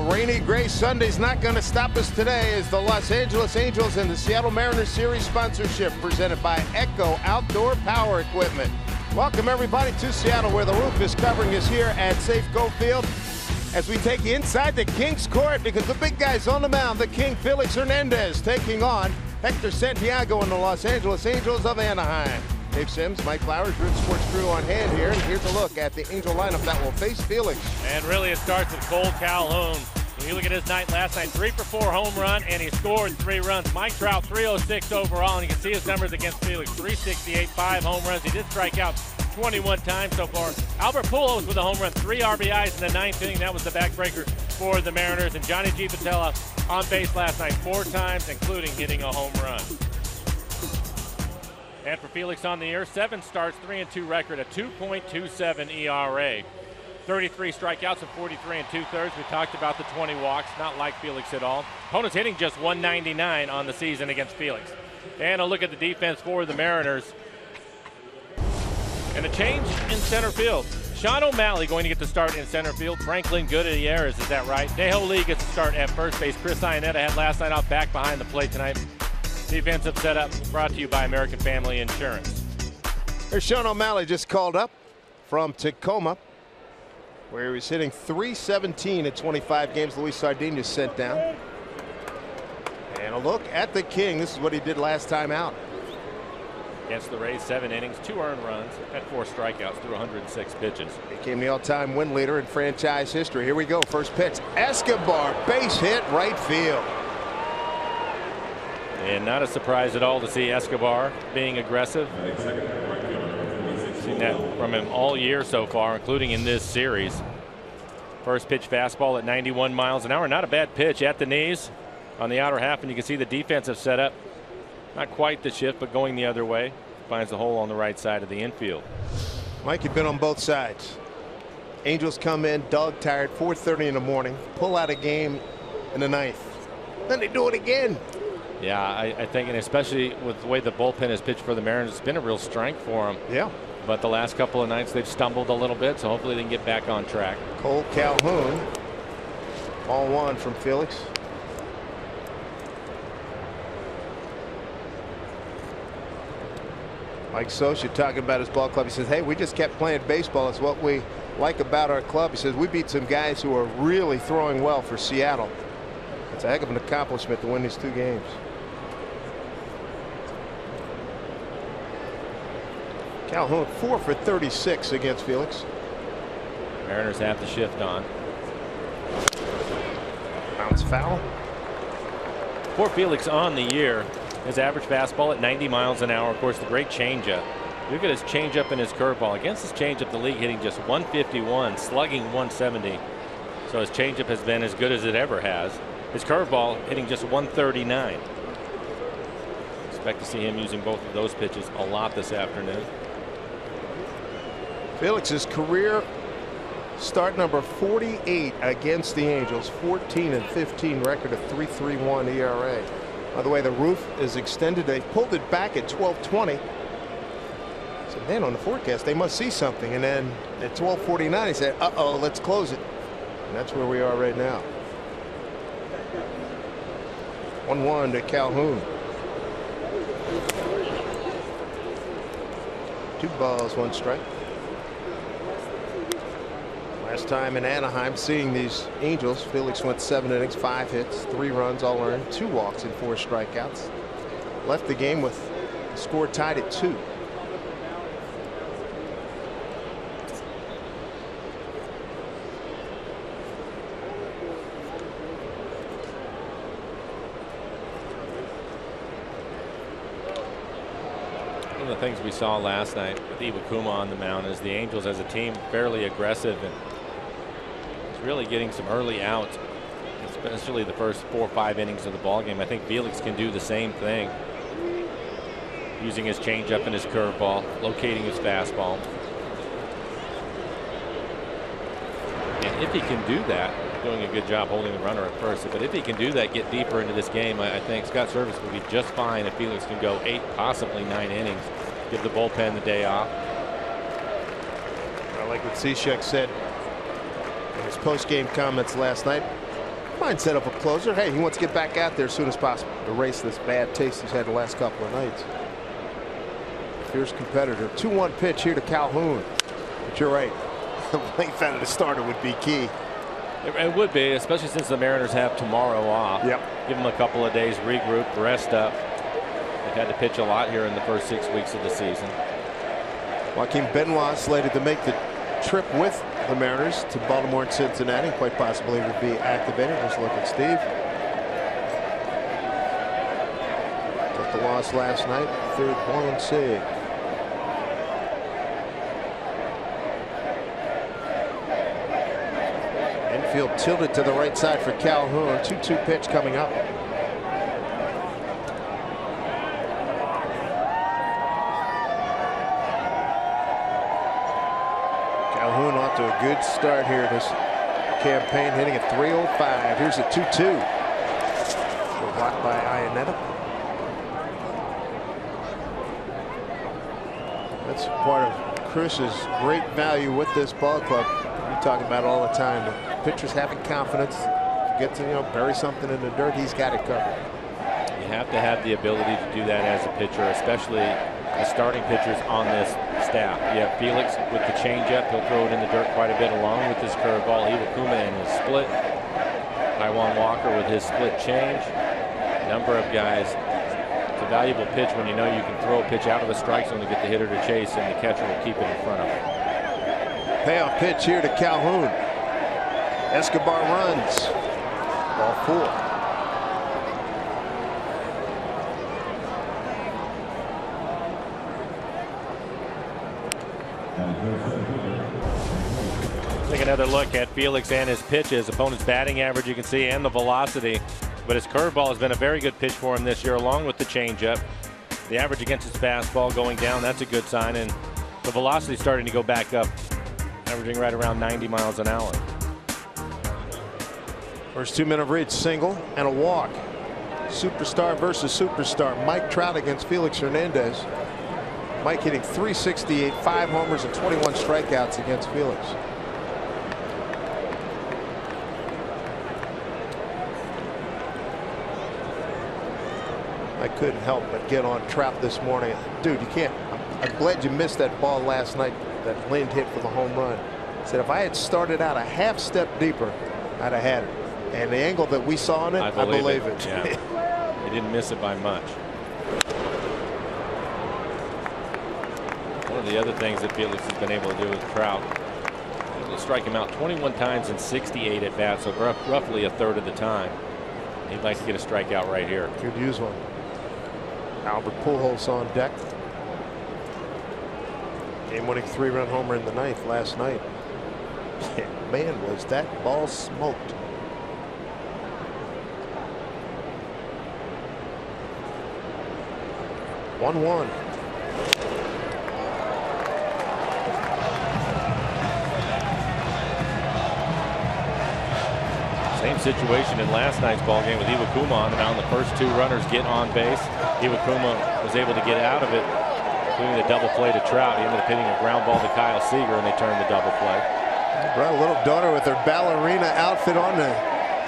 rainy, gray Sunday's not going to stop us today as the Los Angeles Angels and the Seattle Mariners Series sponsorship presented by Echo Outdoor Power Equipment. Welcome everybody to Seattle, where the roof is covering us here at Safeco Field as we take you inside the Kings court, because the big guy's on the mound. The King, Felix Hernandez, taking on Hector Santiago and the Los Angeles Angels of Anaheim. Dave Sims, Mike Flowers, Root Sports crew on hand here, and here's a look at the Angel lineup that will face Felix. And really it starts with Cole Calhoun. When you look at his night last night, 3 for 4 home run, and he scored 3 runs. Mike Trout, 306 overall, and you can see his numbers against Felix, 368, 5 home runs. He did strike out 21 times so far. Albert Pujols with a home run, 3 RBIs in the 9th inning. That was the backbreaker for the Mariners. And Johnny G. Patella on base last night 4 times, including hitting a home run. And for Felix on the year, 7 starts, 3-2 record, a 2.27 ERA. 33 strikeouts and 43 2/3. We talked about the 20 walks, not like Felix at all. Opponents hitting just 199 on the season against Felix. And a look at the defense for the Mariners. And a change in center field. Sean O'Malley going to get the start in center field. Franklin Gutierrez, is that right? Dejo Lee gets the start at first base. Chris Iannetta had last night off, back behind the plate tonight. Defensive setup brought to you by American Family Insurance. There's Sean O'Malley, just called up from Tacoma, where he was hitting .317 at 25 games. Luis Sardinas sent down. And a look at the King. This is what he did last time out. Against the Rays, 7 innings, 2 earned runs, had 4 strikeouts through 106 pitches. Became the all-time win leader in franchise history. Here we go. First pitch. Escobar, base hit, right field. And not a surprise at all to see Escobar being aggressive. Seen that from him all year so far, including in this series. First pitch fastball at 91 miles an hour. Not a bad pitch at the knees on the outer half, and you can see the defensive setup. Not quite the shift, but going the other way. Finds the hole on the right side of the infield. Mike, you've been on both sides. Angels come in dog tired, 4:30 in the morning, pull out a game in the 9th. Then they do it again. Yeah, I think, and especially with the way the bullpen has pitched for the Mariners, it's been a real strength for them. Yeah. But the last couple of nights they've stumbled a little bit, so hopefully they can get back on track. Cole Calhoun, ball 1 from Felix. Mike Scioscia talking about his ball club. He says, hey, we just kept playing baseball. It's what we like about our club. He says, we beat some guys who are really throwing well for Seattle. It's a heck of an accomplishment to win these 2 games. Calhoun 4 for 36 against Felix. Mariners have the shift on. Bounce foul. For Felix on the year, his average fastball at 90 miles an hour. Of course, the great changeup. Look at his changeup and his curveball. Against his changeup, the league hitting just 151, slugging 170. So his changeup has been as good as it ever has. His curveball hitting just 139. Expect to see him using both of those pitches a lot this afternoon. Felix's career start number 48 against the Angels, 14-15 record of 3.31 ERA. By the way, the roof is extended. They pulled it back at 12:20. So man, on the forecast they must see something, and then at 12:49 he said, uh-oh, let's close it. And that's where we are right now. 1-1 to Calhoun. 2 balls, 1 strike. Last time in Anaheim seeing these Angels, Felix went 7 innings, 5 hits, 3 runs all earned, 2 walks and 4 strikeouts. Left the game with the score tied at 2. One of the things we saw last night with Iwakuma on the mound is the Angels as a team fairly aggressive and really getting some early outs, especially the first 4 or 5 innings of the ball game. I think Felix can do the same thing, using his changeup and his curveball, locating his fastball. And if he can do that, doing a good job holding the runner at first, but if he can do that, get deeper into this game, I think Scott Service will be just fine if Felix can go 8, possibly 9 innings, give the bullpen the day off. I like what Cishek said in his post-game comments last night. mindset of a closer. Hey, he wants to get back out there as soon as possible, erase this bad taste he's had the last couple of nights. Fierce competitor. 2-1 pitch here to Calhoun. But you're right. Length out of the starter would be key. It would be, especially since the Mariners have tomorrow off. Yep. Give them a couple of days, regroup, rest up. They've had to pitch a lot here in the first 6 weeks of the season. Joaquin Benoit slated to make the trip with the Mariners to Baltimore and Cincinnati. Quite possibly would be activated. Let's look at Steve. Took the loss last night. Third blown save. Infield tilted to the right side for Calhoun. 2-2 pitch coming up. Calhoun off to a good start here this campaign, hitting at .305. Here's a 2-2. Blocked by Ionetta. That's part of Chris's great value with this ball club. We talk about it all the time. The pitchers having confidence. Get to bury something in the dirt. He's got it covered. You have to have the ability to do that as a pitcher, especially the starting pitchers on this staff. You have Felix with the changeup. He'll throw it in the dirt quite a bit along with his curveball. Iwakuma and his split. Taijuan Walker with his split change. A number of guys. It's a valuable pitch when you know you can throw a pitch out of the strike zone to get the hitter to chase, and the catcher will keep it in front of him. Payoff pitch here to Calhoun. Escobar runs. Ball 4. Take another look at Felix and his pitches. Opponent's batting average you can see, and the velocity. But his curveball has been a very good pitch for him this year, along with the changeup. The average against his fastball going down, that's a good sign. And the velocity starting to go back up, averaging right around 90 miles an hour. First 2 men of reach, single and a walk. Superstar versus superstar. Mike Trout against Felix Hernandez. Mike hitting .368, 5 homers and 21 strikeouts against Felix. I couldn't help but get on Trout this morning. Dude, you can't. I'm glad you missed that ball last night, that Lind hit for the home run. Said if I had started out a half step deeper, I'd have had it. And the angle that we saw on it, I believe it. Yeah. He didn't miss it by much. One of the other things that Felix has been able to do with Trout, able to strike him out 21 times in 68 at bats, so roughly a third of the time. He'd like to get a strikeout right here. Could use one. Albert Pujols on deck. Game-winning 3-run homer in the 9th last night. Man, was that ball smoked. One. Same situation in last night's ball game with Iwakuma on the mound. The first 2 runners get on base. Iwakuma was able to get out of it, including the double play to Trout. He ended up hitting a ground ball to Kyle Seager, and they turned the double play. Brought a little daughter with her ballerina outfit on to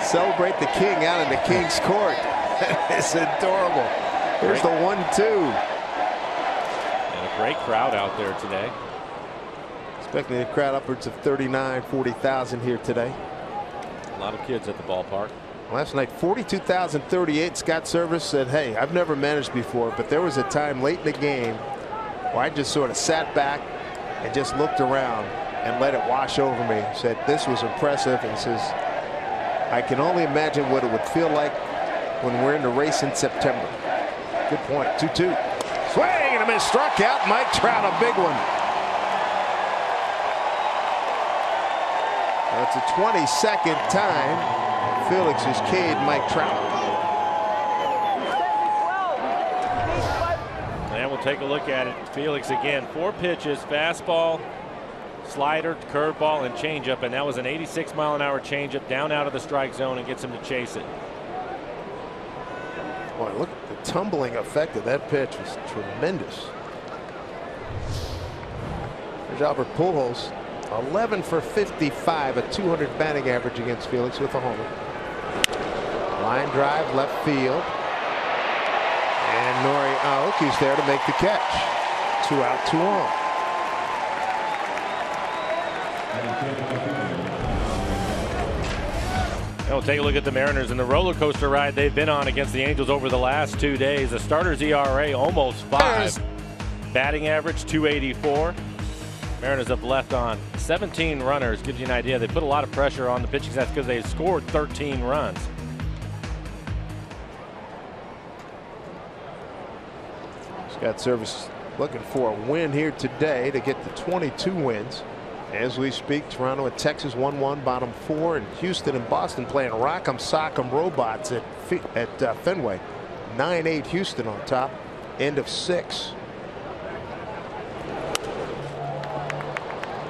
celebrate the king out in the king's court. It's adorable. Here's the 1-2. And a great crowd out there today. Expecting a crowd upwards of 40,000 here today. A lot of kids at the ballpark. Last night, 42,038. Scott Service said, hey, I've never managed before, but there was a time late in the game where I just sort of sat back and just looked around and let it wash over me. Said this was impressive, and says I can only imagine what it would feel like when we're in the race in September. Good point. 2-2. Swing and a miss. Struck out Mike Trout, a big one. That's a 22nd time Felix has K'd Mike Trout. And we'll take a look at it. Felix again, 4 pitches, fastball, slider, curveball, and changeup, and that was an 86-mile-an-hour changeup down out of the strike zone and gets him to chase it. Boy, look at the tumbling effect of that pitch. Was tremendous. There's Albert Pujols, 11 for 55, a 200 batting average against Felix with a homer. Line drive left field. And Aoki's there to make the catch. 2 out, 2 on. We'll take a look at the Mariners and the roller coaster ride they've been on against the Angels over the last 2 days. The starter's ERA almost 5. Batting average 284. Mariners have left on 17 runners. Gives you an idea. They put a lot of pressure on the pitching staff because they scored 13 runs. Scott Service looking for a win here today to get to 22 wins. As we speak, Toronto and Texas 1-1, bottom 4, and Houston and Boston playing Rock'em Sock'em Robots at Fenway. 9-8 Houston on top. End of 6.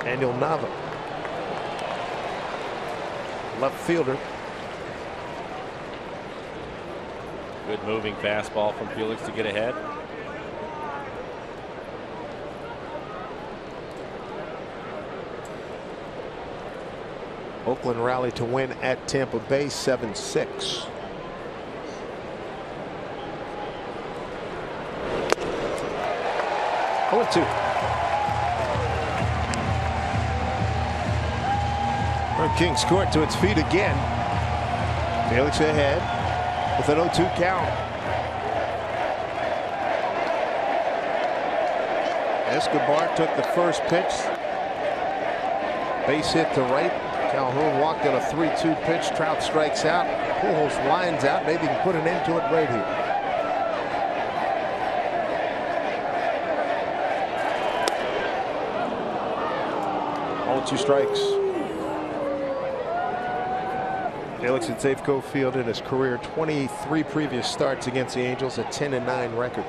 Daniel Nava, left fielder. Good moving fastball from Felix to get ahead. Oakland rally to win at Tampa Bay 7-6. 0-2. Kings court to its feet again. Felix ahead with an 0-2 count. Escobar took the first pitch. Base hit to right. Calhoun walked on a 3-2 pitch. Trout strikes out. Pujols lines out. Maybe he can put an end to it right here. All 2 strikes. Felix at Safeco Field in his career 23 previous starts against the Angels, a 10-9 record.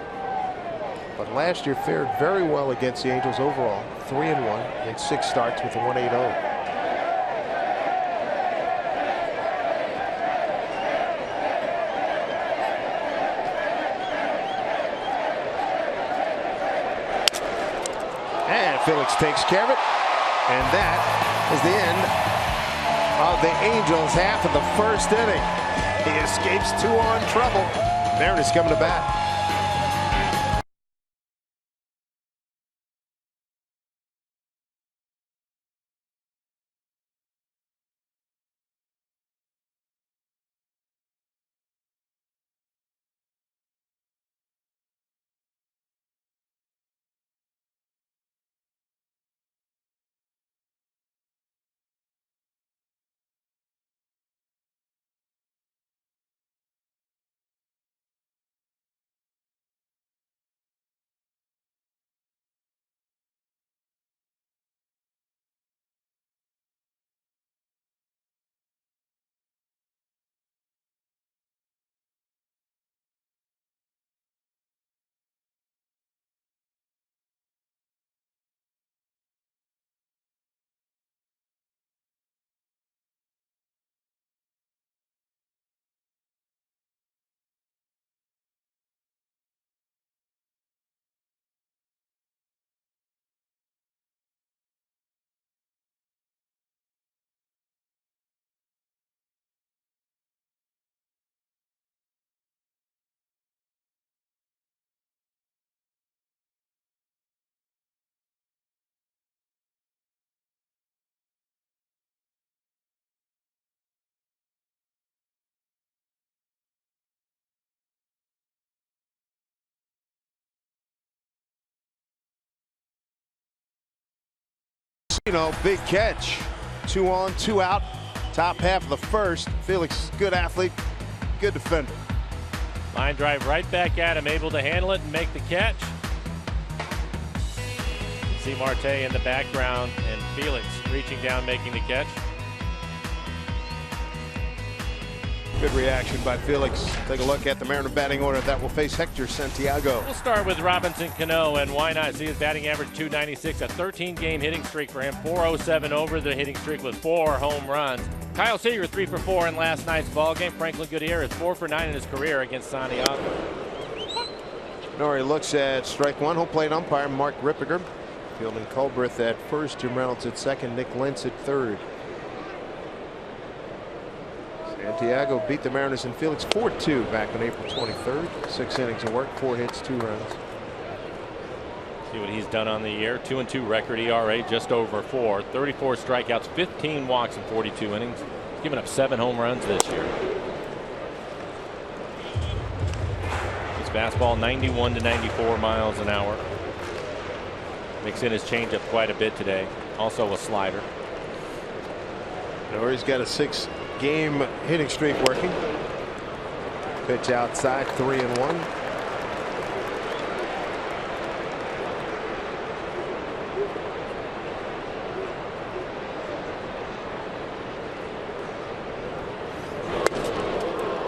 But last year fared very well against the Angels overall, 3-1 in 6 starts with a 1.80. And Felix takes care of it, and that is the end of the Angels' half of the first inning. He escapes 2 on trouble. Mariners coming to bat. Big catch. 2 on, 2 out. Top half of the first. Felix, good athlete, good defender. Line drive right back at him, able to handle it and make the catch. See Marte in the background and Felix reaching down, making the catch. Good reaction by Felix. Take a look at the Mariner batting order that will face Hector Santiago. We'll start with Robinson Cano, and why not? See his batting average 296, a 13-game hitting streak for him, 407 over the hitting streak with 4 home runs. Kyle Seager 3 for 4 in last night's ballgame. Franklin Goodyear is 4 for 9 in his career against Santiago. Nori looks at strike 1. Home plate umpire Mark Rippiger. Fielding Culbreth at first, Jim Reynolds at second, Nick Lentz at third. Santiago beat the Mariners in Felix 4-2 back on April 23rd. 6 innings of work, 4 hits, 2 runs. See what he's done on the year. 2-2 record ERA, just over 4. 34 strikeouts, 15 walks in 42 innings. He's given up 7 home runs this year. His fastball 91 to 94 miles an hour. Mix in his changeup quite a bit today. Also a slider. He's got a 6-game hitting streak working. Pitch outside, 3-1.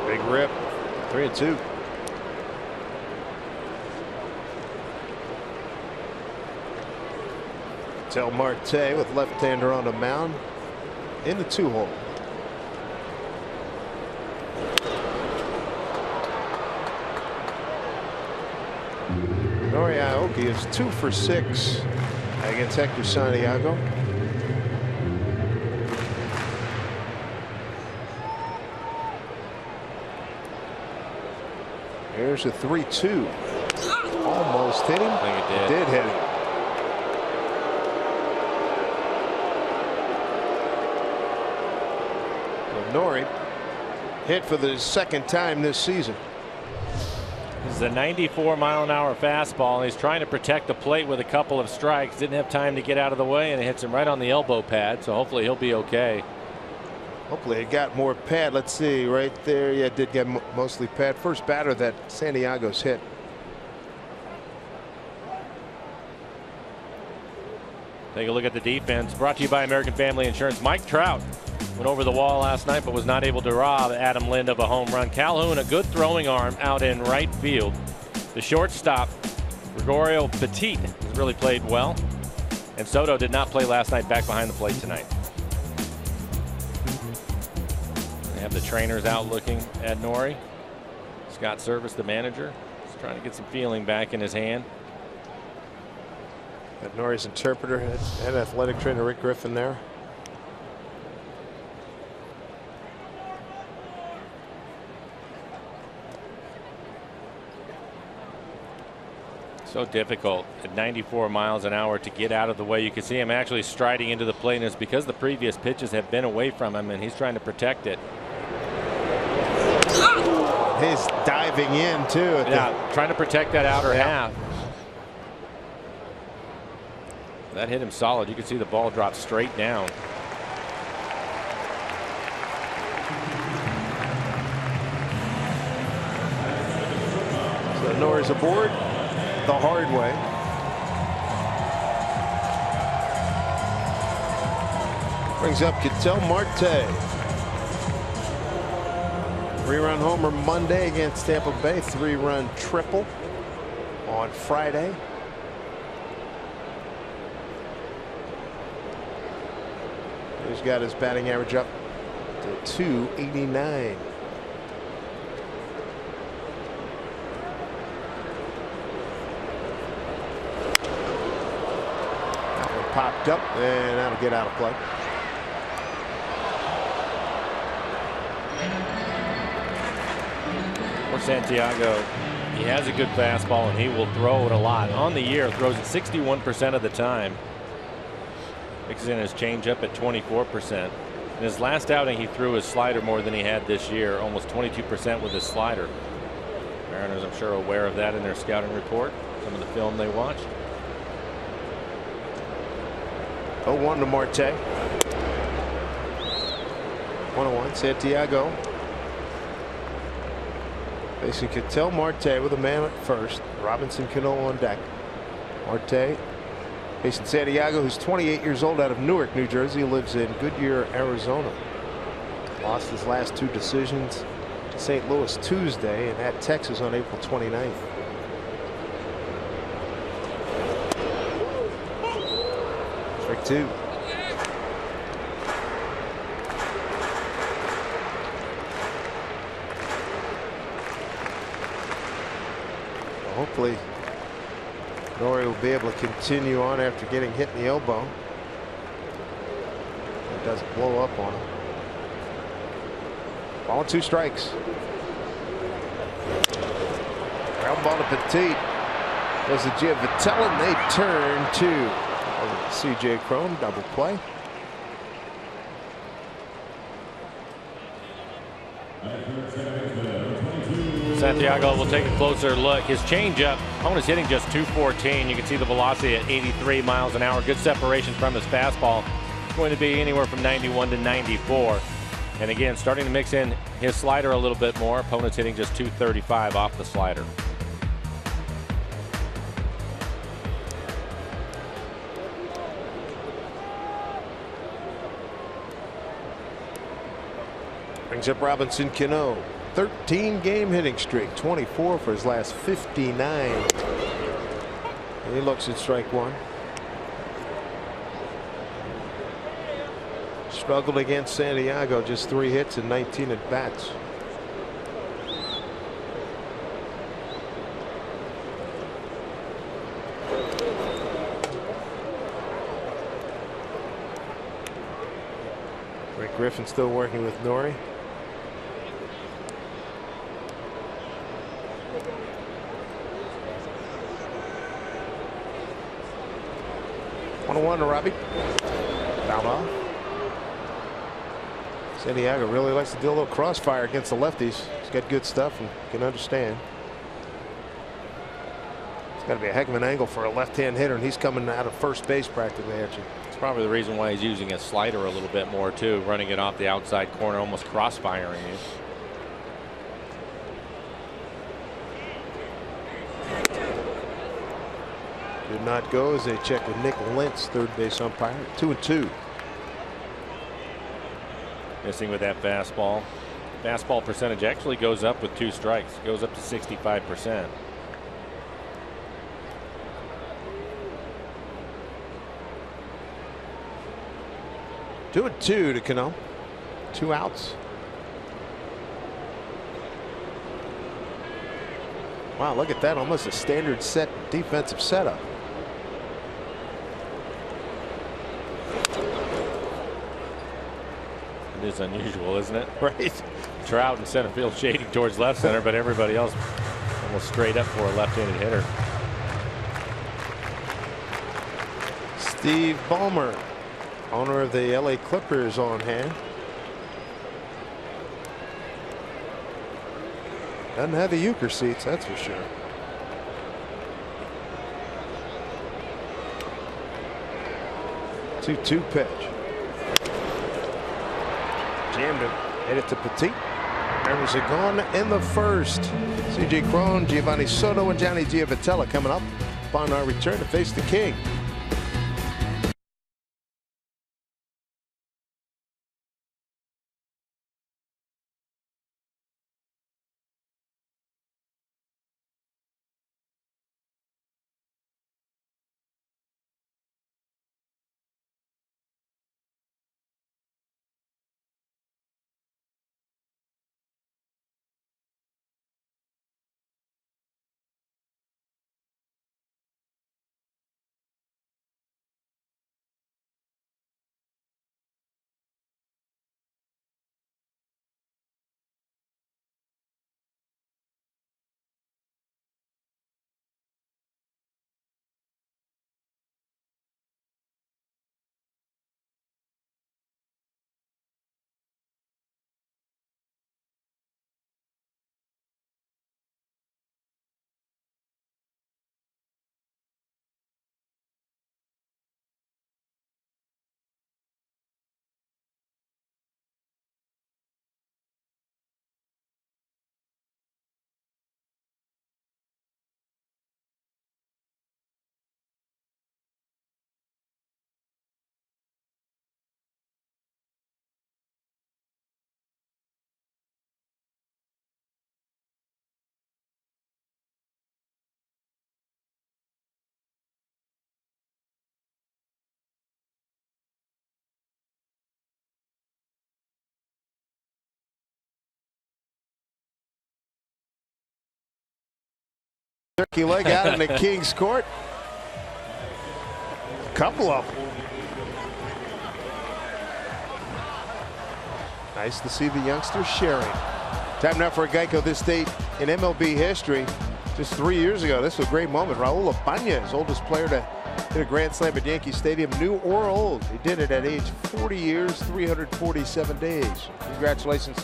Big rip, 3-2. Tel Marte with left-hander on the mound in the 2-hole. Noriaoki is 2 for 6 against Hector Santiago. Here's a 3-2. Almost hit him. I think it did hit him. Nori hit for the 2nd time this season. This is a 94-mile-an-hour fastball, and he's trying to protect the plate with a couple of strikes. Didn't have time to get out of the way, and it hits him right on the elbow pad, so hopefully he'll be okay. Hopefully it got more pad. Let's see, right there. Yeah, it did get mostly pad. First batter that Santiago's hit. Take a look at the defense. Brought to you by American Family Insurance. Mike Trout went over the wall last night, but was not able to rob Adam Lind of a home run. Calhoun, a good throwing arm out in right field. The shortstop, Gregorio Petit, has really played well. And Soto did not play last night, back behind the plate tonight. They have the trainers out looking at Nori. Scott Service, the manager, is trying to get some feeling back in his hand. Got Nori's interpreter and athletic trainer Rick Griffin there. So difficult at 94 miles an hour to get out of the way. You can see him actually striding into the plate, and it's because the previous pitches have been away from him, and he's trying to protect it. He's diving in too. Trying to protect that outer half. That hit him solid. You can see the ball drop straight down. So Nori's aboard the hard way. Brings up Ketel Marte. 3-run homer Monday against Tampa Bay. 3-run triple on Friday. He's got his batting average up to 289. That one popped up, and that'll get out of play. For Santiago, he has a good fastball, and he will throw it a lot. On the year, throws it 61% of the time. Mixes in his changeup at 24%. In his last outing, he threw his slider more than he had this year, almost 22% with his slider. Mariners, I'm sure, aware of that in their scouting report, some of the film they watched. 0-1 to Marte. 1-1. Santiago facing Ketel Marte with a man at first. Robinson Cano on deck. Marte facing Santiago, who's 28 years old, out of Newark, New Jersey, lives in Goodyear, Arizona. Lost his last 2 decisions to St. Louis Tuesday and at Texas on April 29th. Strike 2. Well, hopefully Nori will be able to continue on after getting hit in the elbow. It doesn't blow up on him. Ball and 2 strikes. Ground ball to Petit. Goes to Giavotella, and they turn to C.J. Cron. Double play. Santiago will take a closer look. His changeup, opponent's hitting just 214. You can see the velocity at 83 miles an hour. Good separation from his fastball. It's going to be anywhere from 91 to 94. And again, starting to mix in his slider a little bit more. Opponent's hitting just 235 off the slider. Brings up Robinson Cano. 13-game hitting streak. 24 for his last 59. And he looks at strike 1. Struggled against Santiago. Just 3 hits and 19 at bats. Rick Griffin still working with Nori. One to Robbie. Down off. Santiago really likes to do a little crossfire against the lefties. He's got good stuff and can understand. It's got to be a heck of an angle for a left-hand hitter, and he's coming out of first base practically at you. It's probably the reason why he's using his slider a little bit more too, running it off the outside corner, almost crossfiring you. Did not go as they check with Nick Lentz, third base umpire. 2-2. Missing with that fastball. Fastball percentage actually goes up with 2 strikes. Goes up to 65%. Two and 2 to Cano. 2 outs. Wow, look at that. Almost a standard set defensive setup. It is unusual, isn't it? Right. Trout in center field shading towards left center, but everybody else almost straight up for a left-handed hitter. Steve Ballmer, owner of the LA Clippers, on hand. Doesn't have the euchre seats, that's for sure. Two pitch. Jammed him. Hit it to Petit. Runners are gone in the first. C.J. Cron, Giovanni Soto, and Johnny Giavotella coming up upon our return to face the King. Turkey leg out in the King's court. A couple of them. Nice to see the youngsters sharing. Time now for a Geico this date in MLB history. Just 3 years ago, this was a great moment. Raul Ibañez, oldest player to hit a grand slam at Yankee Stadium, new or old. He did it at age 40 years, 347 days. Congratulations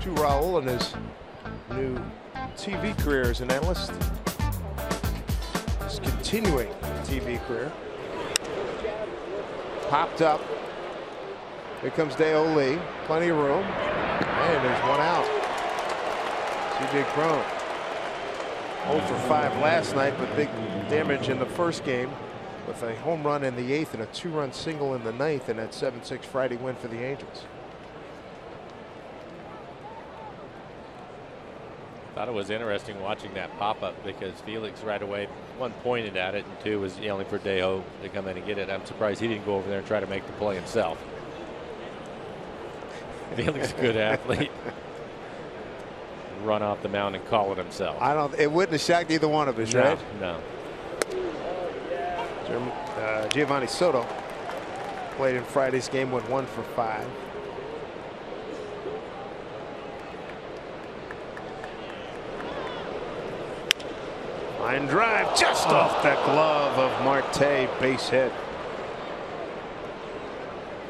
to Raul and his new TV career as an analyst. His continuing TV career. Popped up. Here comes Deo Lee. Plenty of room. And there's one out. C.J. Cron. 0 for 5 last night, but big damage in the first game with a home run in the 8th and a 2-run single in the 9th in that 7-6 Friday win for the Angels. Thought it was interesting watching that pop-up because Felix right away, one, pointed at it, and two, was yelling for Dejo to come in and get it. I'm surprised he didn't go over there and try to make the play himself. Felix is a good athlete. Run off the mound and call it himself. It wouldn't have shocked either one of us, right? No. Giovanni Soto played in Friday's game, went 1 for 5. Line drive just off the glove of Marte, base hit.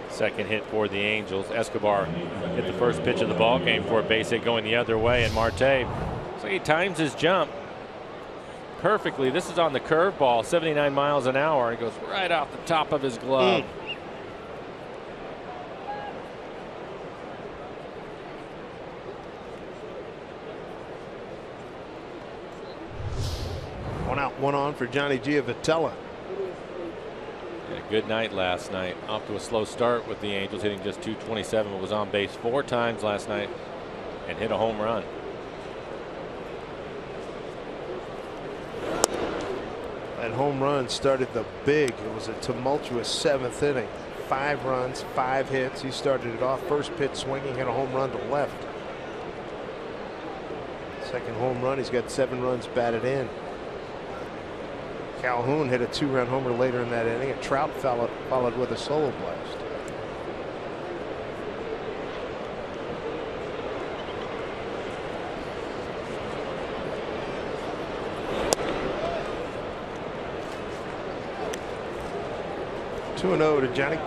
Second hit for the Angels. Escobar hit the first pitch of the ball game for a base hit going the other way, and Marte looks like he times his jump perfectly. This is on the curveball, 79 miles an hour, and it goes right off the top of his glove. One out, one on for Johnny Giavotella. Had a good night last night. Off to a slow start with the Angels, hitting just .227, but was on base 4 times last night and hit a home run. That home run started it was a tumultuous 7th inning. 5 runs, 5 hits. He started it off. First pitch swinging, hit a home run to left. Second home run, he's got 7 runs batted in. Calhoun hit a 2-run homer later in that inning. And Trout followed with a solo blast. Two 2-0 to Johnny.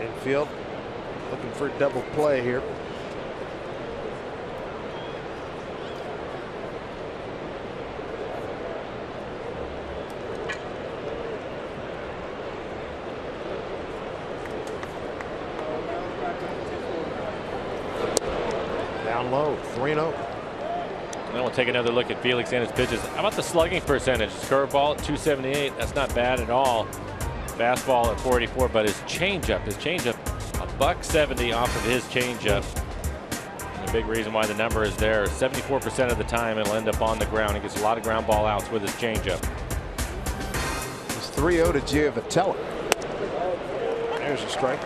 Infield looking for a double play here. Low, 3-0. Then we'll take another look at Felix and his pitches. How about the slugging percentage? Curveball at .278. That's not bad at all. Fastball at .484, but his changeup, $170 off of his changeup. And a big reason why the number is there. 74% of the time it'll end up on the ground. He gets a lot of ground ball outs with his changeup. It's 3-0 to Giavotella. There's a strike.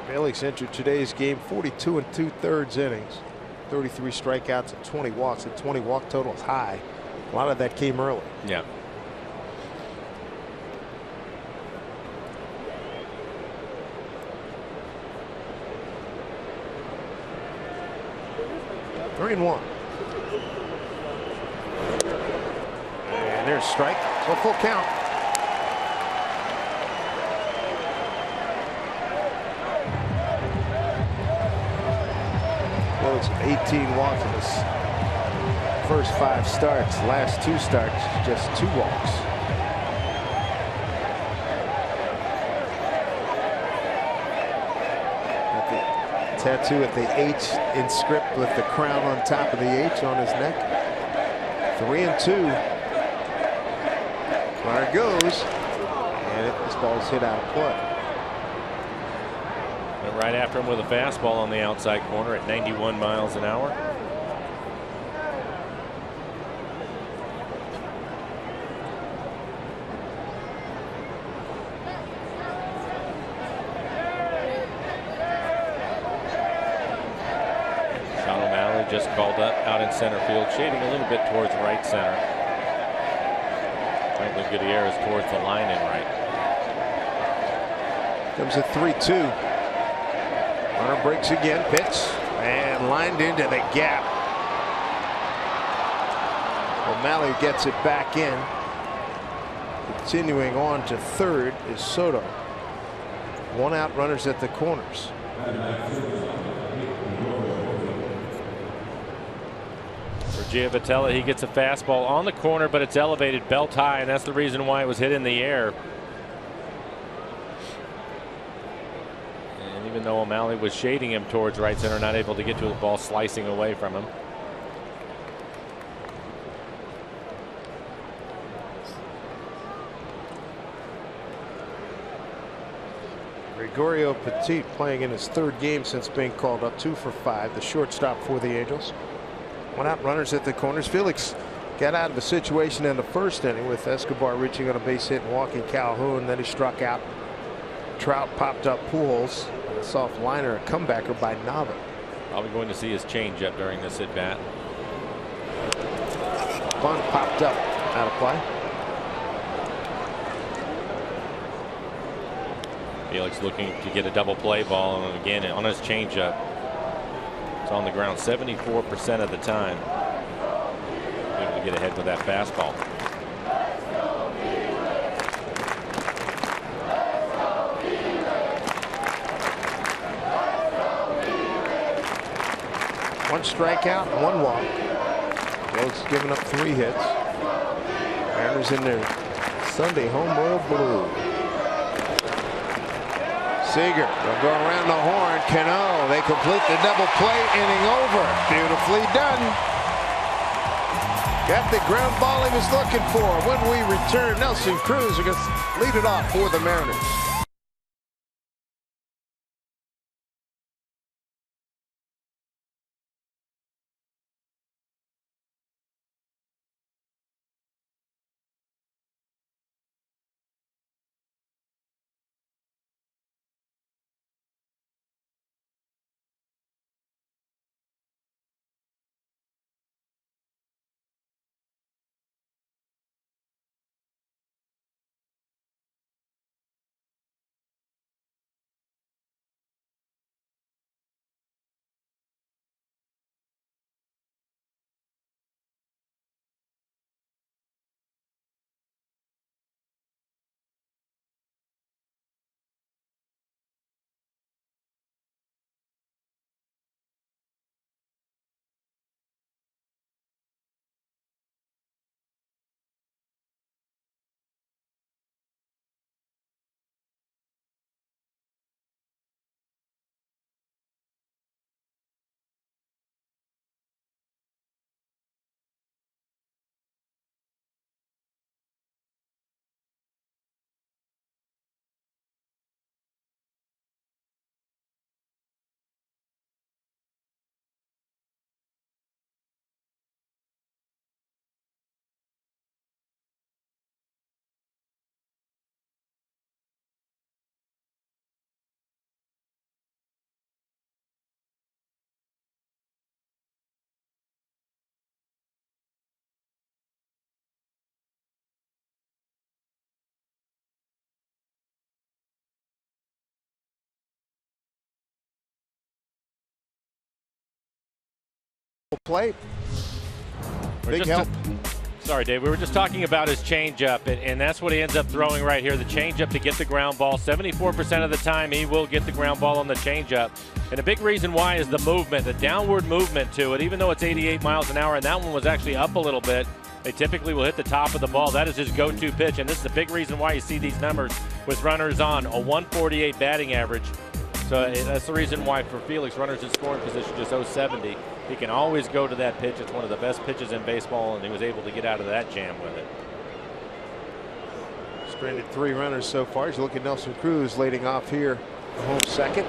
Felix entered today's game 42 2/3 innings, 33 strikeouts and 20 walks. The 20 walk total is high. A lot of that came early. Yeah. Three and 1. And there's a strike. So full count. Close 18 walks in his first 5 starts. Last 2 starts, just 2 walks. Got the tattoo at the H in script with the crown on top of the H on his neck. 3-2. There it goes. And this ball's hit out of play. Right after him with a fastball on the outside corner at 91 miles an hour. Sean O'Malley just called up out in center field, shading a little bit towards right center. Franklin Gutierrez towards the line and right. Comes a 3-2. Runner breaks again, pitch, and lined into the gap. O'Malley gets it back in. Continuing on to third is Soto. One out, runners at the corners. For Giavotella, he gets a fastball on the corner, but it's elevated belt high, and that's the reason why it was hit in the air. And even though O'Malley was shading him towards right center, not able to get to the ball, slicing away from him. Gregorio Petit playing in his third game since being called up, 2 for 5, the shortstop for the Angels. One out, runners at the corners. Felix got out of a situation in the first inning with Escobar reaching on a base hit and walking Calhoun. Then he struck out. Trout popped up Pujols. A soft liner, a comebacker by Nava. Probably going to see his changeup during this at bat. Bunt popped up, out of play. Felix looking to get a double play ball, and again on his changeup. It's on the ground 74% of the time. Able to get ahead with that fastball. One strikeout, one walk. Rhodes giving up 3 hits. Mariners in their Sunday home road blue. Seager will go around the horn. Cano, they complete the double play, inning over. Beautifully done. Got the ground ball he was looking for. When we return, Nelson Cruz is going to lead it off for the Mariners. Play. Big help. Sorry, Dave. We were just talking about his changeup, and that's what he ends up throwing right here. The changeup to get the ground ball. 74% of the time, he will get the ground ball on the changeup. And a big reason why is the movement, the downward movement to it. Even though it's 88 miles an hour, and that one was actually up a little bit, they typically will hit the top of the ball. That is his go-to pitch, and this is a big reason why you see these numbers with runners on. A 148 batting average. So that's the reason why for Felix, runners in scoring position just 070. He can always go to that pitch. It's one of the best pitches in baseball, and he was able to get out of that jam with it. Stranded 3 runners so far. He's looking at Nelson Cruz leading off here, home second.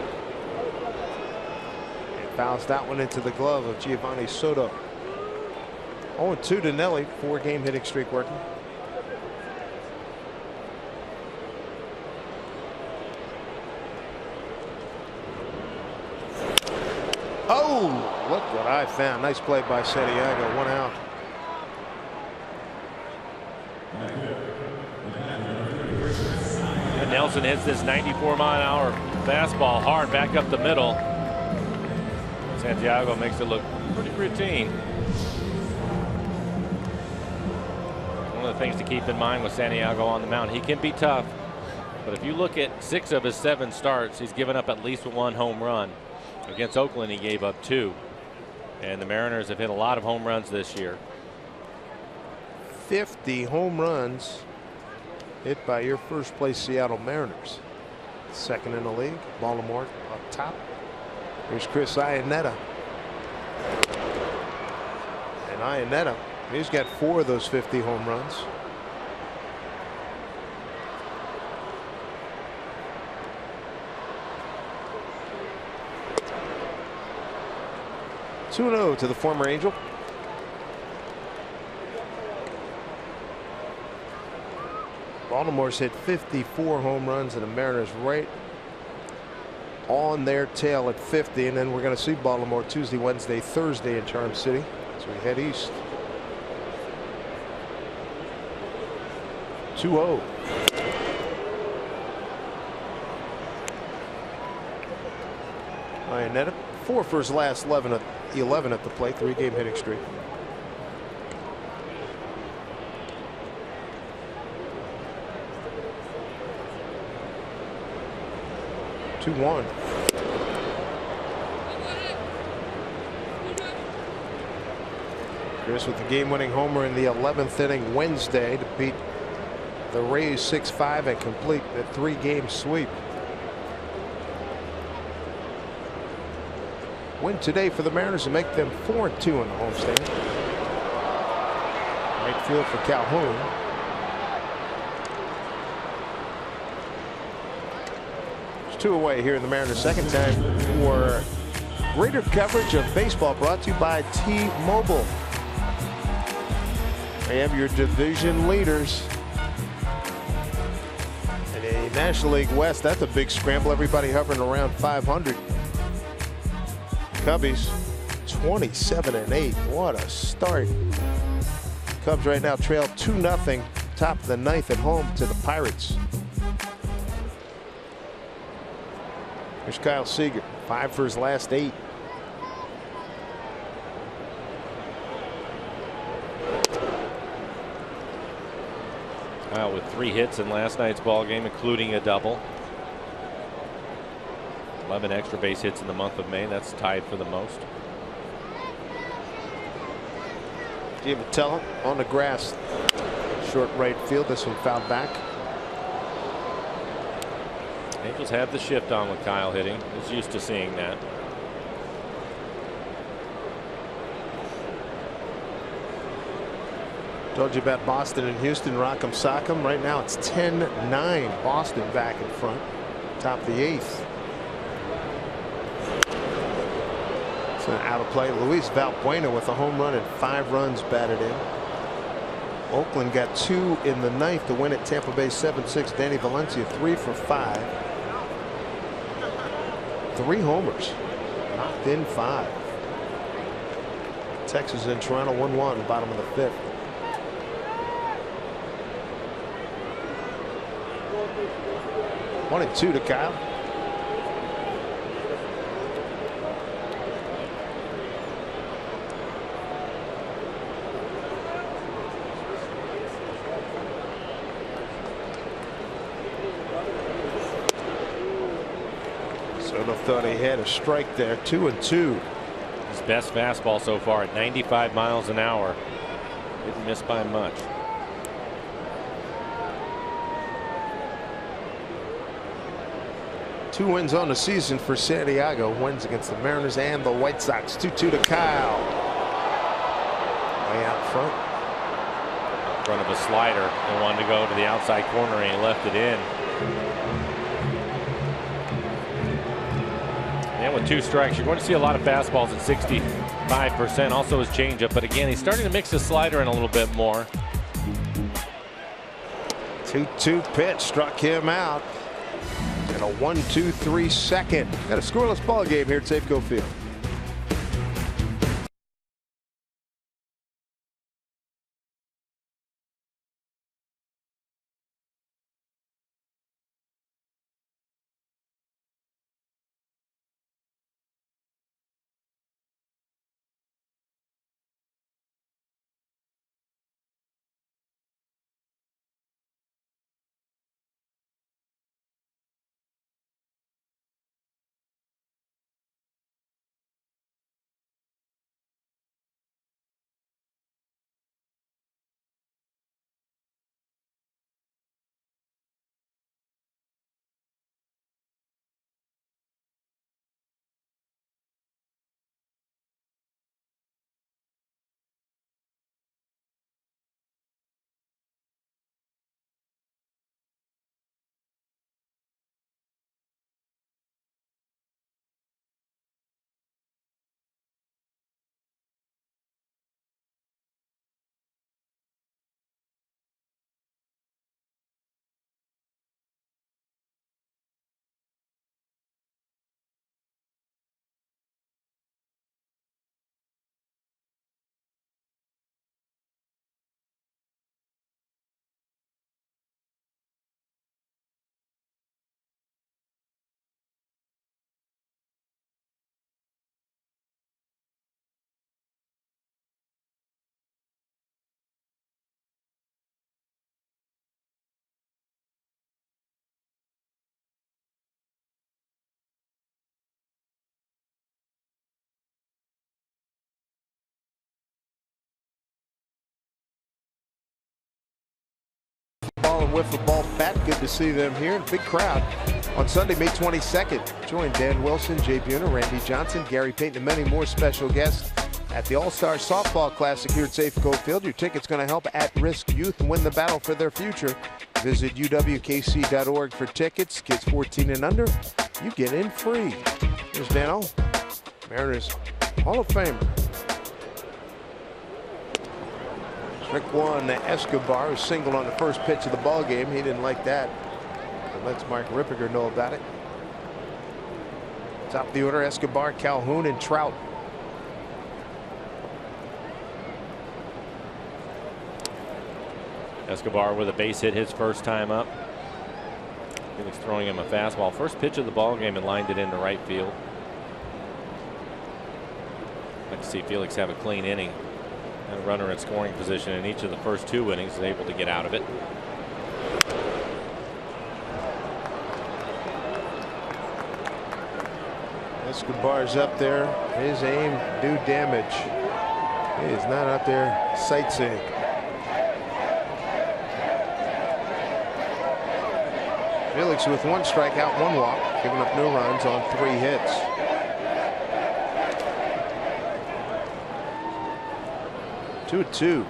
And fouls that one into the glove of Giovanni Soto. 0-2 to Nelly, 4-game hitting streak working. Oh, look what I found. Nice play by Santiago. 1 out. Nelson hits this 94-mile-an-hour fastball hard back up the middle. Santiago makes it look pretty routine. One of the things to keep in mind with Santiago on the mound, he can be tough. But if you look at 6 of his 7 starts, he's given up at least 1 home run. Against Oakland, he gave up 2. And the Mariners have hit a lot of home runs this year. 50 home runs hit by your first place Seattle Mariners. Second in the league. Baltimore up top. Here's Chris Iannetta. And Iannetta, he's got 4 of those 50 home runs. Two-0 to the former Angel. Baltimore's hit 54 home runs, and the Mariners right on their tail at 50. And then we're going to see Baltimore Tuesday, Wednesday, Thursday in Charm City as we head east. 2-0. Iannetta, 4 for his last 11 at the plate, 3-game hitting streak. Two-one. Chris with the game-winning homer in the 11th inning Wednesday to beat the Rays 6-5 and complete the 3-game sweep. Win today for the Mariners and make them 4-2 in the homestand. Right field for Calhoun. It's 2 away here in the Mariners' second time for greater coverage of baseball, brought to you by T-Mobile. They have your division leaders. In a National League West, that's a big scramble. Everybody hovering around 500. Cubbies 27-8. What a start. Cubs right now trail 2-0, top of the 9th at home to the Pirates. Here's Kyle Seager, 5 for his last 8. Kyle with 3 hits in last night's ball game, including a double. 11 extra base hits in the month of May. That's tied for the most. Giamatello on the grass, short right field. This one fouled back. Angels have the shift on with Kyle hitting. He's used to seeing that. Told you about Boston and Houston. Rock'em sock'em. Right now it's 10-9. Boston back in front. Top of the 8th. Out of play. Luis Valbuena with a home run and 5 runs batted in. Oakland got 2 in the 9th to win at Tampa Bay 7-6. Danny Valencia 3 for 5. 3 homers. Knocked in 5. Texas and Toronto 1-1, bottom of the 5th. One and 2 to Kyle. Soto thought he had a strike there. 2-2. His best fastball so far at 95 miles an hour. Didn't miss by much. Two wins on the season for Santiago. Wins against the Mariners and the White Sox. 2-2 to Kyle. Way out front. In front of a slider. He wanted to go to the outside corner and he left it in. And with 2 strikes, you're going to see a lot of fastballs at 65%. Also his changeup, but again, he's starting to mix his slider in a little bit more. 2-2 pitch struck him out. And a 1-2-3 second. Got a scoreless ball game here at Safeco Field. Marlin wiffle ball bat. Good to see them here. Big crowd on Sunday, May 22nd. Join Dan Wilson, Jay Buhner, Randy Johnson, Gary Payton, and many more special guests at the All-Star Softball Classic here at Safeco Field. Your ticket's going to help at-risk youth win the battle for their future. Visit uwkc.org for tickets. Kids 14 and under, you get in free. Here's Dano, Mariners Hall of Famer. Strike one, Escobar, who singled on the first pitch of the ball game. He didn't like that. But lets Mike Rippiger know about it. Top of the order, Escobar, Calhoun, and Trout. Escobar with a base hit his first time up. Felix throwing him a fastball. First pitch of the ball game and lined it into right field. I'd like to see Felix have a clean inning. And a runner in scoring position in each of the first two innings is able to get out of it. Escobar's up there. His aim do damage. He is not out there sightseeing. Felix with one strikeout, one walk, giving up no runs on 3 hits. Two.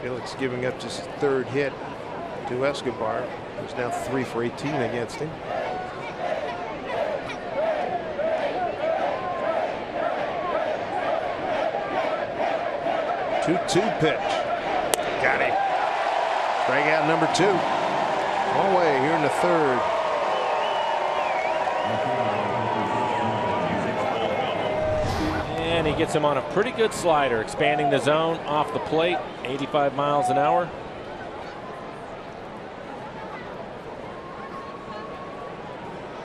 Felix giving up just his 3rd hit to Escobar, who's now 3 for 18 against him. Two pitch. Got him. Strikeout number 2. One away here in the 3rd. And he gets him on a pretty good slider, expanding the zone off the plate, 85 miles an hour.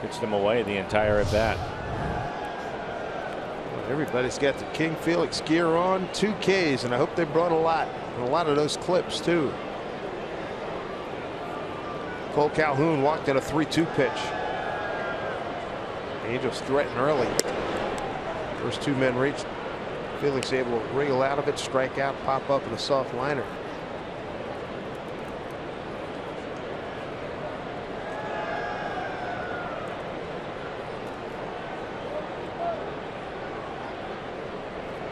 Pitched him away the entire at bat. Everybody's got the King Felix gear on. 2 Ks, and I hope they brought a lot. And a lot of those clips, too. Cole Calhoun walked at a 3-2 pitch. Angels threaten early. First 2 men reached. Felix able to wriggle out of it, strike out, pop up in a soft liner.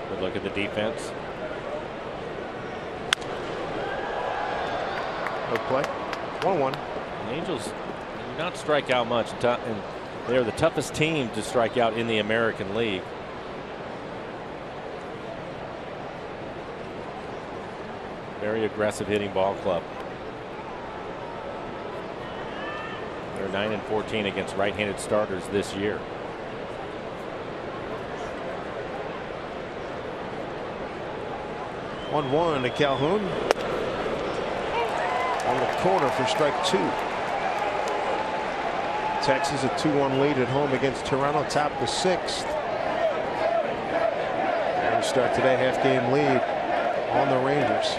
Good look at the defense. No play. 1-1. The Angels do not strike out much, and they're the toughest team to strike out in the American League. Very aggressive hitting ball club. They're 9-14 against right-handed starters this year. One to Calhoun. On the corner for strike 2. Texas a 2-1 lead at home against Toronto, top of the 6th. And we start today, half-game lead on the Rangers.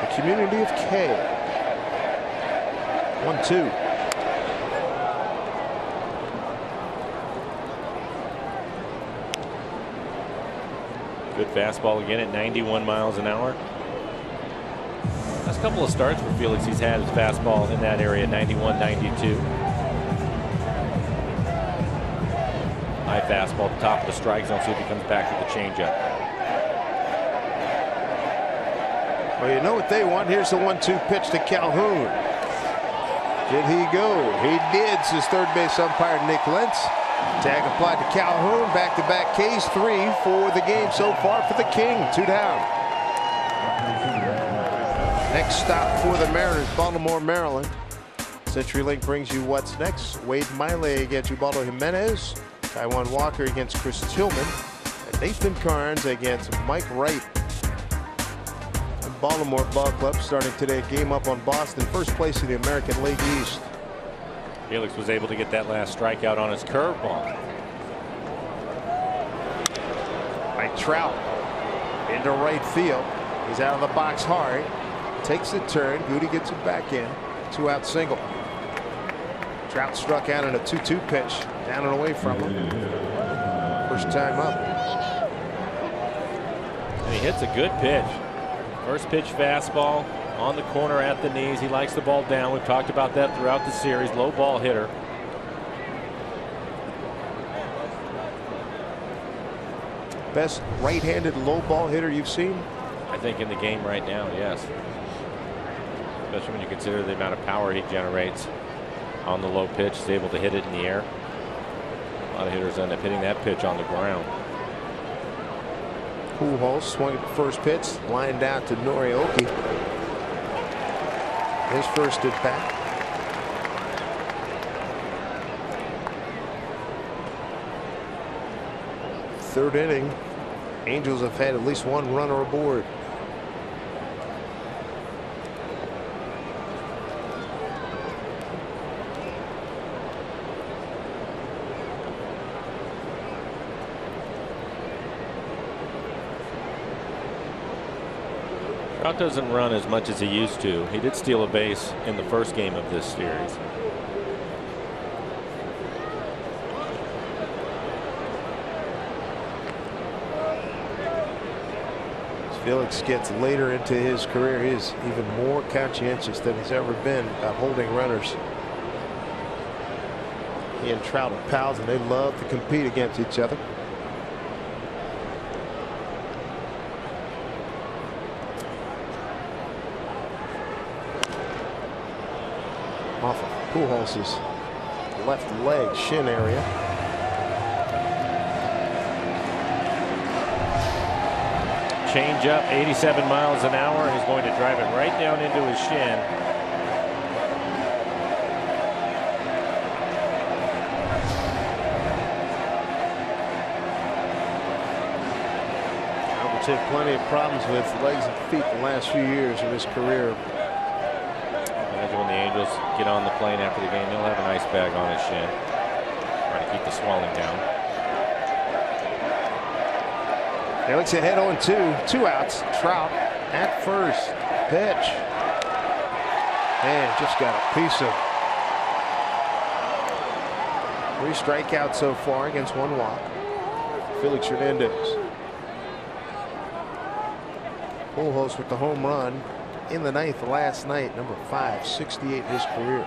The community of K. 1-2. Good fastball again at 91 miles an hour. Last couple of starts for Felix, he's had his fastball in that area, 91, 92. High fastball at the top of the strike zone. See if he comes back with the changeup. Well, you know what they want. Here's the 1-2 pitch to Calhoun. Did he go? He did, says third base umpire Nick Lentz. Tag applied to Calhoun. Back-to-back Ks, 3 for the game so far for the King. 2 down. Next stop for the Mariners, Baltimore, Maryland. CenturyLink brings you what's next. Wade Miley against Ubaldo Jimenez. Taijuan Walker against Chris Tillman. And Nathan Carnes against Mike Wright. And Baltimore Ball Club starting today. Game up on Boston. First place in the American League East. Felix was able to get that last strikeout on his curveball. Mike Trout into right field. He's out of the box hard. Takes the turn. Goody gets it back in. 2-out single. Trout struck out in a 2-2 pitch. Down and away from him. First time up. And he hits a good pitch. First pitch fastball on the corner at the knees. He likes the ball down. We've talked about that throughout the series. Low ball hitter. Best right-handed low ball hitter you've seen? I think in the game right now, yes. Especially when you consider the amount of power he generates on the low pitch. He's able to hit it in the air. A lot of hitters end up hitting that pitch on the ground. Pujols swung at the first pitch, lined out to Norioki. His first at bat. Third inning. Angels have had at least one runner aboard. Trout doesn't run as much as he used to. He did steal a base in the first game of this series. Felix gets later into his career, he's even more conscientious than he's ever been about holding runners. He and Trout are pals, and they love to compete against each other. Off of Pujols' left leg, shin area. Change up, 87 miles an hour, and he's going to drive it right down into his shin. Albert's had plenty of problems with legs and feet the last few years of his career. Imagine when the Angels get on the plane after the game, he'll have an ice bag on his shin, trying to keep the swelling down. Felix ahead 0-2, 2 outs. Trout at first. Pitch. And just got a piece of 3 strikeouts so far against 1 walk. Felix Hernandez. Pujols with the home run in the 9th last night, number 568 in his career.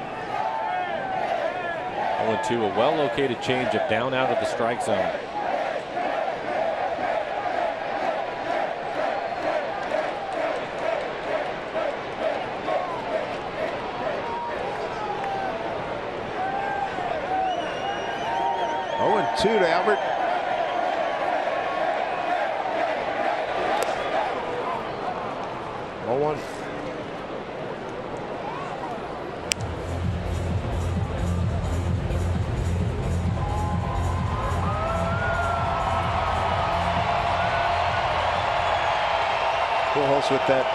0-2, a well-located changeup down out of the strike zone. To Albert. Oh, 1. Pujols with that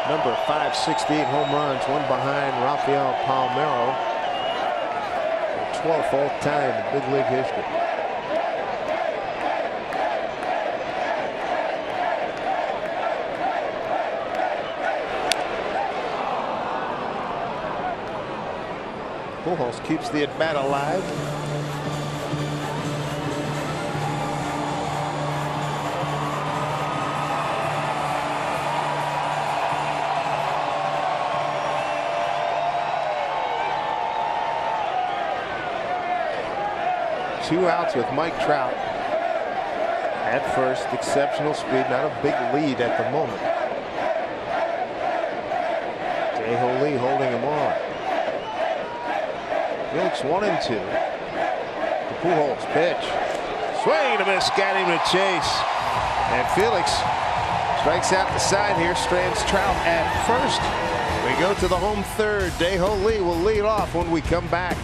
number 568 home runs, one behind Rafael Palmeiro. 12th all-time in big league history. Pujols keeps the at-bat alive. Two outs with Mike Trout at first. Exceptional speed, not a big lead at the moment. Dae-Ho Lee holding him on. Felix 1-2. The Pujols pitch. Swing and a miss, got him to chase. And Felix strikes out the side here, strands Trout at first. We go to the home third. Dae-Ho Lee will lead off when we come back.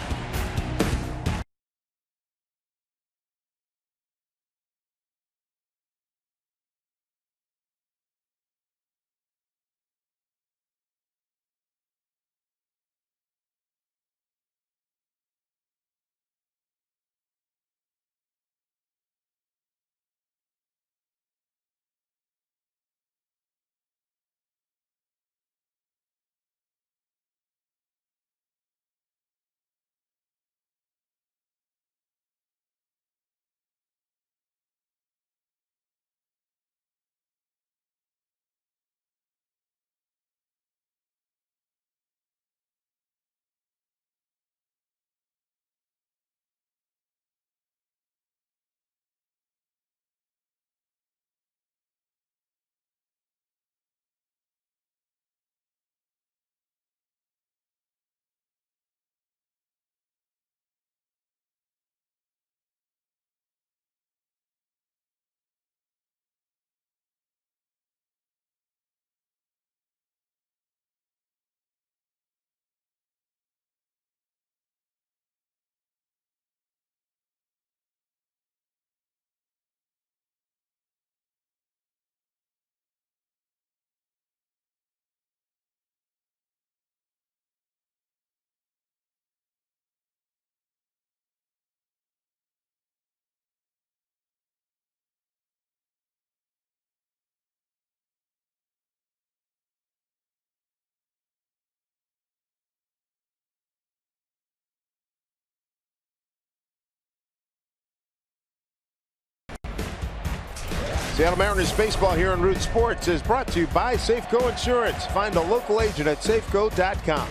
Seattle Mariners baseball here on Root Sports is brought to you by Safeco Insurance. Find a local agent at safeco.com.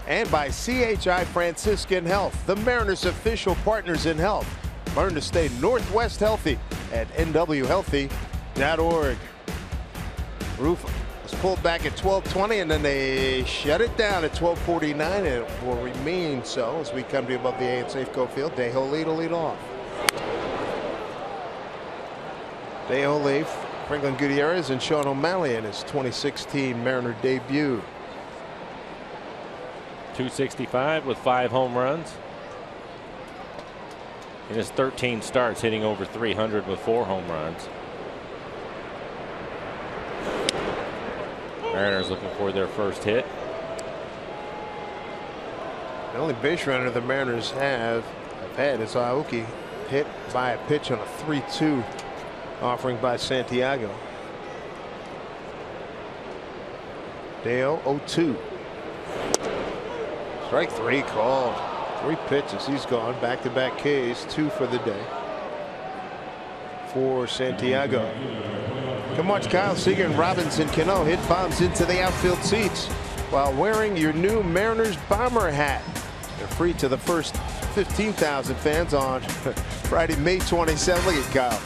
And by CHI Franciscan Health, the Mariners' official partners in health. Learn to stay Northwest healthy at nwhealthy.org. Roof was pulled back at 12:20, and then they shut it down at 12:49, and it will remain so as we come to above the A at Safeco Field. Dejo Lee to lead off. Dejo Lee, Franklin Gutierrez, and Sean O'Malley in his 2016 Mariner debut. 265 with 5 home runs. In his 13 starts, hitting over 300 with 4 home runs. Mariners looking for their first hit. The only base runner the Mariners have had is Aoki, hit by a pitch on a 3-2 offering by Santiago. Dale 0-2. Strike 3 called. 3 pitches. He's gone. Back-to-back Ks. 2 for the day for Santiago. Come watch Kyle Seager and Robinson Cano hit bombs into the outfield seats while wearing your new Mariners bomber hat. They're free to the first 15,000 fans on Friday, May 27th. Look at Kyle.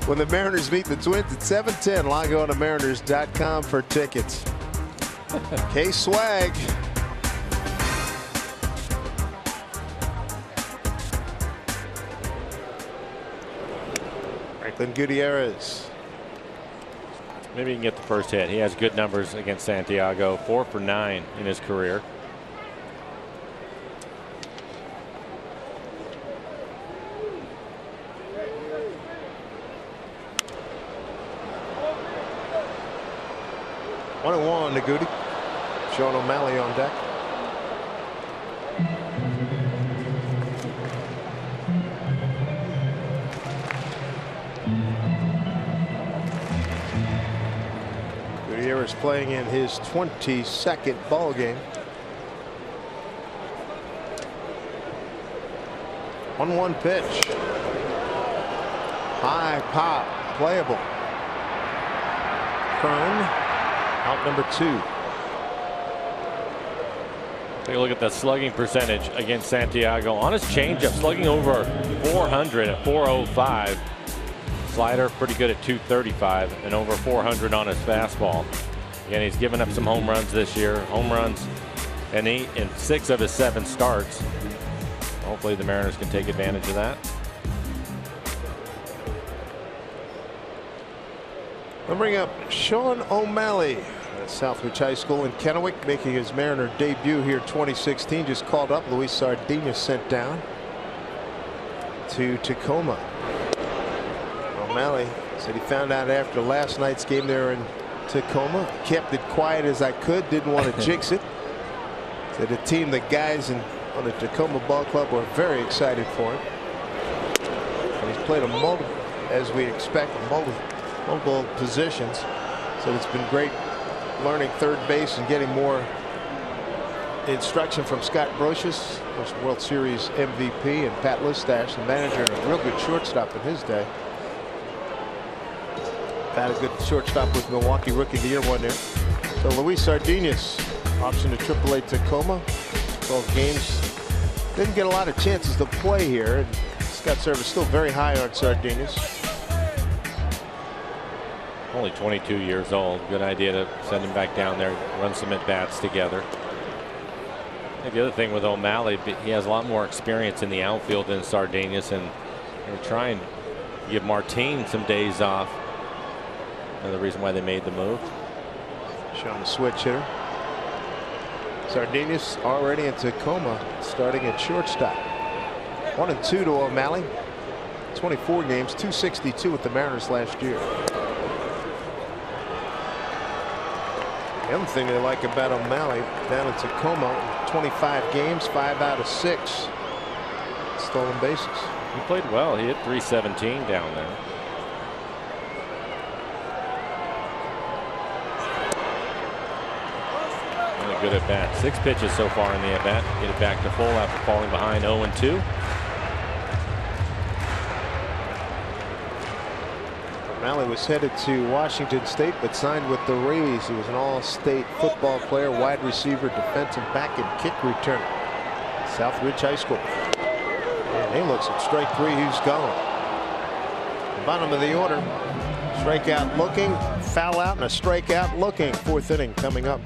When the Mariners meet the Twins at 7:10, log on to Mariners.com for tickets. K-Swag. Franklin Gutierrez. Maybe he can get the first hit. He has good numbers against Santiago. 4 for 9 in his career. One and one to Goody. Sean O'Malley on deck. Gutierrez playing in his 22nd ball game. 1-1 pitch. High pop, playable. Crone, out number 2. Take a look at the slugging percentage against Santiago on his changeup, slugging over 400 at 405. Slider pretty good at 235 and over 400 on his fastball. Again, he's given up some home runs this year. Home runs in 6 of his 7 starts. Hopefully the Mariners can take advantage of that. We'll bring up Sean O'Malley at Southridge High School in Kennewick, making his Mariner debut here 2016. Just called up. Luis Sardinha sent down to Tacoma. O'Malley said he found out after last night's game there in Tacoma. Kept it quiet as I could. Didn't want to jinx it. Said the team, the guys on the Tacoma Ball Club were very excited for him. And he's played a multiple, as we expect, multiple positions. So it's been great learning third base and getting more instruction from Scott Brocious, World Series MVP, and Pat Listash, the manager, and a real good shortstop in his day. Had a good shortstop with Milwaukee Rookie of the Year one there. So Luis Sardinha's option to AAA Tacoma. 12 games. Didn't get a lot of chances to play here. And Scott Servais still very high on Sardinha's. Only 22 years old. Good idea to send him back down there, run some at-bats together. I think the other thing with O'Malley, he has a lot more experience in the outfield than Sardinha's, and they're trying to give Martin some days off. Another reason why they made the move. Showing the switch hitter. Sardinha's already in Tacoma, starting at shortstop. 1-2 to O'Malley. 24 games, 262 with the Mariners last year. The other thing they like about O'Malley down in Tacoma, 25 games, 5 out of 6 stolen bases. He played well. He hit 317 down there. Really good at bat. 6 pitches so far in the at bat. Get it back to full after falling behind 0-2. Malley was headed to Washington State, but signed with the Rays. He was an all-state football player, wide receiver, defensive back, and kick returner. Southridge High School. And he looks at strike 3. He's gone. Bottom of the order. Strikeout looking, foul out, and a strikeout looking. 4th inning coming up.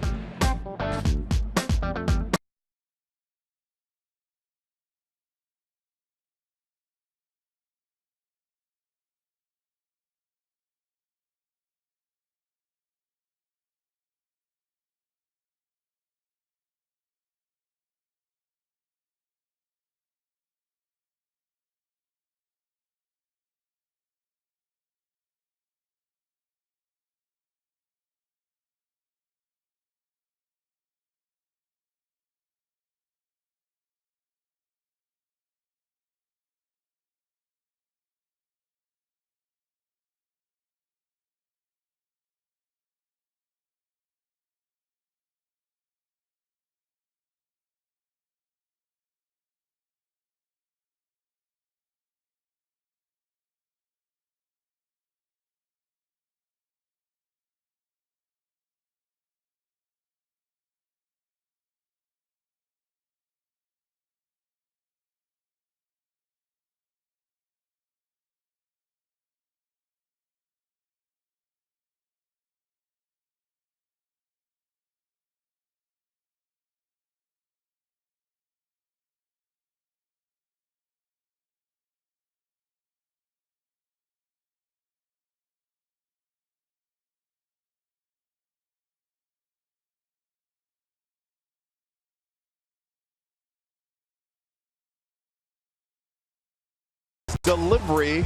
Delivery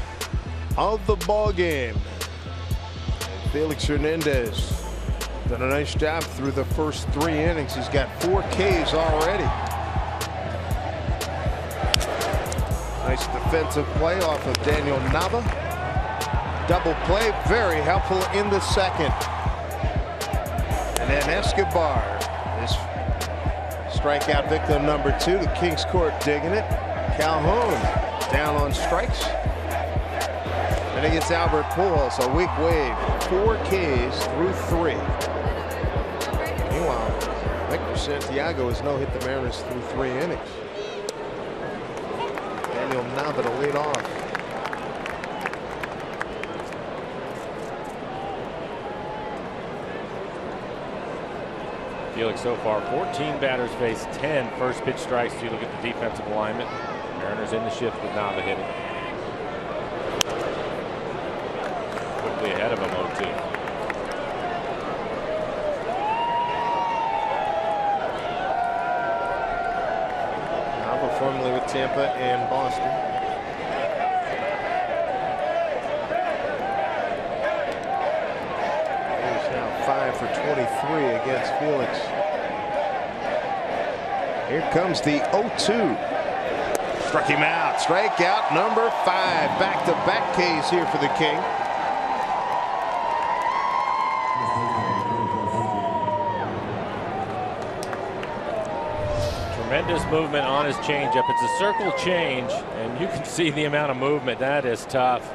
of the ball game. And Felix Hernandez done a nice job through the first 3 innings. He's got 4 Ks already. Nice defensive play off of Daniel Nava. Double play, very helpful in the second. And then Escobar is strikeout victim number 2. The Kings Court digging it. Calhoun down on strikes. And he gets Albert Pujols, a weak wave. 4 Ks through 3. Meanwhile, Victor Santiago has no-hit the Mariners through 3 innings. Daniel Nava to lead off. Felix so far 14 batters faced 10 first pitch strikes. You look at the defensive alignment. Mariners in the shift with Nava hitting. Quickly ahead of him, 0-2. Nava formerly with Tampa and Boston. He's now 5 for 23 against Felix. Here comes the 0-2. Struck him out. Strikeout number 5. Back-to-back Ks here for the King. Tremendous movement on his changeup. It's a circle change, and you can see the amount of movement. That is tough.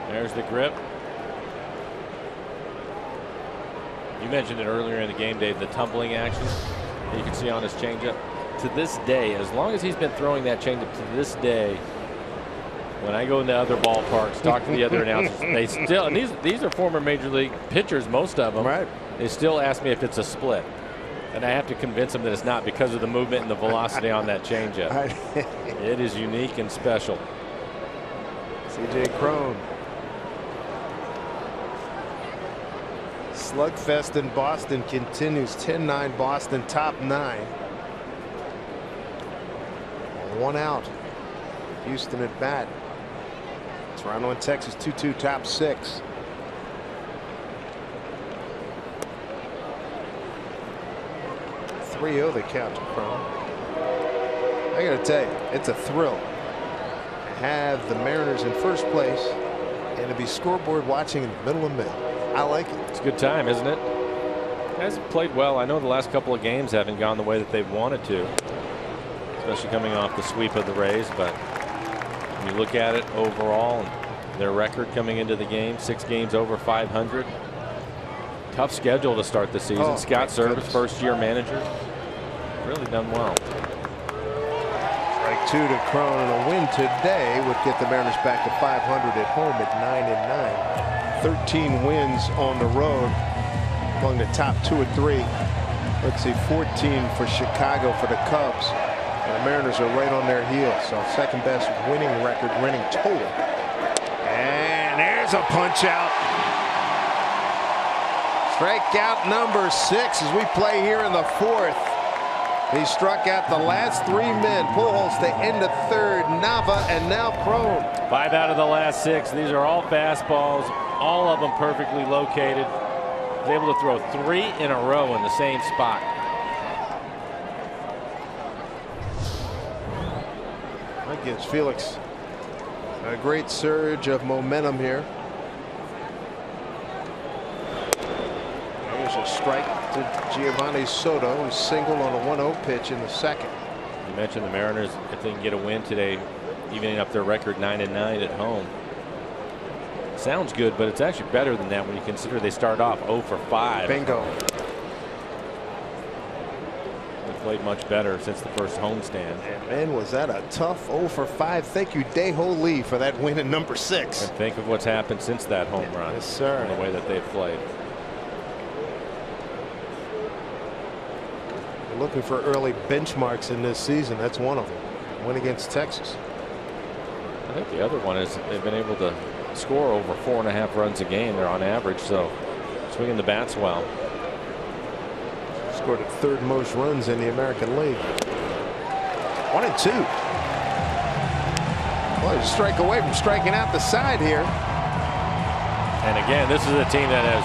There's the grip. You mentioned it earlier in the game, Dave, the tumbling action that you can see on his changeup. To this day, as long as he's been throwing that changeup to this day, when I go into other ballparks, talk to the other announcers, they still, and these are former major league pitchers, most of them. Right. They still ask me if it's a split, and I have to convince them that it's not because of the movement and the velocity on that changeup. It is unique and special. C.J. Cron. Slugfest in Boston continues. 10-9 Boston, top 9. 1 out. Houston at bat. Toronto and Texas 2-2 top 6. .30 the count to Cron. I gotta tell you, it's a thrill to have the Mariners in first place and to be scoreboard watching in the middle of May. I like it. It's a good time, isn't it? Hasn't played well. I know the last couple of games haven't gone the way that they've wanted to, especially coming off the sweep of the Rays, but when you look at it overall, Their record coming into the game, 6 games over 500. Tough schedule to start the season. Scott Service, first-year manager, really done well. Strike 2 to Cron, and a win today would get the Mariners back to 500 at home at 9-9. 13 wins on the road among the top 2 or 3. Let's see, 14 for Chicago for the Cubs. And the Mariners are right on their heels. So second best winning record, winning total. And there's a punch out. Strikeout number 6 as we play here in the 4th. He struck out the last 3 men. Pujols to end the 3rd, Nava, and now Cron. 5 out of the last 6. These are all fastballs, all of them perfectly located. He's able to throw 3 in a row in the same spot. That gives Felix a great surge of momentum here. There's a strike to Giovanni Soto, who singled on a 1-0 pitch in the 2nd. You mentioned the Mariners, if they can get a win today, evening up their record 9-9 at home. Sounds good, but it's actually better than that when you consider they start off 0 for 5. Bingo. They played much better since the first homestand. And man, was that a tough 0 for 5. Thank you, Dae-Ho Lee, for that win in number 6. And think of what's happened since that home run. Yes, sir. And the way that they've played. We're looking for early benchmarks in this season. That's one of them. Win against Texas. I think the other one is they've been able to score over 4.5 runs a game. They're on average, so swinging the bats well. Scored at 3rd most runs in the American League. 1-2. Well, he's a strike away from striking out the side here. And again, this is a team that has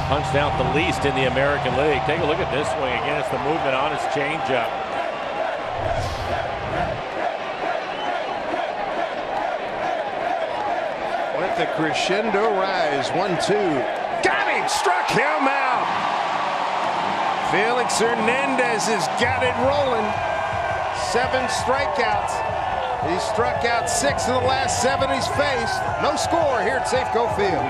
punched out the least in the American League. Take a look at this swing again. It's the movement on his changeup. Let the crescendo rise. 1-2. Got him! Struck him out! Felix Hernandez has got it rolling. 7 strikeouts. He struck out 6 of the last 7 he's faced. No score here at Safeco Field.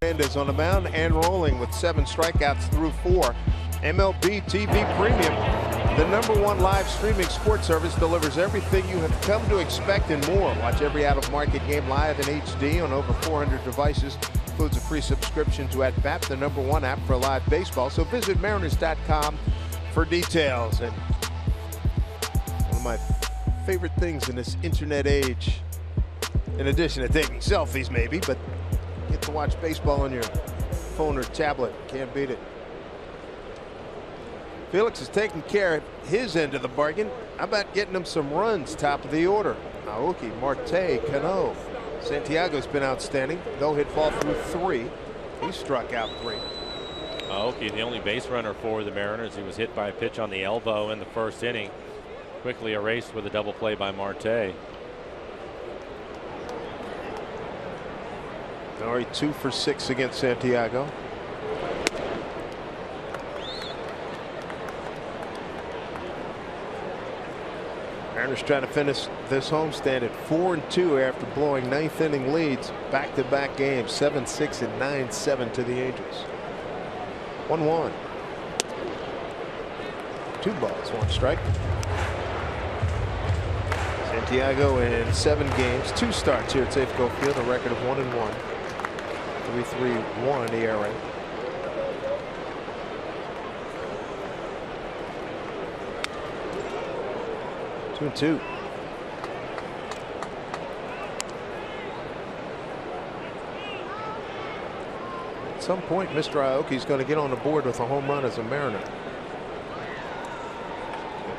Hernandez on the mound and rolling with 7 strikeouts through 4. MLB TV Premium, the #1 live streaming sports service, delivers everything you have come to expect and more. Watch every out-of-market game live in HD on over 400 devices. Includes a free subscription to @BAP, the #1 app for live baseball. So visit Mariners.com for details. And one of my favorite things in this internet age, in addition to taking selfies maybe, but get to watch baseball on your phone or tablet. Can't beat it. Felix is taking care of his end of the bargain. How about getting him some runs top of the order? Aoki, Marte, Cano. Santiago's been outstanding. No hit ball through 3. He struck out 3. Aoki, the only base runner for the Mariners. He was hit by a pitch on the elbow in the first inning. Quickly erased with a double play by Marte. Already 2 for 6 against Santiago. Mariners trying to finish this homestand at 4-2 after blowing 9th inning leads. Back-to-back games, 7-6 and 9-7 to the Angels. 1-1. 2 balls, 1 strike. Santiago in 7 games, 2 starts here at Safeco Field, a record of 1-1. 3.31 ERA. Two and two. At some point, Mr. Aoki is going to get on the board with a home run as a Mariner.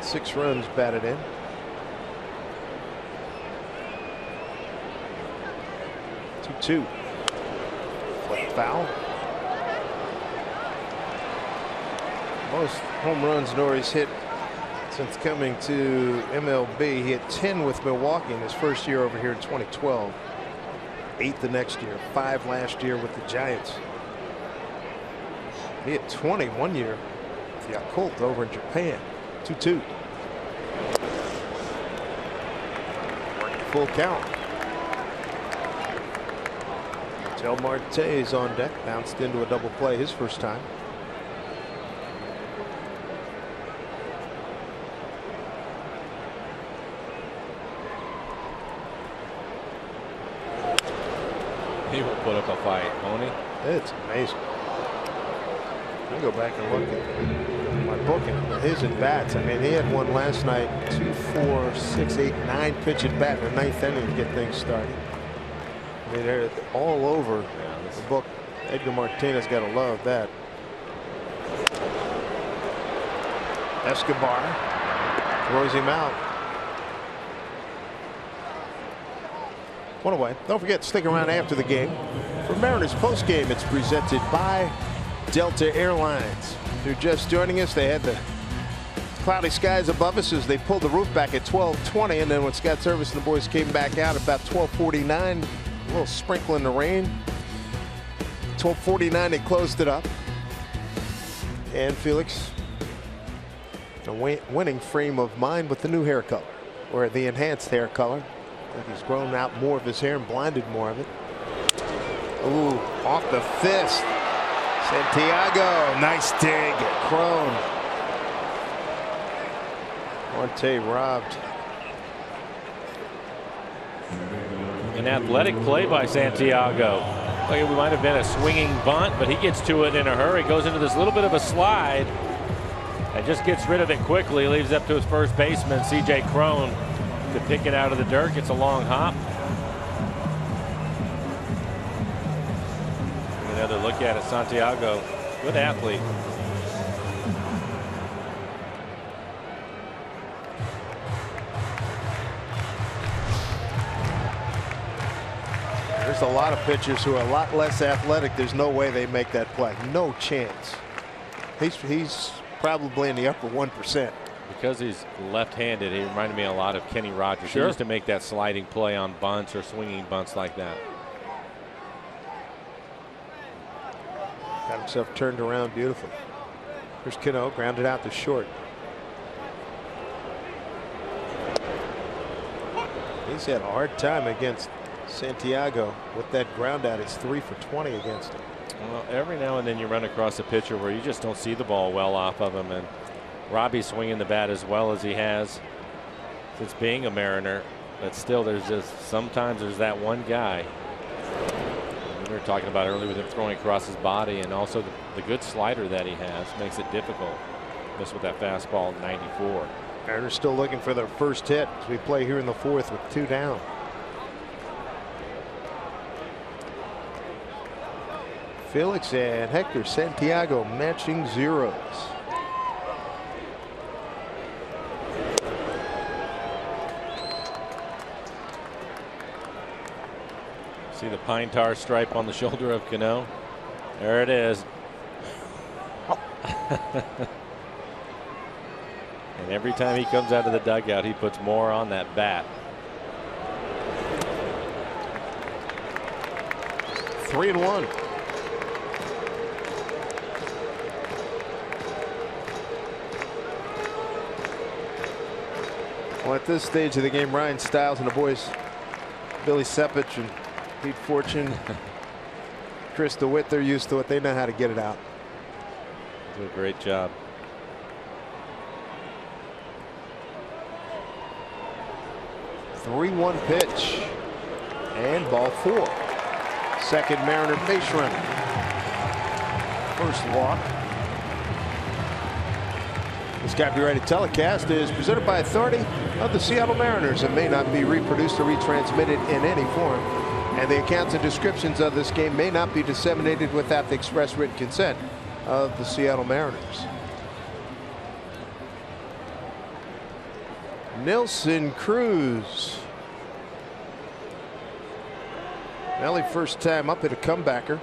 6 runs batted in. 2-2. Flipped foul. Most home runs Norrie's hit since coming to MLB. He had 10 with Milwaukee in his first year over here in 2012. 8 the next year. 5 last year with the Giants. He had 20 one year with the Yakult over in Japan. 2-2. Full count. Tel Marte is on deck. Bounced into a double play his first time. He will put up a fight, won't he? It's amazing. I go back and look at my book and his at bats. I mean, he had one last night, 2, 4, 6, 8, 9 pitch at bat in the 9th inning to get things started. I mean, they're all over the book. Edgar Martinez got to love that. Escobar throws him out. One away. Don't forget, stick around after the game. For Mariners postgame, it's presented by Delta Airlines. If you're just joining us, they had the cloudy skies above us as they pulled the roof back at 12:20, and then when Scott Service and the boys came back out about 12:49, a little sprinkle in the rain. 12:49, they closed it up. And Felix, a winning frame of mind with the new hair color, or the enhanced hair color. Like he's grown out more of his hair and blinded more of it. Ooh, off the fist. Santiago, nice dig. Crone. Marte robbed. An athletic play by Santiago. Like it might have been a swinging bunt, but he gets to it in a hurry. Goes into this little bit of a slide and just gets rid of it quickly. Leaves it up to his first baseman, C.J. Crone, to pick it out of the dirt. Gets a long hop. Another look at it. Santiago, good athlete. There's a lot of pitchers who are a lot less athletic. There's no way they make that play. No chance. He's probably in the upper 1%. Because he's left-handed, he reminded me a lot of Kenny Rogers. Sure. He used to make that sliding play on bunts or swinging bunts like that. Got himself turned around beautifully. Here's Cano, grounded out to short. He's had a hard time against Santiago with that ground out. It's 3 for 20 against him. Well, every now and then you run across a pitcher where you just don't see the ball well off of him, and Robbie's swinging the bat as well as he has since being a Mariner, but still there's just sometimes there's that one guy. We were talking about earlier with him throwing across his body, and also the good slider that he has makes it difficult. Just with that fastball 94. Mariners still looking for their first hit as we play here in the 4th with 2 down. Felix and Hector Santiago matching zeros. See the pine tar stripe on the shoulder of Cano? There it is. And every time he comes out of the dugout, he puts more on that bat. 3-1. Well, at this stage of the game, Ryan Stiles and the boys, Billy Sepich and Pete Fortune, Chris DeWitt, they're used to it. They know how to get it out. Do a great job. Three-one pitch and ball 4. Second Mariner base runner. First walk. This copyrighted telecast is presented by authority of the Seattle Mariners and may not be reproduced or retransmitted in any form. And the accounts and descriptions of this game may not be disseminated without the express written consent of the Seattle Mariners. Nelson Cruz. Nelly first time up at a comebacker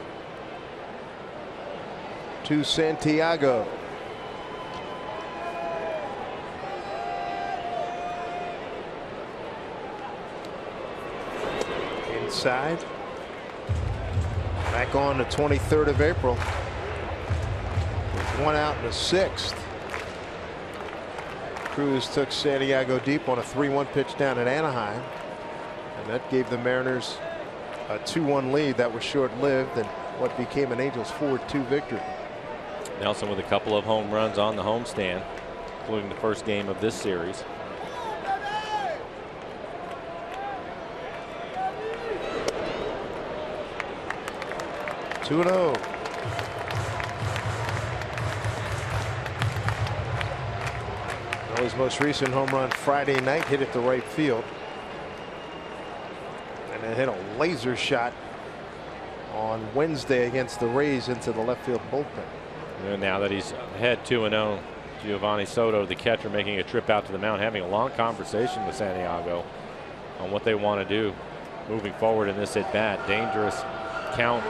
to Santiago. Inside. Back on the 23rd of April. One out in the 6th. Cruz took Santiago deep on a 3-1 pitch down at Anaheim. And that gave the Mariners a 2-1 lead that was short-lived and what became an Angels 4-2 victory. Nelson with a couple of home runs on the homestand, including the first game of this series. Two 2-0. His most recent home run Friday night hit it to right field. And then hit a laser shot on Wednesday against the Rays into the left field bullpen. And now that he's ahead 2-0, Giovanni Soto, the catcher, making a trip out to the mound, having a long conversation with Santiago on what they want to do moving forward in this at bat. Dangerous count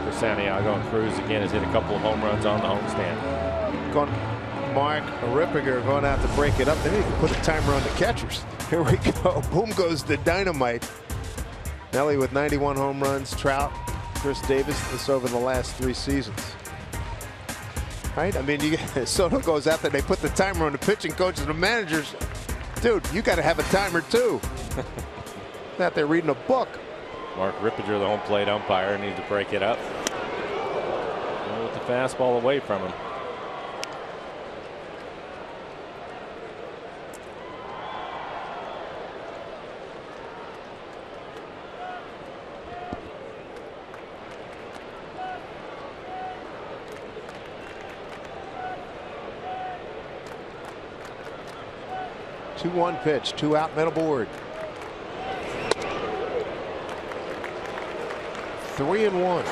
for Santiago, and Cruz again has hit a couple of home runs on the homestand. Mark Rippiger going out to break it up. Then he can put a timer on the catchers. Here we go. Boom goes the dynamite. Nelly with 91 home runs. Trout, Chris Davis, this over the last 3 seasons. Right? I mean, Soto goes out there. They put the timer on the pitching coaches and the managers. Dude, you got to have a timer too. Out there reading a book. Mark Rippiger, the home plate umpire, needs to break it up. With the fastball away from him. Two-one pitch, 2 out, middle board. 3-1.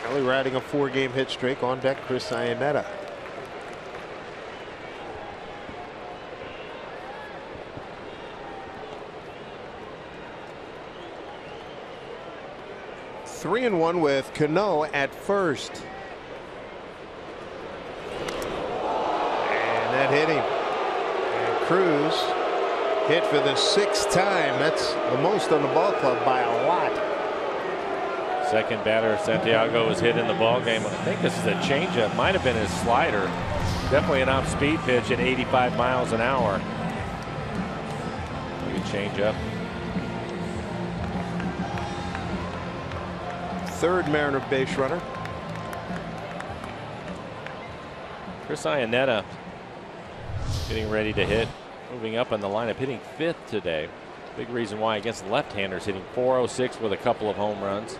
Kelly riding a 4-game hit streak. On deck, Chris Iannetta. Three and 1 with Cano at first. And that hit him. And Cruz hit for the 6th time. That's the most on the ball club by a lot. Second batter, Santiago, was hit in the ball game. I think this is a changeup. Might have been his slider. Definitely an off-speed pitch at 85 miles an hour. You can change up. Third Mariner base runner. Chris Iannetta getting ready to hit, moving up on the lineup, hitting 5th today. Big reason why against left-handers, hitting .406 with a couple of home runs.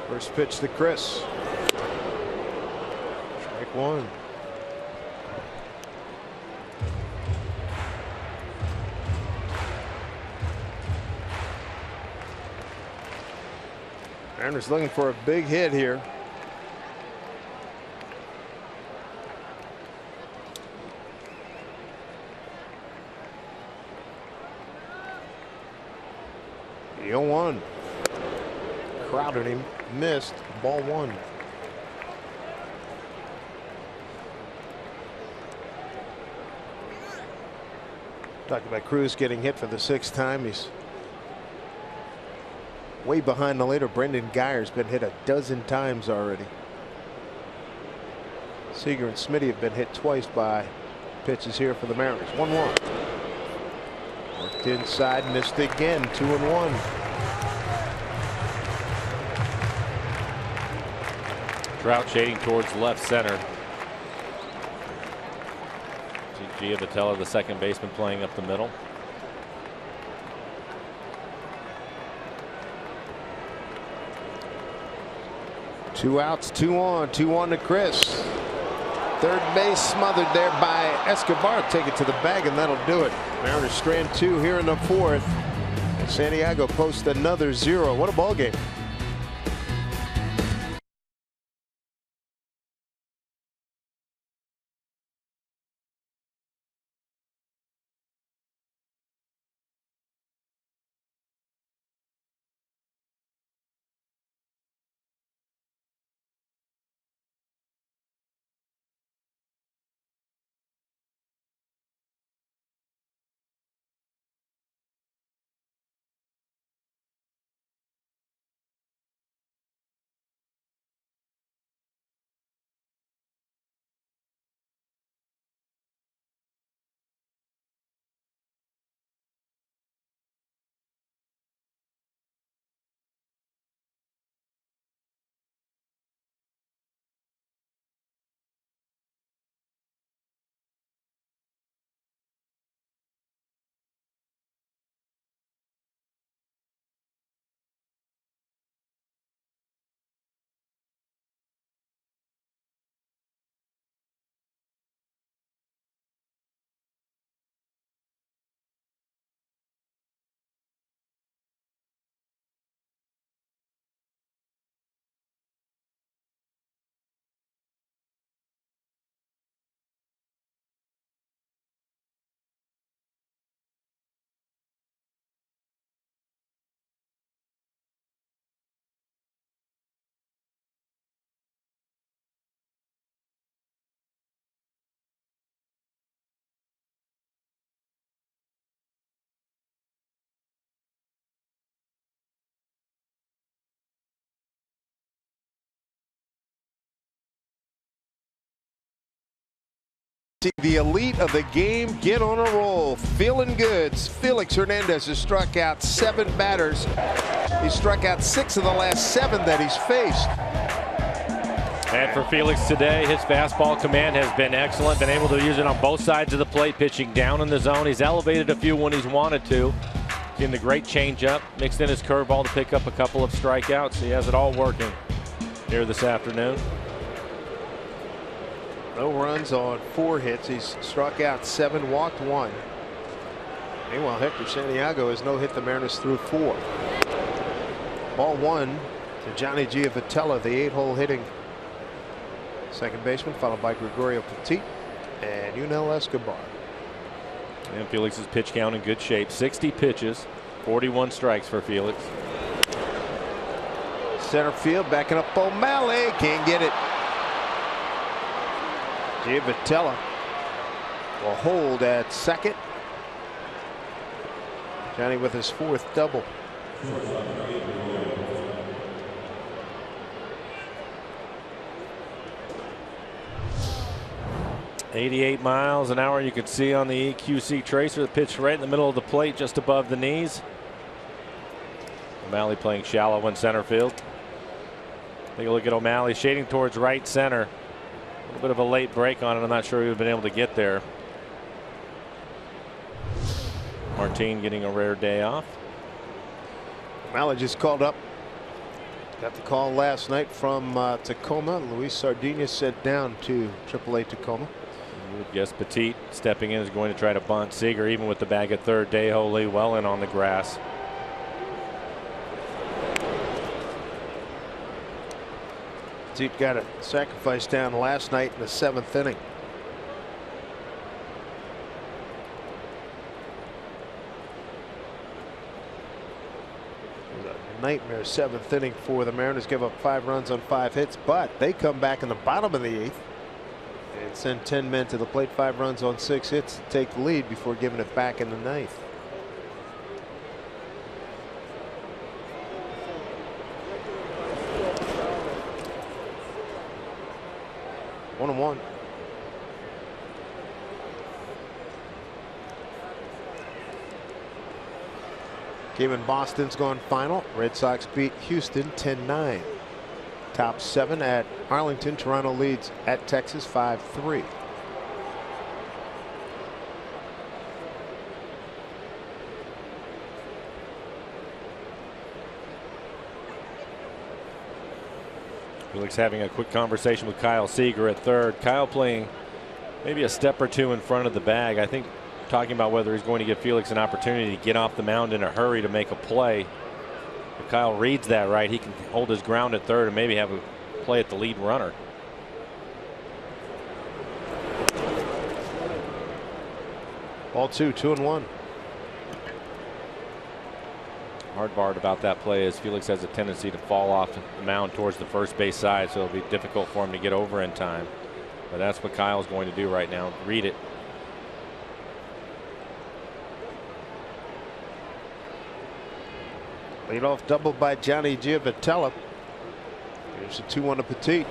First pitch to Chris. Strike 1. Mariners looking for a big hit here. The 0-1. Crowded him, missed, ball one. Talking about Cruz getting hit for the 6th time. He's way behind the leader. Brendan Geyer's been hit a dozen times already. Seager and Smitty have been hit twice by pitches here for the Mariners. 1-1. Worked inside, missed again. 2-1. Trout shading towards left center. Giavotella, the second baseman, playing up the middle. Two outs, 2 on, 2-1 to Chris. Third base smothered there by Escobar. Take it to the bag, and that'll do it. Mariners strand 2 here in the 4th. And Santiago posts another 0. What a ball game. The elite of the game get on a roll. Feeling good. Felix Hernandez has struck out 7 batters. He struck out 6 of the last 7 that he's faced. And for Felix today, his fastball command has been excellent. Been able to use it on both sides of the plate, pitching down in the zone. He's elevated a few when he's wanted to. Seen the great changeup, mixed in his curveball to pick up a couple of strikeouts. He has it all working here this afternoon. No runs on 4 hits. He's struck out 7, walked 1. Meanwhile, Hector Santiago has no hit the Mariners through 4. Ball 1 to Johnny Giavotella, the 8-hole hitting second baseman, followed by Gregorio Petit and Yunel Escobar. And Felix's pitch count in good shape. 60 pitches, 41 strikes for Felix. Center field, backing up O'Malley, can't get it. Giavotella will hold at second. Johnny with his 4th double. .88 miles an hour. You can see on the EQC tracer the pitch right in the middle of the plate, just above the knees. O'Malley playing shallow in center field. Take a look at O'Malley shading towards right center. A little bit of a late break on it. I'm not sure he would have been able to get there. Martin getting a rare day off. O'Malley just called up. Got the call last night from Tacoma. Luis Sardinas sent down to AAA Tacoma. You would guess Petit stepping in is going to try to bunt. Seager, even with the bag at third. Dejo, Lee well in on the grass. Petit got a sacrifice down last night in the 7th inning. nightmare 7th inning for the Mariners. Give up 5 runs on 5 hits, but they come back in the bottom of the 8th and send 10 men to the plate. 5 runs on 6 hits to take the lead before giving it back in the 9th. One and one. Game in Boston's gone final. Red Sox beat Houston 10-9. Top 7 at Arlington. Toronto leads at Texas 5-3. Felix having a quick conversation with Kyle Seager at third. Kyle playing maybe a step or two in front of the bag. I think talking about whether he's going to give Felix an opportunity to get off the mound in a hurry to make a play. If Kyle reads that right, he can hold his ground at third and maybe have a play at the lead runner. Ball 2, 2-1. Hard part about that play is Felix has a tendency to fall off the mound towards the first base side, so it'll be difficult for him to get over in time. But that's what Kyle's going to do right now. Read it. Leadoff double by Johnny Giavotella. Here's a 2-1 to Petit.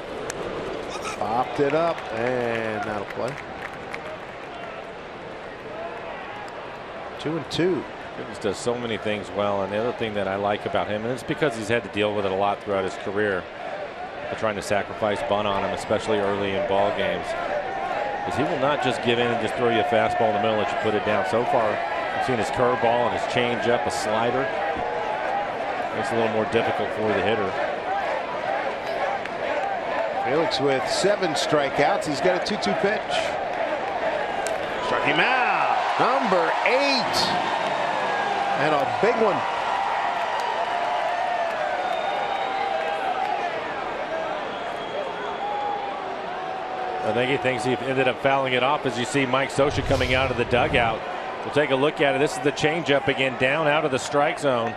Popped it up and out of play. 2-2. Felix does so many things well, and the other thing that I like about him, and it's because he's had to deal with it a lot throughout his career, but trying to sacrifice bunt on him, especially early in ball games, is he will not just give in and just throw you a fastball in the middle and let you put it down. So far, I've seen his curveball and his changeup, a slider. Makes it a little more difficult for the hitter. Felix with 7 strikeouts. He's got a 2-2 pitch. Struck him out. Number 8. And a big one. I think he thinks he ended up fouling it off as you see Mike Scioscia coming out of the dugout. We'll take a look at it. This is the changeup again, down out of the strike zone.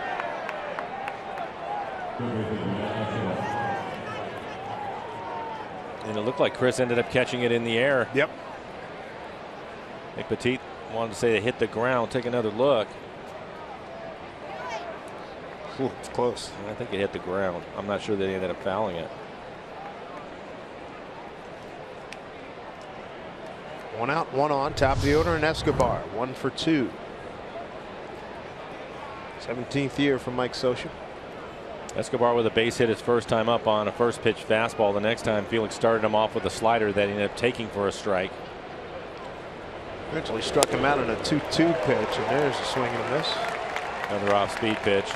And it looked like Chris ended up catching it in the air. Yep. Nick Petit wanted to say they hit the ground. Take another look. Ooh, it's close. I think it hit the ground. I'm not sure they ended up fouling it. 1 out, 1 on. Top of the order and Escobar. 1 for 2. 17th year for Mike Scioscia. Escobar with a base hit his first time up on a first pitch fastball. The next time Felix started him off with a slider that he ended up taking for a strike. Eventually struck him out in a 2-2 pitch, and there's a swing and a miss. Another off speed pitch.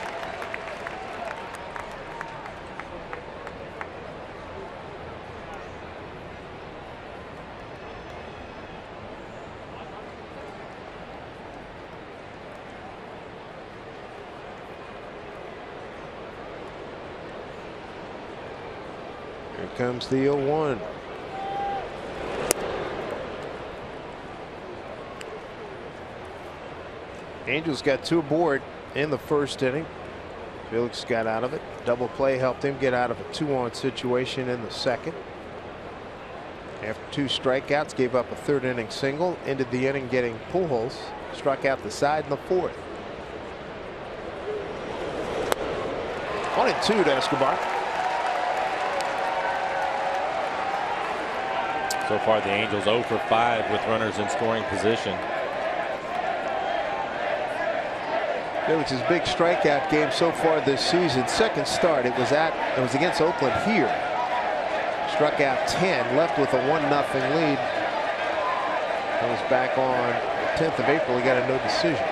Here comes the 0-1. Angels got 2 aboard in the first inning. Felix got out of it. Double play helped him get out of a 2-on situation in the second. After 2 strikeouts, gave up a 3rd inning single. Ended the inning getting Pujols. Struck out the side in the 4th. 1-2 to Escobar. So far the Angels 0 for 5 with runners in scoring position. Felix's big strikeout game so far this season. Second start, it was against Oakland here. Struck out 10, left with a 1-0 lead. It was back on the 10th of April. He got a no decision.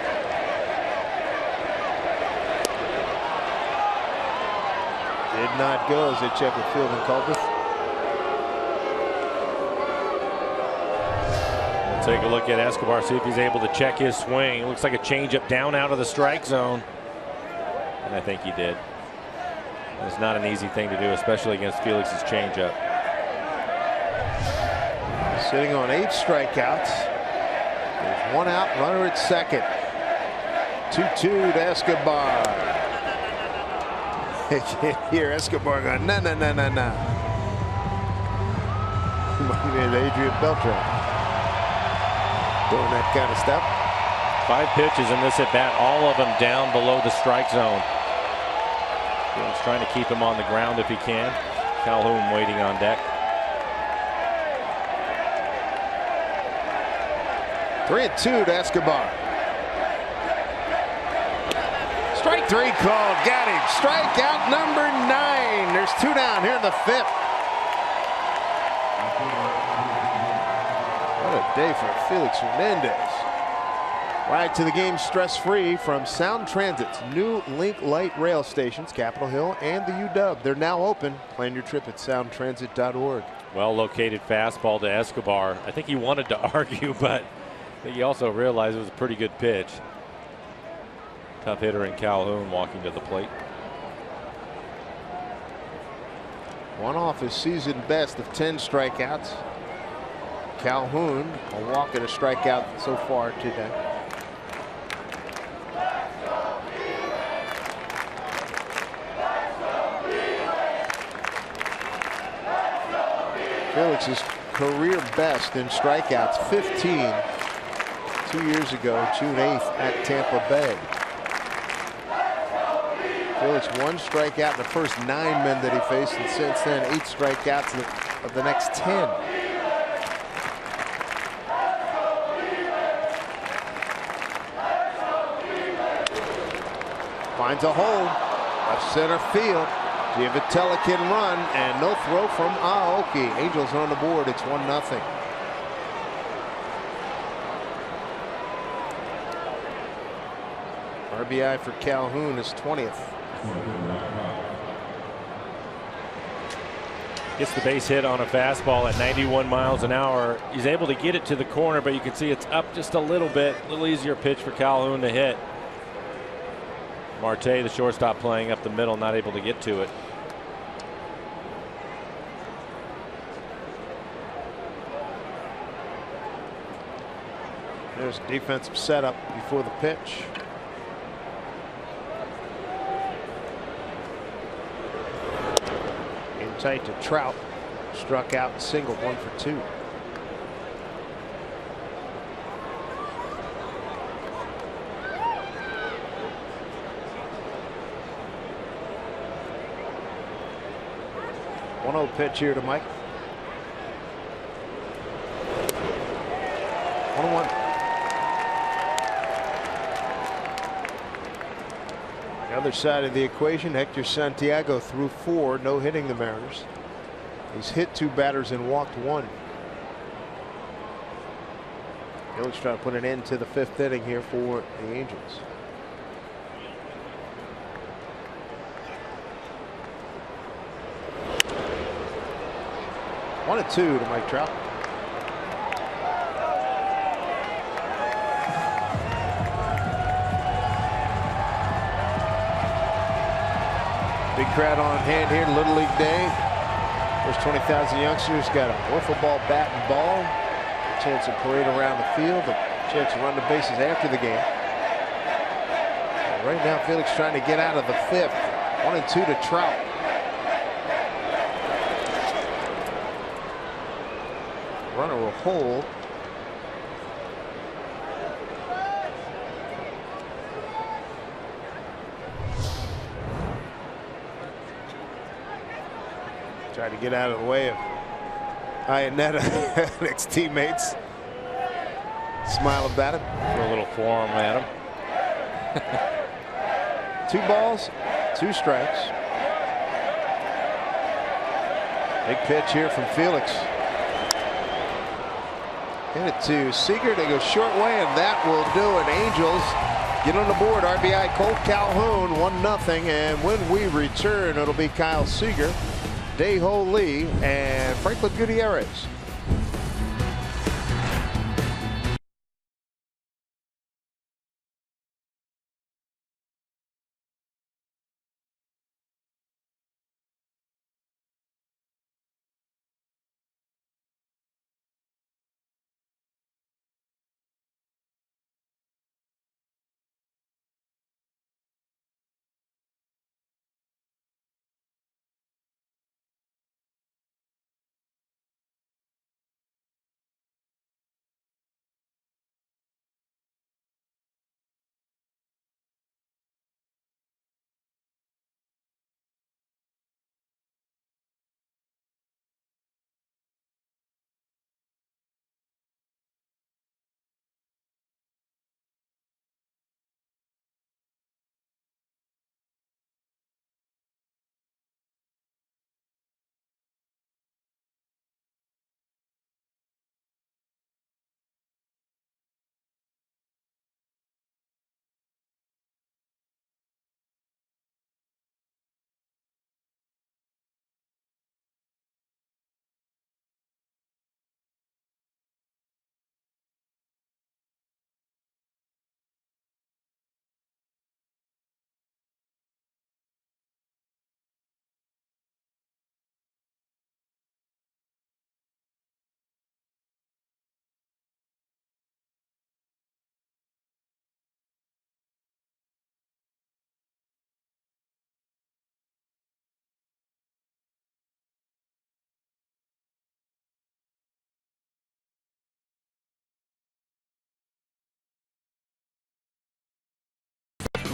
Did not go as they check with Field and Culberth. Take a look at Escobar, see if he's able to check his swing. It looks like a changeup down out of the strike zone. And I think he did. It's not an easy thing to do, especially against Felix's changeup. Sitting on 8 strikeouts. There's 1 out, runner at second. 2-2 to Escobar. Here, Escobar going, no. Adrian Beltre doing that kind of stuff. 5 pitches in this at bat, all of them down below the strike zone. He's trying to keep him on the ground if he can. Calhoun waiting on deck. 3-2 to Escobar. Strike 3 called. Got him. Strikeout number 9. There's 2 down here in the 5th. What a day for Felix Hernandez. Right to the game stress-free from Sound Transit's new Link Light rail stations, Capitol Hill and the UW. They're now open. Plan your trip at soundtransit.org. Well-located fastball to Escobar. I think he wanted to argue, but I think he also realized it was a pretty good pitch. Tough hitter in Calhoun walking to the plate. One off his season best of 10 strikeouts. Calhoun a walk and a strikeout so far today. Felix's career best in strikeouts, 15, 2 years ago, June 8th at Tampa Bay. Felix 1 strikeout in the first 9 men that he faced, and since then 8 strikeouts of the next 10. Finds a hole, left center field. Giavitelli can run, and no throw from Aoki. Angels on the board. It's 1-0. RBI for Calhoun is 20th. Gets the base hit on a fastball at 91 miles an hour. He's able to get it to the corner, but you can see it's up just a little bit. A little easier pitch for Calhoun to hit. Marte, the shortstop, playing up the middle, not able to get to it. There's a defensive setup before the pitch. In tight to Trout. Struck out, single, 1 for 2. One-0 pitch here to Mike. 1-1. The other side of the equation, Hector Santiago threw 4, no hitting the Mariners. He's hit 2 batters and walked 1. Felix trying to put an end to the 5th inning here for the Angels. One and 2 to Mike Trout. Big crowd on hand here, Little League Day. There's 20,000 youngsters got a wiffle ball bat and ball. A chance to parade around the field, a chance to run the bases after the game. Right now, Felix trying to get out of the 5th. 1 and 2 to Trout. Runner will hold. Try to get out of the way of Iannetta and his teammates. Smile about it. Throw a little forearm at him. 2 balls, 2 strikes. Big pitch here from Felix. Hit it to Seager. They go short way, and that will do it. Angels get on the board. RBI Cole Calhoun, 1-0. And when we return, it'll be Kyle Seager, Dae-Ho Lee, and Franklin Gutierrez.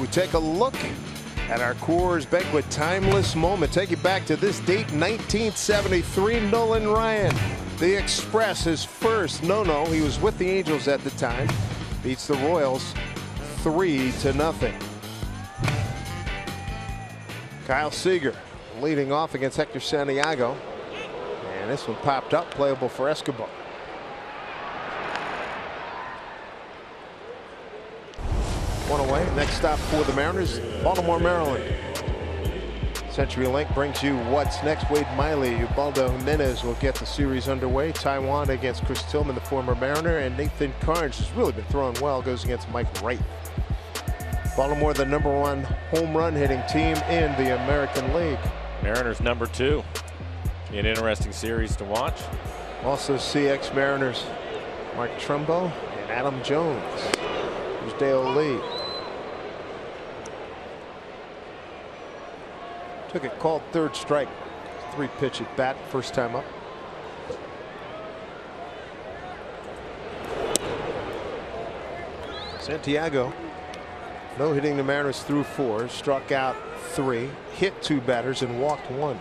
we take a look at our Coors Banquet timeless moment. Take you back to this date, 1973. Nolan Ryan, the Express, his first no-no. He was with the Angels at the time. Beats the Royals 3-0. Kyle Seager leading off against Hector Santiago. And this one popped up, playable for Escobar. One away. Next stop for the Mariners, Baltimore, Maryland. CenturyLink brings you what's next. Wade Miley, Ubaldo Jimenez will get the series underway. Taiwan against Chris Tillman, the former Mariner, and Nathan Carnes has really been throwing well, goes against Mike Wright. Baltimore, the #1 home run hitting team in the American League. Mariners #2. An interesting series to watch. Also CX Mariners, Mark Trumbo and Adam Jones. Here's Dale Lee. Took it called third strike. 3-pitch at bat, first time up. Santiago, no hitting the Mariners through 4, struck out 3, hit 2 batters and walked 1.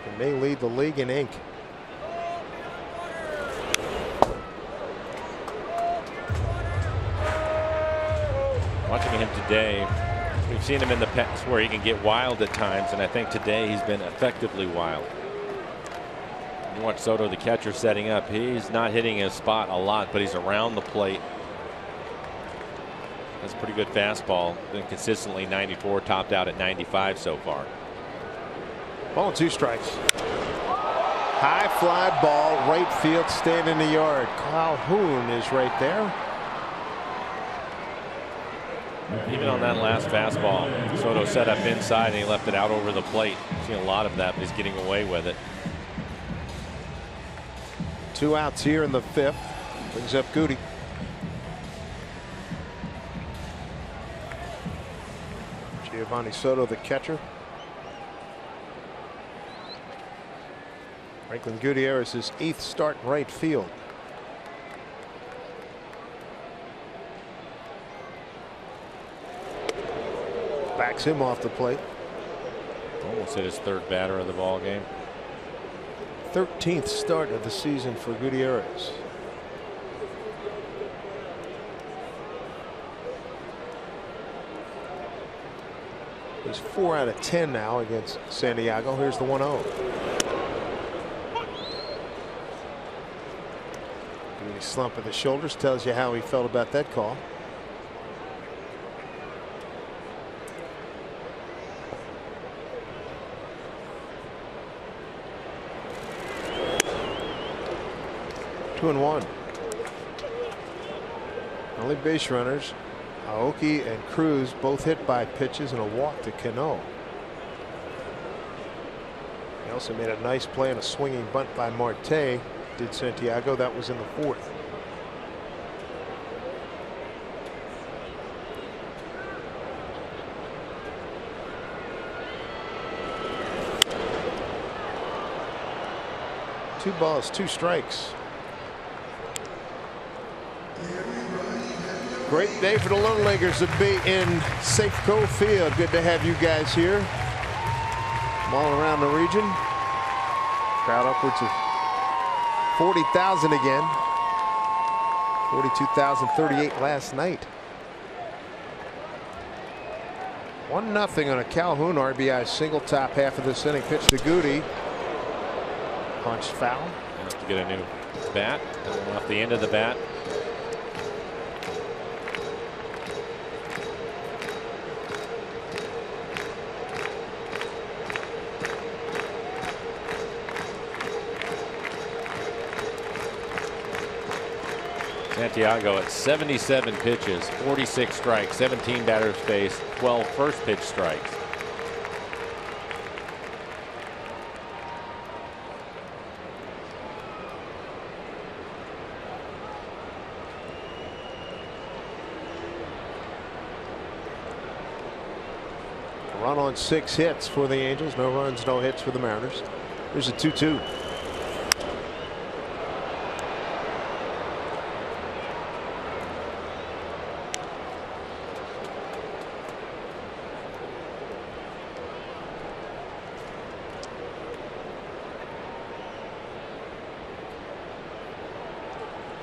And they lead the league in ink. Watching him today, we've seen him in the past where he can get wild at times, and I think today he's been effectively wild. You watch Soto, the catcher, setting up. He's not hitting his spot a lot, but he's around the plate. That's a pretty good fastball. Been consistently 94, topped out at 95 so far. Ball and 2 strikes. High fly ball, right field, stand in the yard. Calhoun is right there. Even on that last fastball, Soto set up inside and he left it out over the plate. Seen a lot of that, but he's getting away with it. 2 outs here in the 5th. Brings up Goody. Giovanni Soto, the catcher. Franklin Gutierrez, his 8th start in right field. Backs him off the plate. Almost hit his 3rd batter of the ball game. 13th start of the season for Gutierrez. He's 4 out of 10 now against Santiago. Here's the 1-0. Slump of the shoulders tells you how he felt about that call. Two and 1. Only base runners. Aoki and Cruz both hit by pitches and a walk to Cano. He also made a nice play on a swinging bunt by Marte. Did Santiago. That was in the 4th. Two balls, 2 strikes. Great day for the Lone Leaguers to be in Safeco Field. Good to have you guys here from all around the region. Crowd upwards of 40,000 again. 42,038 last night. 1-0 on a Calhoun RBI single, top half of this inning. Pitch to Goody. Punched foul. Has to get a new bat off the end of the bat. Santiago at 77 pitches, 46 strikes, 17 batters faced, 12 first pitch strikes. Run on 6 hits for the Angels. No runs, no hits for the Mariners. Here's a 2-2.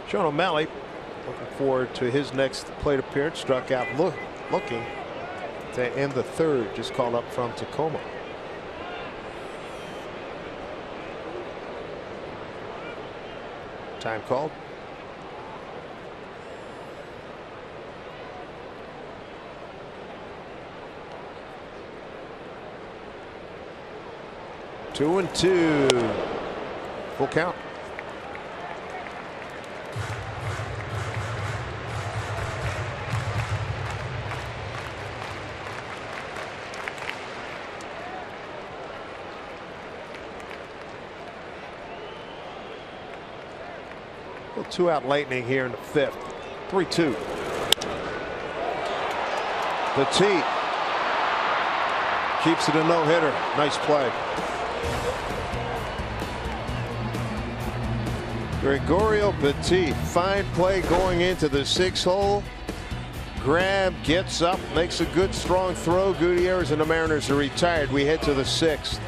Sean O'Malley looking forward to his next plate appearance. Struck out looking to end the third. Just called up from Tacoma. Time called. Two and two. Full count. Two out lightning here in the fifth. 3-2. Petit keeps it a no-hitter. Nice play. Gregorio Petit, fine play going into the 6th hole. Grab, gets up, makes a good strong throw. Gutierrez and the Mariners are retired. We head to the 6th.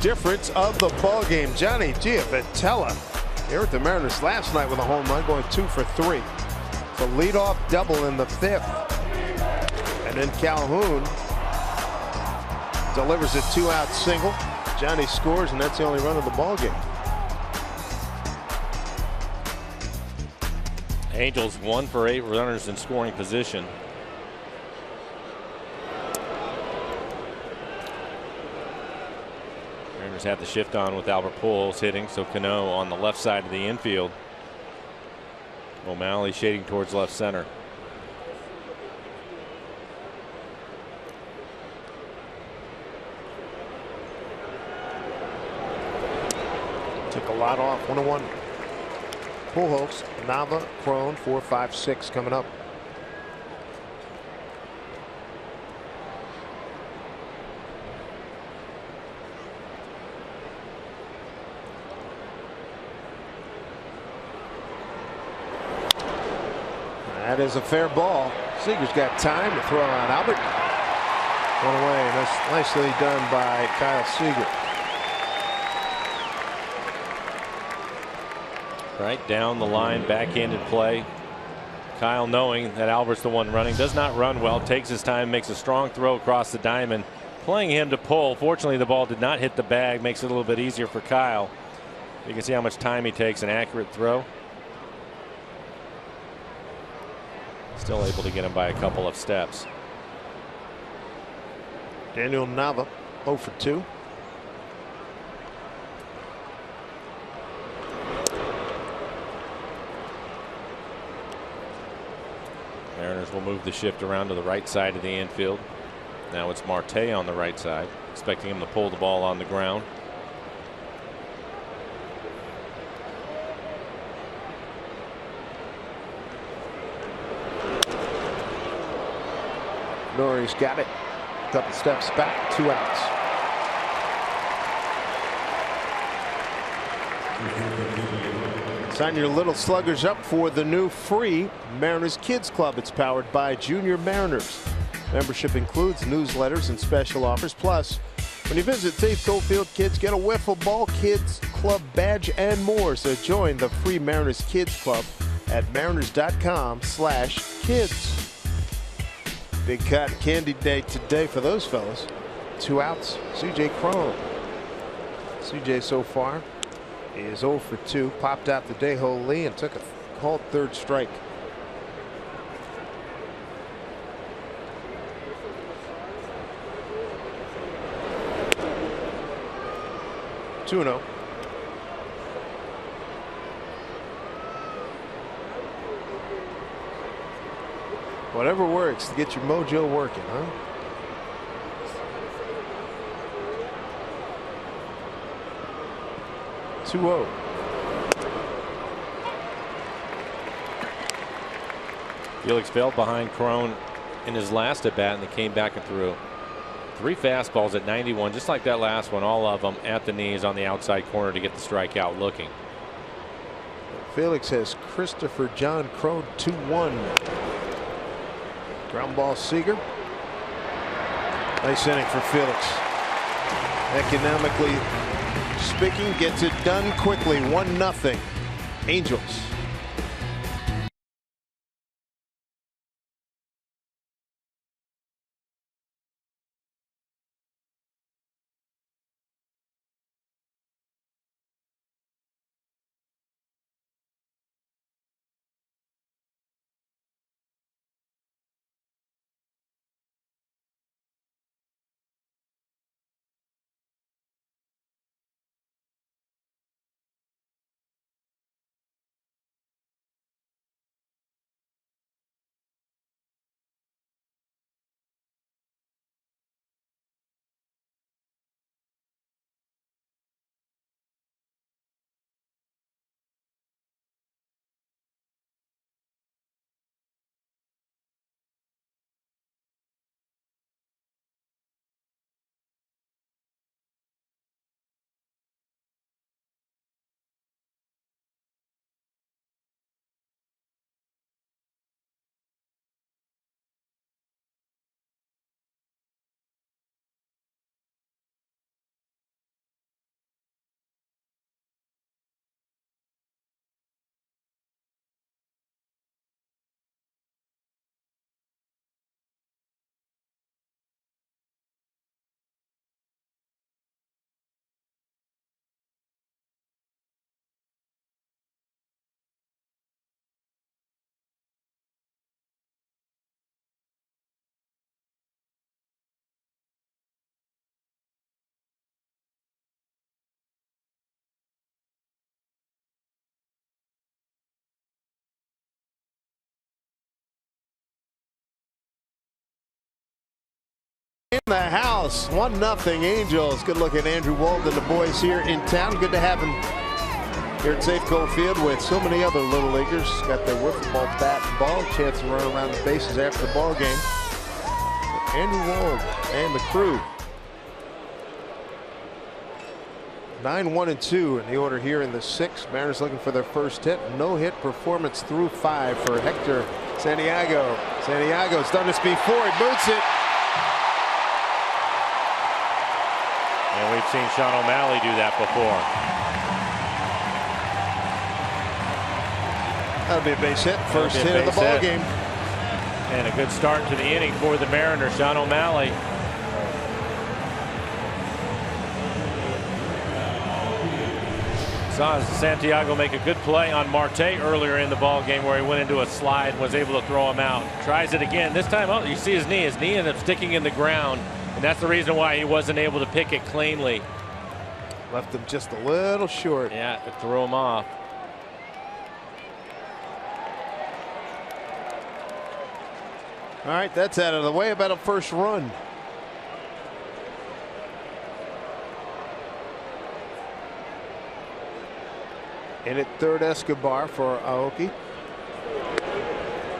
Difference of the ball game. Johnny Giavotella here at the Mariners last night with a home run, going 2 for 3. The leadoff double in the 5th, and then Calhoun delivers a 2-out single. Johnny scores, and that's the only run of the ball game. Angels 1 for 8 runners in scoring position. Mariners have the shift on with Albert Pujols hitting, so Cano on the left side of the infield. O'Malley shading towards left center. Took a lot off. 1-1. Pujols, Nava, Crone, 4, 5, 6 coming up. That is a fair ball. Seager's got time to throw on Albert. One away, and that's nicely done by Kyle Seager. Right down the line, backhanded play. Kyle, knowing that Albert's the one running, does not run well, takes his time, makes a strong throw across the diamond, playing him to pull. Fortunately, the ball did not hit the bag, makes it a little bit easier for Kyle. You can see how much time he takes, an accurate throw. Still able to get him by a couple of steps. Daniel Nava, 0 for 2. Mariners will move the shift around to the right side of the infield. Now it's Marte on the right side, expecting him to pull the ball on the ground. Norrie's got it. Couple steps back, 2 outs. Sign your little sluggers up for the new free Mariners Kids Club. It's powered by Junior Mariners. Membership includes newsletters and special offers. Plus, when you visit Safeco Field, kids get a wiffle ball Kids Club badge and more. So join the free Mariners Kids Club at mariners.com/kids. Big cotton candy day today for those fellas. 2 outs. CJ Cron. CJ so far is 0 for 2. Popped out the Daeho Lee and took a called third strike. Two 2-0. Whatever works to get your mojo working, huh? Two-0. Felix failed behind Crone in his last at bat, and they came back and threw 3 fastballs at 91, just like that last one. All of them at the knees on the outside corner to get the strikeout looking. Felix has Christopher John Crone 2-1. Ground ball Seager. Nice inning for Felix. Economically speaking, gets it done quickly. 1-0 Angels. In the house, 1-0 Angels. Good look at Andrew Wald and the boys here in town. Good to have him here at Safeco Field with so many other little leaguers. Got their wiffle ball bat and ball, chance to run around the bases after the ball game. Andrew Wald and the crew. 9-1-2 in the order here in the 6th. Mariners looking for their first hit. No hit performance through 5 for Hector Santiago. Santiago's done this before. He boots it. And we've seen Sean O'Malley do that before. That'll be a base hit. First hit of the ball game. And a good start to the inning for the Mariners. Sean O'Malley. Saw Santiago make a good play on Marte earlier in the ball game where he went into a slide and was able to throw him out. Tries it again. This time, oh, you see his knee. His knee ended up sticking in the ground. And that's the reason why he wasn't able to pick it cleanly. Left him just a little short. Yeah, it threw him off. All right, that's out of the way. About a first run. In at third, Escobar for Aoki.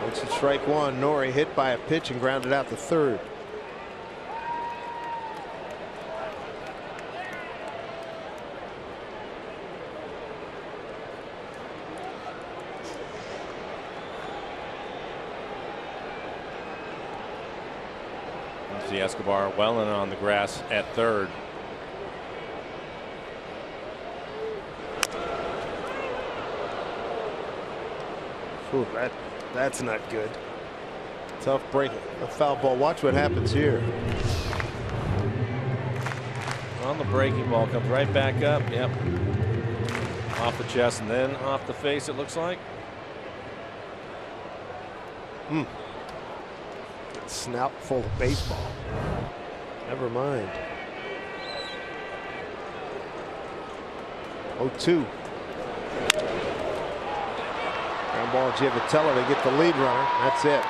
Once it's strike one, Nori hit by a pitch and grounded out to third. See Escobar well in on the grass at third. Ooh, that's not good. Tough break. A foul ball. Watch what happens here. On the breaking ball, comes right back up. Yep. Off the chest and then off the face, it looks like. Snout full of baseball. Never mind. 0-2. Ground ball, Giavotella to get the lead runner. That's it.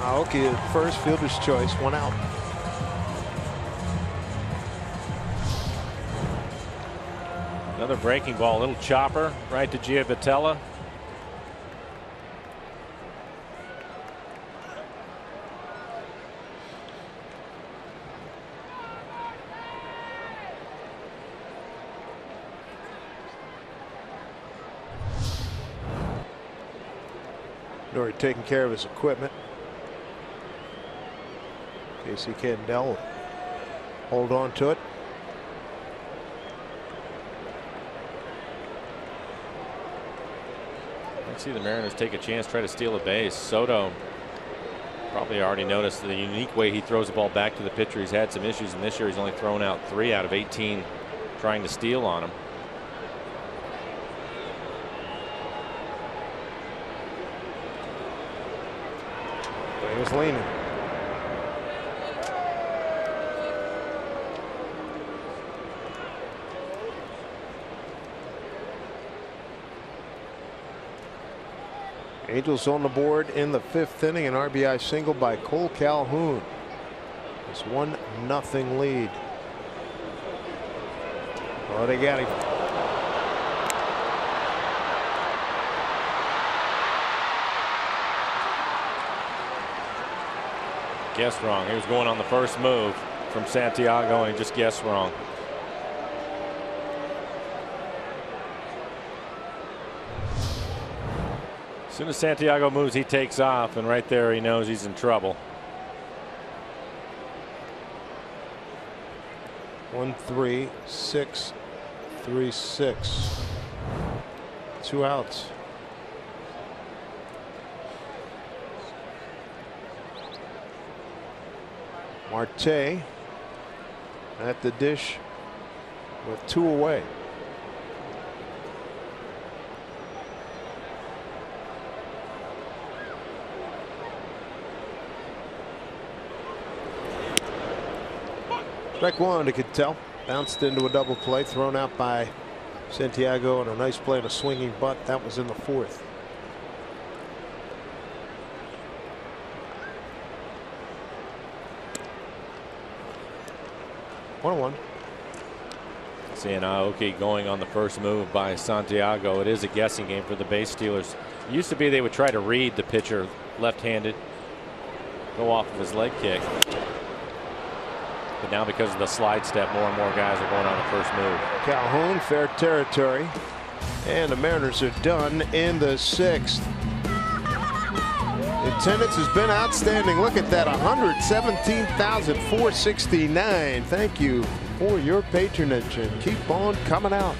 Aoki at first, fielder's choice, 1 out. Another breaking ball, a little chopper right to Giavotella. Nori taking care of his equipment. Casey Candell hold on to it. See the Mariners take a chance, try to steal a base. Soto probably already noticed the unique way he throws the ball back to the pitcher. He's had some issues, and this year he's only thrown out 3 out of 18 trying to steal on him. He was leaning. Angels on the board in the 5th inning, an RBI single by Cole Calhoun. It's 1-0 lead. Oh, they got him. Guessed wrong. He was going on the first move from Santiago and he just guessed wrong. As soon as Santiago moves, he takes off, and right there he knows he's in trouble. 1-3, 6, 3, 6. 2 outs. Marte at the dish with 2 away. Strike one to Cattell. Bounced into a double play, thrown out by Santiago, and a nice play and a swinging butt. That was in the 4th. One. Seeing Aoki going on the first move by Santiago. It is a guessing game for the base stealers. It used to be they would try to read the pitcher left-handed, go off of his leg kick. But now because of the slide step, more and more guys are going on the first move. Calhoun, fair territory. And the Mariners are done in the 6th. Attendance has been outstanding. Look at that, 117,469. Thank you for your patronage and keep on coming out.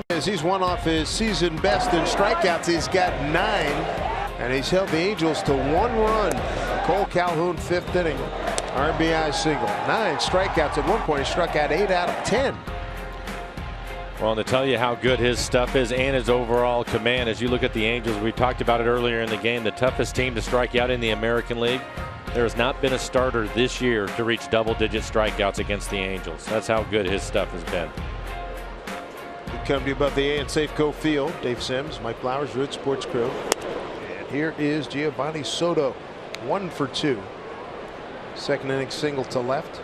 As he's one off his season best in strikeouts, he's got 9, and he's held the Angels to 1 run. Cole Calhoun, 5th inning, RBI single. 9 strikeouts. At one point, he struck out 8 out of 10. Well, to tell you how good his stuff is and his overall command, as you look at the Angels, we talked about it earlier in the game, the toughest team to strike out in the American League. There has not been a starter this year to reach double-digit strikeouts against the Angels. That's how good his stuff has been. We come to you about the A and Safeco Field. Dave Sims, Mike Flowers, Root Sports Crew. And here is Giovanni Soto, 1 for 2. 2nd inning single to left.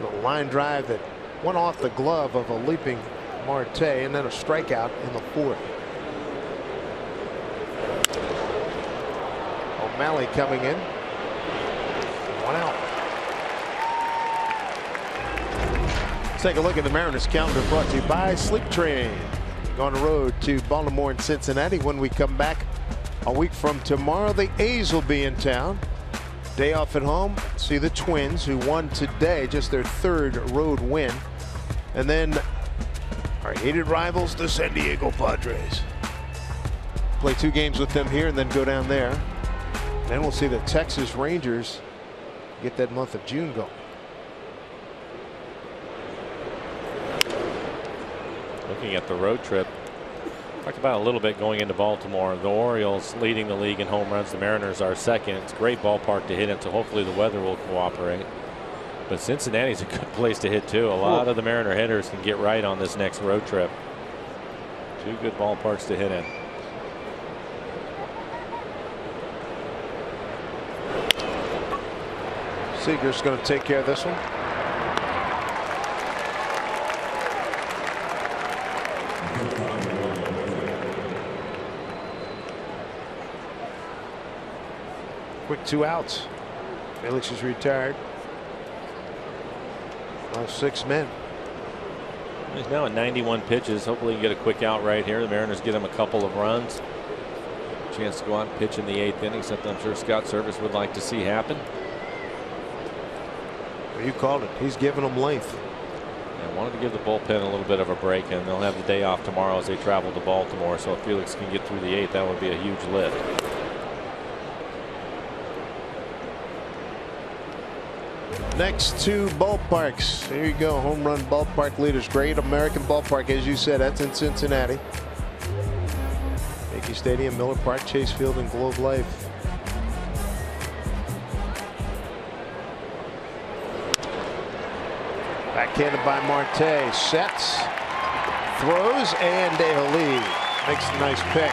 A line drive that went off the glove of a leaping Marte, and then a strikeout in the 4th. O'Malley coming in. 1 out. Let's take a look at the Mariners calendar, brought to you by Sleep Train. On the road to Baltimore and Cincinnati. When we come back a week from tomorrow, the A's will be in town. Day off at home. See the Twins, who won today, just their 3rd road win. And then our hated rivals, the San Diego Padres. Play 2 games with them here and then go down there. Then we'll see the Texas Rangers get that month of June going. Looking at the road trip, talked about a little bit going into Baltimore. The Orioles leading the league in home runs. The Mariners are 2nd. It's a great ballpark to hit in, so hopefully the weather will cooperate. But Cincinnati's a good place to hit too. A lot of the Mariner hitters can get right on this next road trip. 2 good ballparks to hit in. Seager's going to take care of this one. Quick 2 outs. Felix is retired. Now 6 men. He's now at 91 pitches. Hopefully he can get a quick out right here. The Mariners get him a couple of runs. Chance to go out and pitch in the 8th inning, something I'm sure Scott Service would like to see happen. You called it. He's giving them length. I wanted to give the bullpen a little bit of a break, and they'll have the day off tomorrow as they travel to Baltimore. So if Felix can get through the 8th, that would be a huge lift. Next 2 ballparks. There you go. Home run ballpark leaders. Great American ballpark, as you said. That's in Cincinnati. Yankee Stadium, Miller Park, Chase Field, and Globe Life. Backhanded by Marte. Sets, throws, and DeHali makes a nice pick.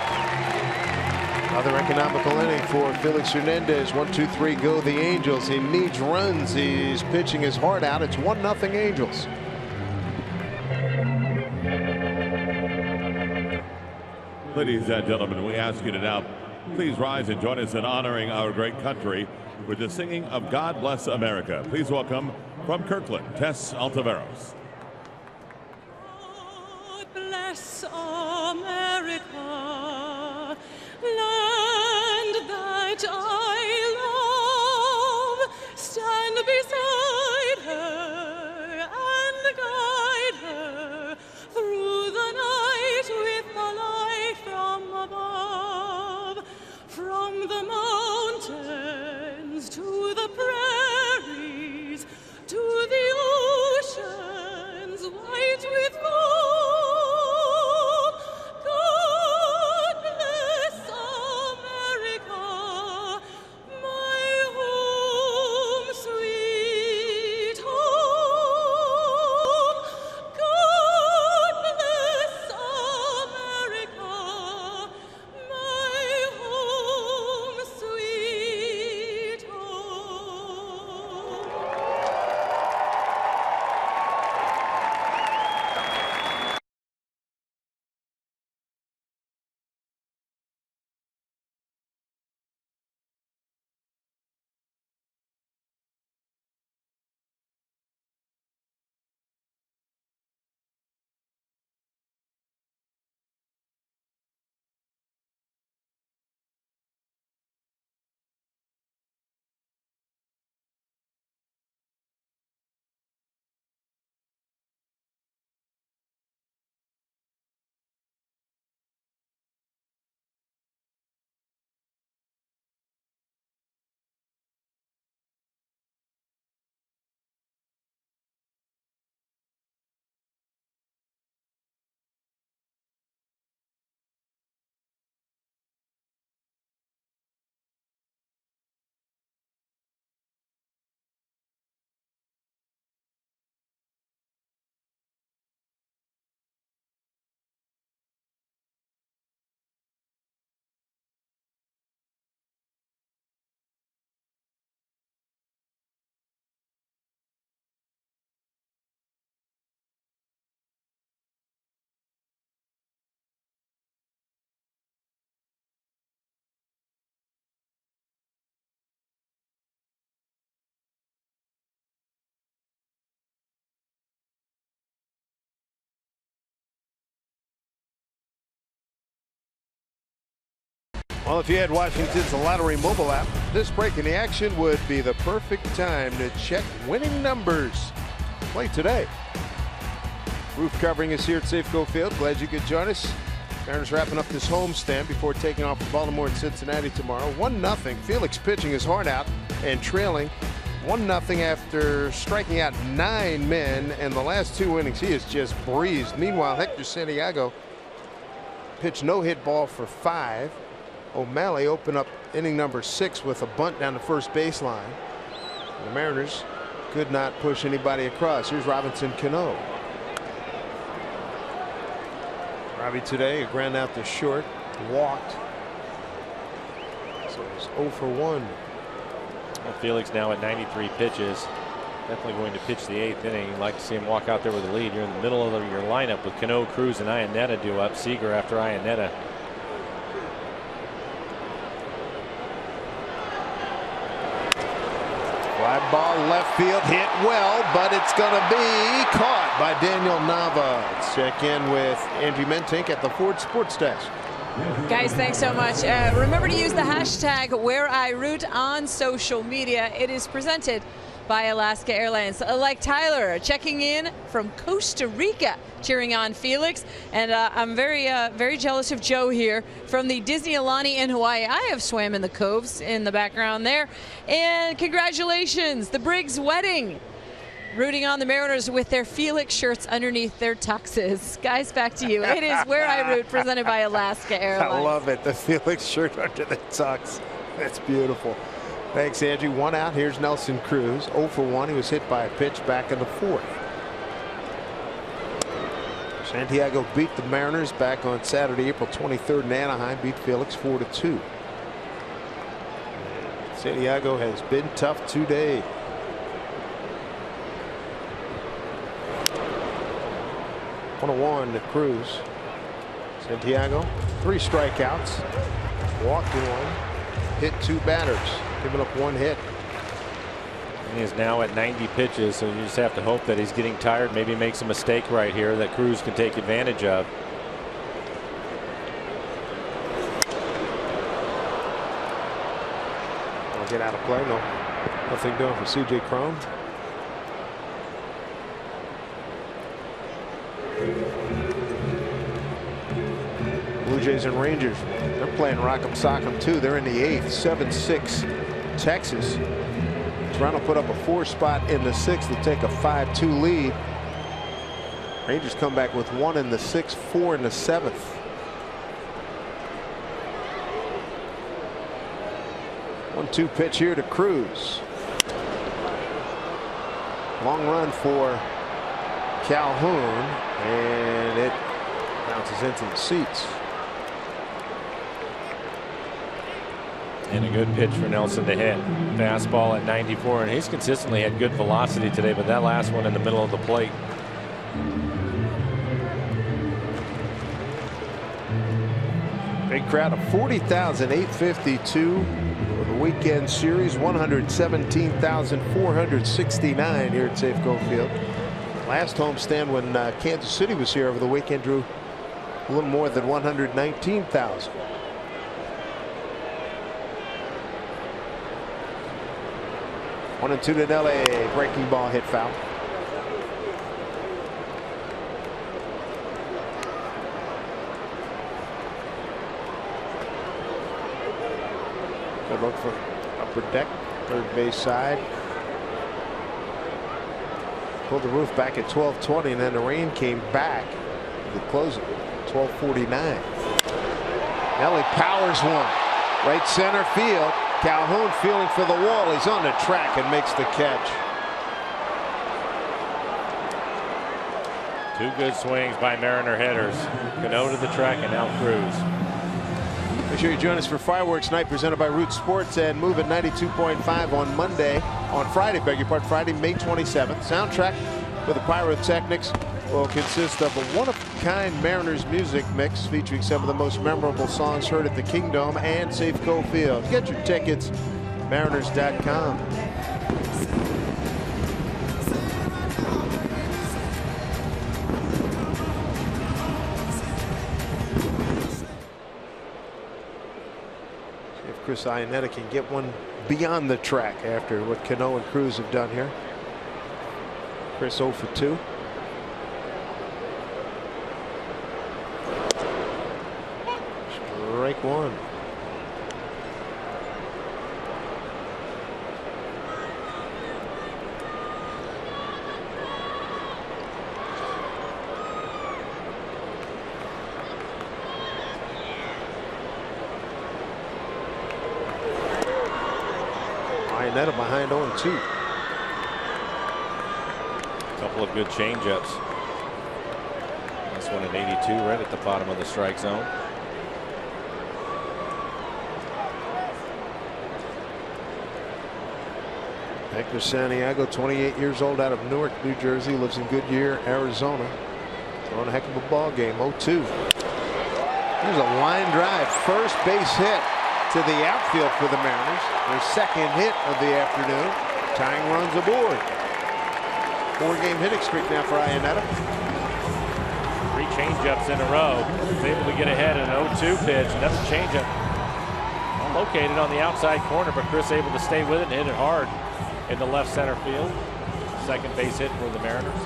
Another economical inning for Felix Hernandez. 1, 2, 3, go the Angels. He needs runs. He's pitching his heart out. It's 1-0 Angels. Ladies and gentlemen, we ask you to now please rise and join us in honoring our great country with the singing of God Bless America. Please welcome from Kirkland, Tess Altaveros. God bless America, land that I love. Stand beside her and guide her through the night with the light from above. From the mountains to the prairies, to the oceans white with gold. God bless America, my home sweet Well, if you had Washington's lottery mobile app, this break in the action would be the perfect time to check winning numbers. Play today. Roof covering is here at Safeco Field. Glad you could join us. Mariners wrapping up this homestand before taking off for Baltimore and Cincinnati tomorrow. 1-0. Felix pitching his heart out and trailing 1-0 after striking out 9 men in the last 2 innings. He has just breezed. Meanwhile, Hector Santiago pitched no-hit ball for 5. O'Malley opened up inning number 6 with a bunt down the first baseline. The Mariners could not push anybody across. Here's Robinson Cano. Robbie today, a ground out to short, walked. So it's 0 for 1. Well, Felix now at 93 pitches. Definitely going to pitch the 8th inning. You'd like to see him walk out there with a lead. You're in the middle of your lineup with Cano, Cruz, and Iannetta due up. Seager after Iannetta. Fly ball left field, hit well, but it's going to be caught by Daniel Nava. Let's check in with Angie Mentink at the Ford Sports Desk. Guys, thanks so much. Remember to use the hashtag #WhereIRoot on social media. It is presented by Alaska Airlines. Like Tyler checking in from Costa Rica, cheering on Felix. And I'm very jealous of Joe here from the Disney Alani in Hawaii. I have swam in the coves in the background there. And congratulations, the Briggs wedding. Rooting on the Mariners with their Felix shirts underneath their tuxes. Guys, back to you. It is Where I Root, presented by Alaska Airlines. I love it. The Felix shirt under the tux. That's beautiful. Thanks, Angie. 1 out. Here's Nelson Cruz. 0 for 1. He was hit by a pitch back in the 4th. Santiago beat the Mariners back on Saturday, April 23rd in Anaheim. Beat Felix 4-2. Santiago has been tough today. 1-1 to Cruz. Santiago, 3 strikeouts, walked 1, hit 2 batters, giving up 1 hit. He is now at 90 pitches, so you just have to hope that he's getting tired, maybe makes a mistake right here that Cruz can take advantage of. I'll get out of play. No, nothing doing for C.J. Cron. Blue Jays and Rangers, they're playing Rock'em Sock'em too. They're in the 8th, 7-6 Texas. Toronto put up a 4 spot in the 6th to take a 5-2 lead. Rangers come back with 1 in the 6th, 4 in the 7th. 1-2 pitch here to Cruz. Long run for Calhoun, and it bounces into the seats. And a good pitch for Nelson to hit. Fastball at 94, and he's consistently had good velocity today, but that last one in the middle of the plate. Big crowd of 40,852 for the weekend series. 117,469 here at Safeco Field. Last homestand when Kansas City was here over the weekend drew a little more than 119,000. One and 2 to LA. Breaking ball hit foul. Good look for upper deck, third base side. Pulled the roof back at 12:20, and then the rain came back to close it. 12:49. Nelly powers one. Right center field. Calhoun feeling for the wall. He's on the track and makes the catch. 2 good swings by Mariner hitters. Cano to the track, and now Cruz. Make sure you join us for Fireworks Night presented by Root Sports and Move at 92.5 on Friday, May 27th. Soundtrack for the Pyrotechnics will consist of a one-of-a-kind Mariners music mix featuring some of the most memorable songs heard at the Kingdome and Safeco Field. Get your tickets, mariners.com. Chris Iannetta can get one beyond the track after what Cano and Cruz have done here. Chris 0 for 2. Strike one. Iannetta behind 0-2. Couple of good changeups. This one at 82, right at the bottom of the strike zone. Hector Santiago, 28 years old, out of Newark, New Jersey, lives in Goodyear, Arizona. Throwing a heck of a ball game. 0-2. Here's a line drive, first base hit to the outfield for the Mariners. Their second hit of the afternoon. Tying runs aboard. 4-game hitting streak now for Iannetta. 3 changeups in a row. He's able to get ahead in an 0-2 pitch. Another changeup located on the outside corner, but Chris able to stay with it and hit it hard in the left center field. Second base hit for the Mariners.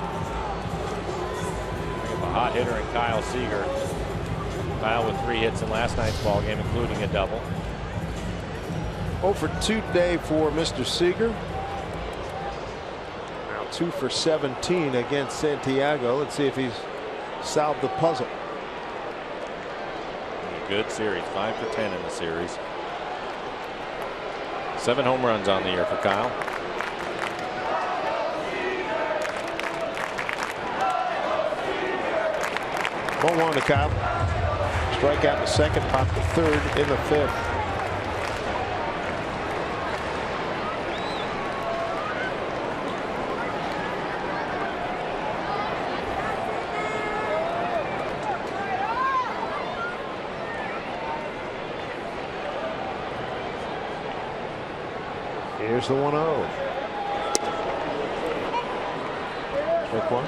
A hot hitter in Kyle Seager. Kyle with 3 hits in last night's ball game, including a double. 0 for 2 today for Mr. Seager. Now 2 for 17 against Santiago. Let's see if he's solved the puzzle. A good series, 5 for 10 in the series. 7 home runs on the year for Kyle. 0-1 to Kyle. Strikeout in the second, popped the third in the fifth. Here's the 1-0. Strike one.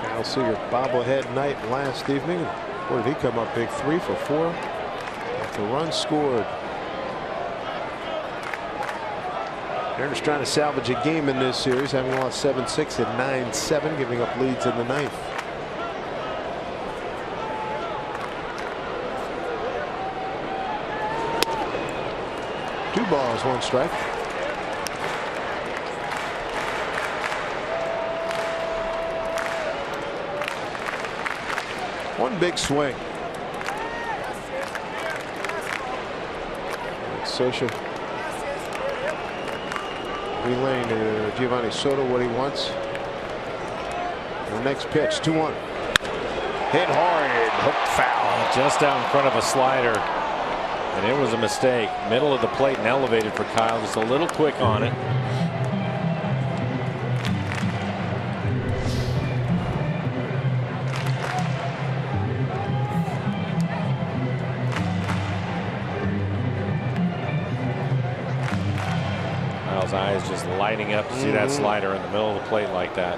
Kyle Seager bobblehead night last evening. Where did he come up big? 3 for 4 after runs scored. Mariners trying to salvage a game in this series, having lost 7-6 and 9-7, giving up leads in the ninth. Two balls, 1 strike. One big swing. Social relaying to Giovanni Soto what he wants. The next pitch, 2-1. Hit hard, hook foul. Just out in front of a slider. And it was a mistake. Middle of the plate and elevated for Kyle. Just a little quick on it. Kyle's eyes just lighting up to see that slider in the middle of the plate like that.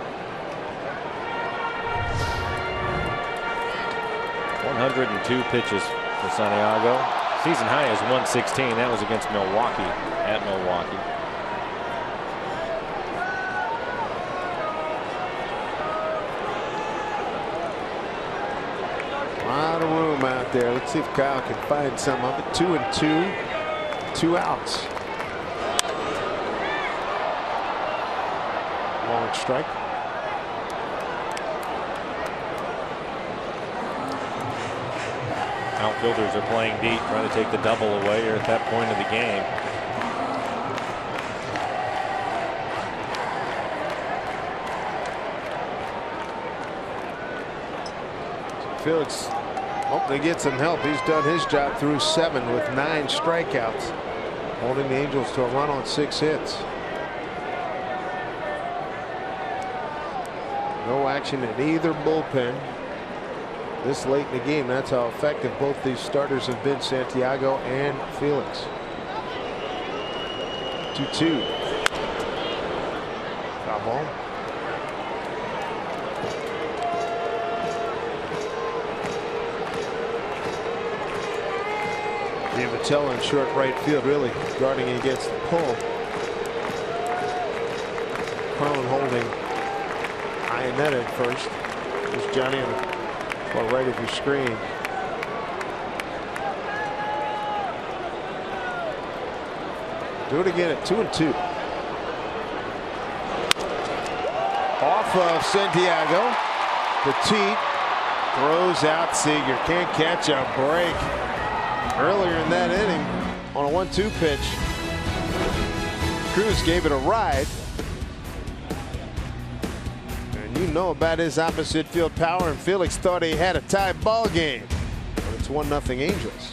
102 pitches for Santiago. Season high is 116. That was against Milwaukee at Milwaukee. A lot of room out there. Let's see if Kyle can find some of it. 2-2, 2 outs. Long strike. Outfielders are playing deep, trying to take the double away here at that point of the game. Felix hoping to get some help. He's done his job through 7 with 9 strikeouts, holding the Angels to a run on 6 hits. No action in either bullpen this late in the game. That's how effective both these starters have been, Santiago and Felix. 2-2. Foul ball. Vitello in short right field, really guarding against the pull. Carlin holding high net at first. There's Johnny on the far right of your screen. Do it again at 2-2. Off of Santiago. Petit throws out Seager. Can't catch a break. Earlier in that inning on a 1-2 pitch, Cruz gave it a ride. And you know about his opposite field power, and Felix thought he had a tie ball game. But it's 1-0 Angels.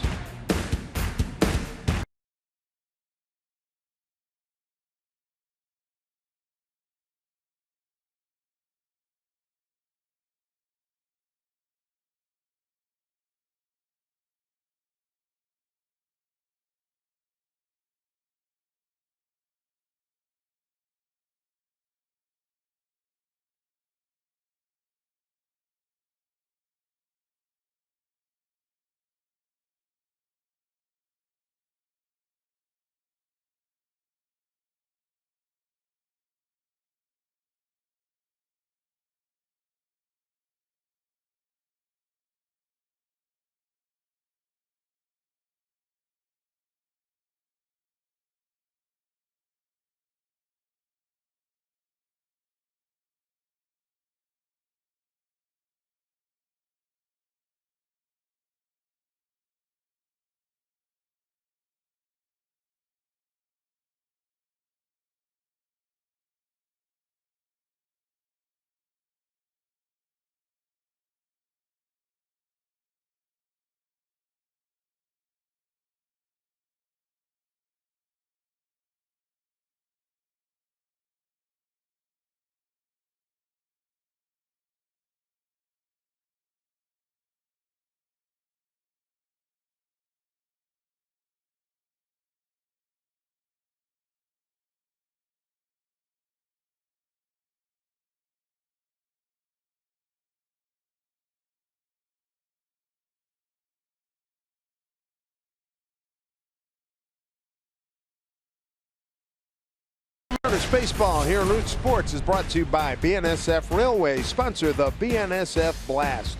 Baseball here on Root Sports is brought to you by BNSF Railway, sponsor the BNSF Blast,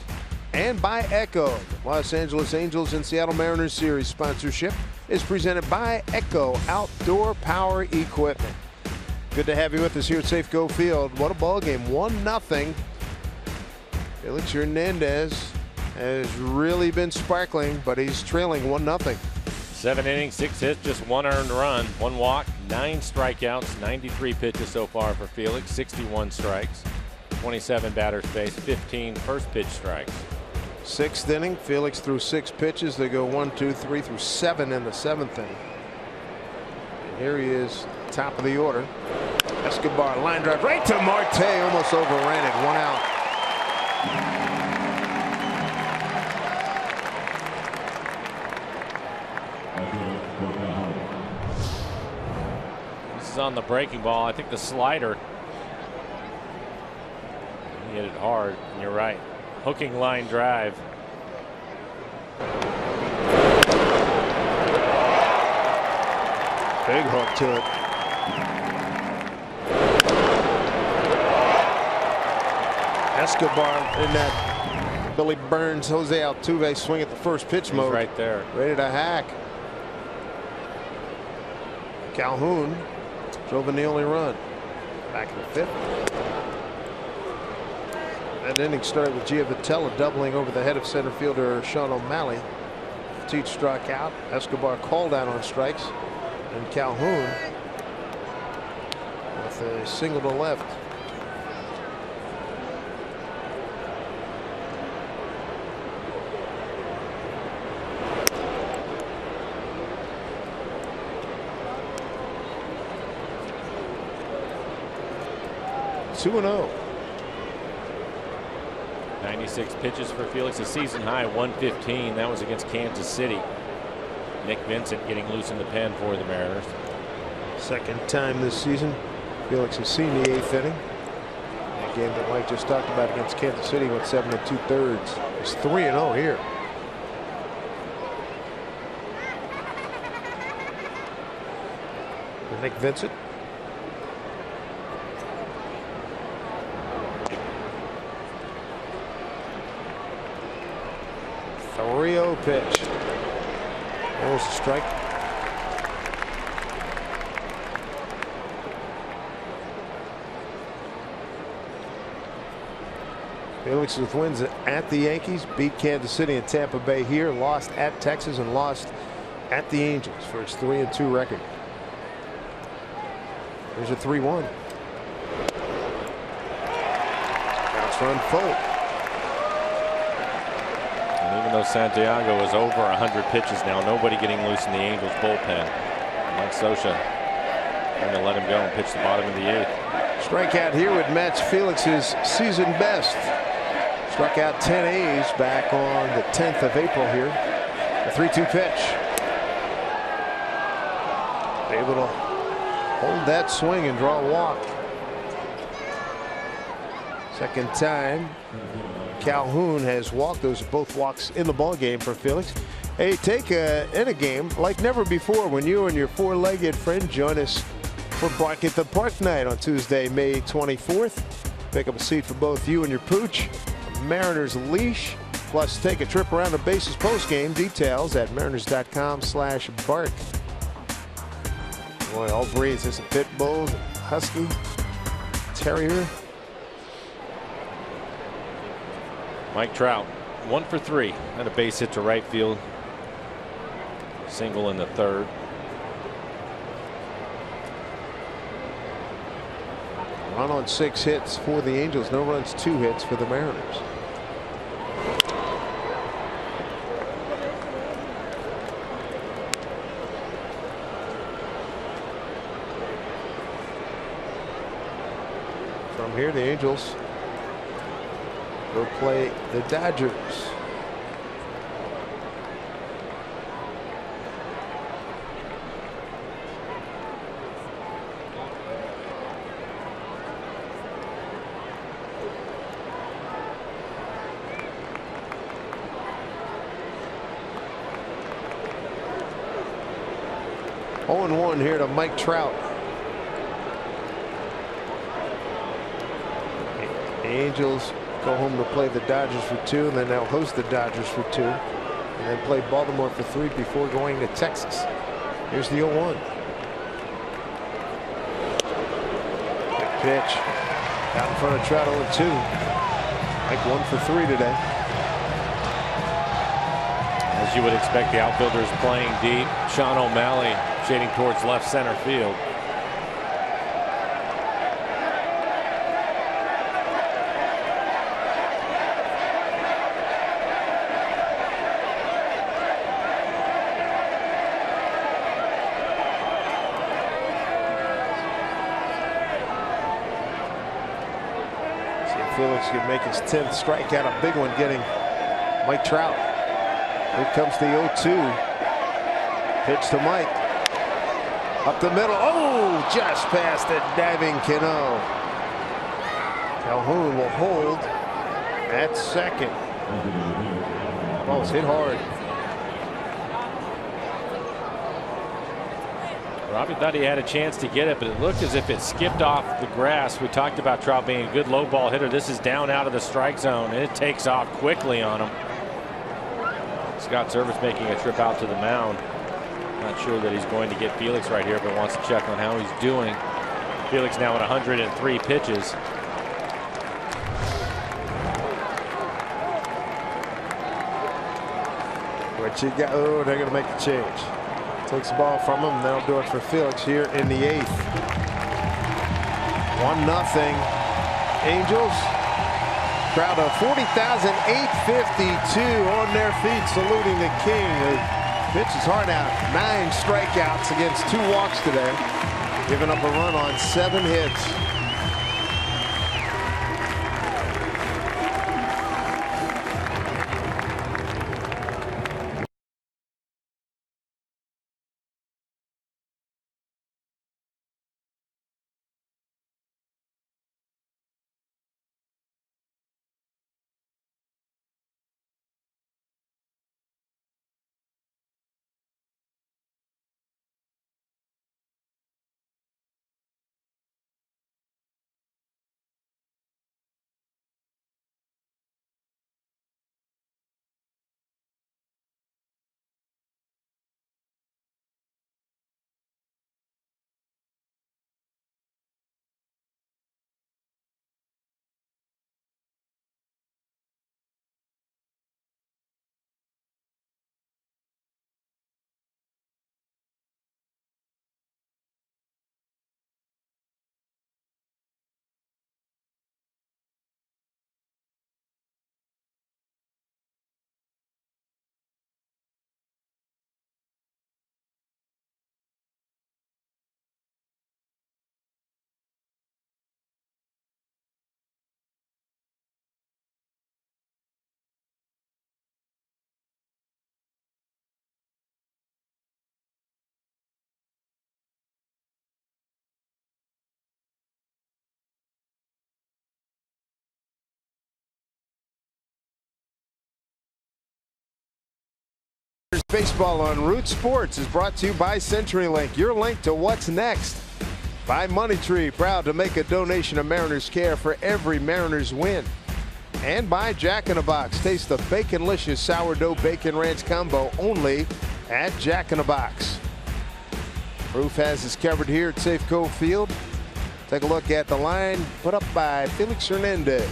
and by Echo. The Los Angeles Angels and Seattle Mariners series sponsorship is presented by Echo Outdoor Power Equipment. Good to have you with us here at Safeco Field. What a ball game, 1-0. Felix Hernandez has really been sparkling, but he's trailing 1-0. 7 innings, 6 hits, just 1 earned run, 1 walk, 9 strikeouts, 93 pitches so far for Felix, 61 strikes, 27 batters faced, 15 first pitch strikes. 6th inning, Felix threw 6 pitches. They go 1, 2, 3 through 7 in the 7th inning. And here he is, top of the order. Escobar line drive right to Marte, almost overran it, 1 out. On the breaking ball, I think the slider. He hit it hard, and you're right. Hooking line drive. Big hook to it. Escobar in that Billy Burns, Jose Altuve swing at the first pitch He's mode. right there. Ready to hack. Calhoun drove in the only run. Back in the 5th. That inning started with Gia Vitello doubling over the head of center fielder Sean O'Malley. Teach struck out. Escobar called out on strikes. And Calhoun with a single to left. Two 2-0. 96 pitches for Felix, a season high 115. That was against Kansas City. Nick Vincent getting loose in the pen for the Mariners. Second time this season Felix has seen the 8th inning. That game that Mike just talked about against Kansas City went 7 2/3. It's 3-0 here. Nick Vincent. The 3-0 pitch. There's a strike. Felix with wins at the Yankees, beat Kansas City and Tampa Bay here, lost at Texas and lost at the Angels for his 3-2 record. There's a 3-1. Counts run full. And even though Santiago is over 100 pitches now, nobody getting loose in the Angels bullpen. Mike Scioscia going to let him go and pitch the bottom of the 8th. Strikeout here would match Felix's season best. Struck out 10 A's back on the 10th of April here. A 3-2 pitch. Able to hold that swing and draw a walk. Second time Calhoun has walked. Those are both walks in the ball game for Felix. Hey, take in a game like never before when you and your four-legged friend join us for Bark at the Park night on Tuesday, May 24th. Pick up a seat for both you and your pooch. Mariners leash, plus take a trip around the bases post-game. Details at mariners.com/bark. Boy, all breeds. There's a pit bull, husky, terrier. Mike Trout, 1 for 3, and a base hit to right field. Single in the 3rd. Run on 6 hits for the Angels. No runs, 2 hits for the Mariners. From here, the Angels go play the Dodgers. Oh, 0-1 here to Mike Trout. The Angels go home to play the Dodgers for 2, and then they'll host the Dodgers for 2, and then play Baltimore for 3 before going to Texas. Here's the 0-1. Big pitch. Out in front of Trout, 0-2. Mike 1 for 3 today. As you would expect, the outfielders playing deep. Sean O'Malley shading towards left center field. Felix can make his 10th strikeout, a big one, getting Mike Trout. Here comes the 0-2. Pitch to Mike. Up the middle. Oh, just past it. Diving Cano. Calhoun will hold at second. Ball's hit hard. Robbie thought he had a chance to get it, but it looked as if it skipped off the grass. We talked about Trout being a good low ball hitter. This is down out of the strike zone, and it takes off quickly on him. Scott Service making a trip out to the mound. Not sure that he's going to get Felix right here, but wants to check on how he's doing. Felix now at 103 pitches. What you got? Oh, they're going to make the change. Takes the ball from him. They'll do it for Felix here in the 8th. 1-0 Angels. Crowd of 40,852 on their feet saluting the King, who pitches hard out. 9 strikeouts against 2 walks today. Giving up a run on 7 hits. Baseball on Root Sports is brought to you by CenturyLink, your link to what's next. By Money Tree, proud to make a donation to Mariners Care for every Mariners win. And by Jack in the Box, taste the Baconlicious Sourdough Bacon Ranch Combo only at Jack in the Box. Roof has us covered here at Safeco Field. Take a look at the line put up by Felix Hernandez.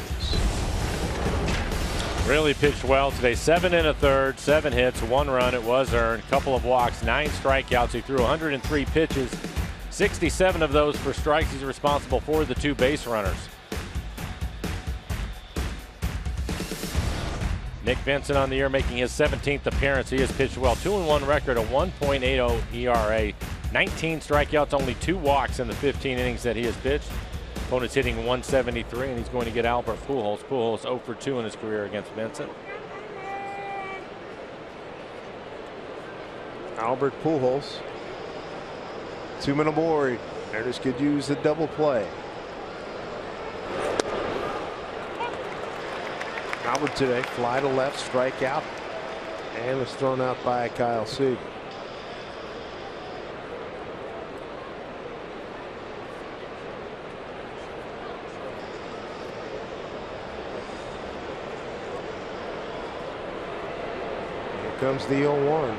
Really pitched well today. 7 1/3, 7 hits, 1 run. It was earned. Couple of walks, 9 strikeouts. He threw 103 pitches, 67 of those for strikes. He's responsible for the 2 base runners. Nick Vincent on the year making his 17th appearance. He has pitched well. 2-1 record, a 1.80 ERA, 19 strikeouts, only 2 walks in the 15 innings that he has pitched. Opponent's hitting 173, and he's going to get Albert Pujols. Pujols 0 for 2 in his career against Vincent. Albert Pujols. 2-man aboard. Mariners could use a double play. Albert today, fly to left, strike out, and was thrown out by Kyle Seager. Comes the 0-1.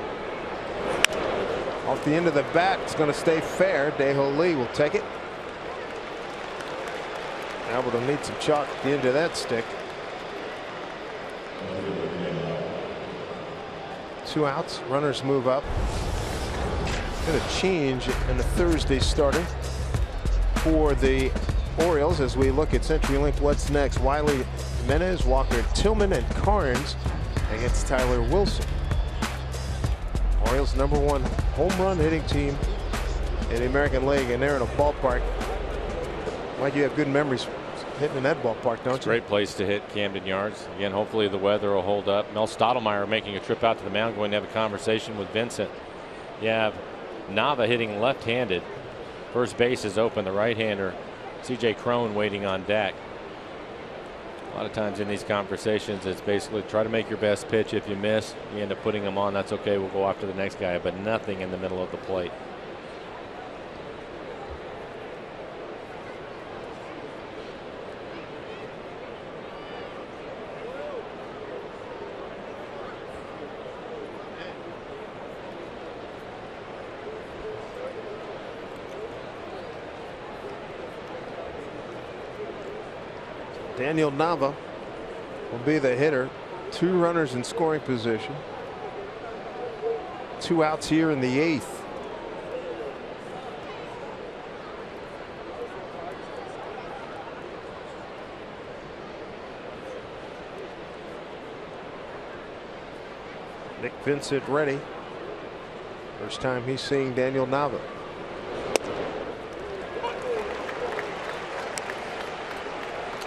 Off the end of the bat, it's going to stay fair. Dae-Ho Lee will take it. Albert will need some chalk at the end of that stick. 2 outs. Runners move up. Going to change in the Thursday starting for the Orioles as we look at CenturyLink. What's next? Wiley Jimenez, Walker Tillman, and Carnes against Tyler Wilson. Orioles #1 home run hitting team in the American League, and they're in a ballpark. Mike, you have good memories hitting in that ballpark, don't you? Great place to hit, Camden Yards. Again, hopefully the weather will hold up. Mel Stottlemyre making a trip out to the mound, going to have a conversation with Vincent. You have Nava hitting left-handed. First base is open. The right-hander, C.J. Cron, waiting on deck. A lot of times in these conversations, it's basically try to make your best pitch. If you miss, you end up putting them on. That's okay. We'll go after the next guy, but nothing in the middle of the plate. Daniel Nava will be the hitter. 2 runners in scoring position. 2 outs here in the 8th. Nick Vincent ready. First time he's seeing Daniel Nava.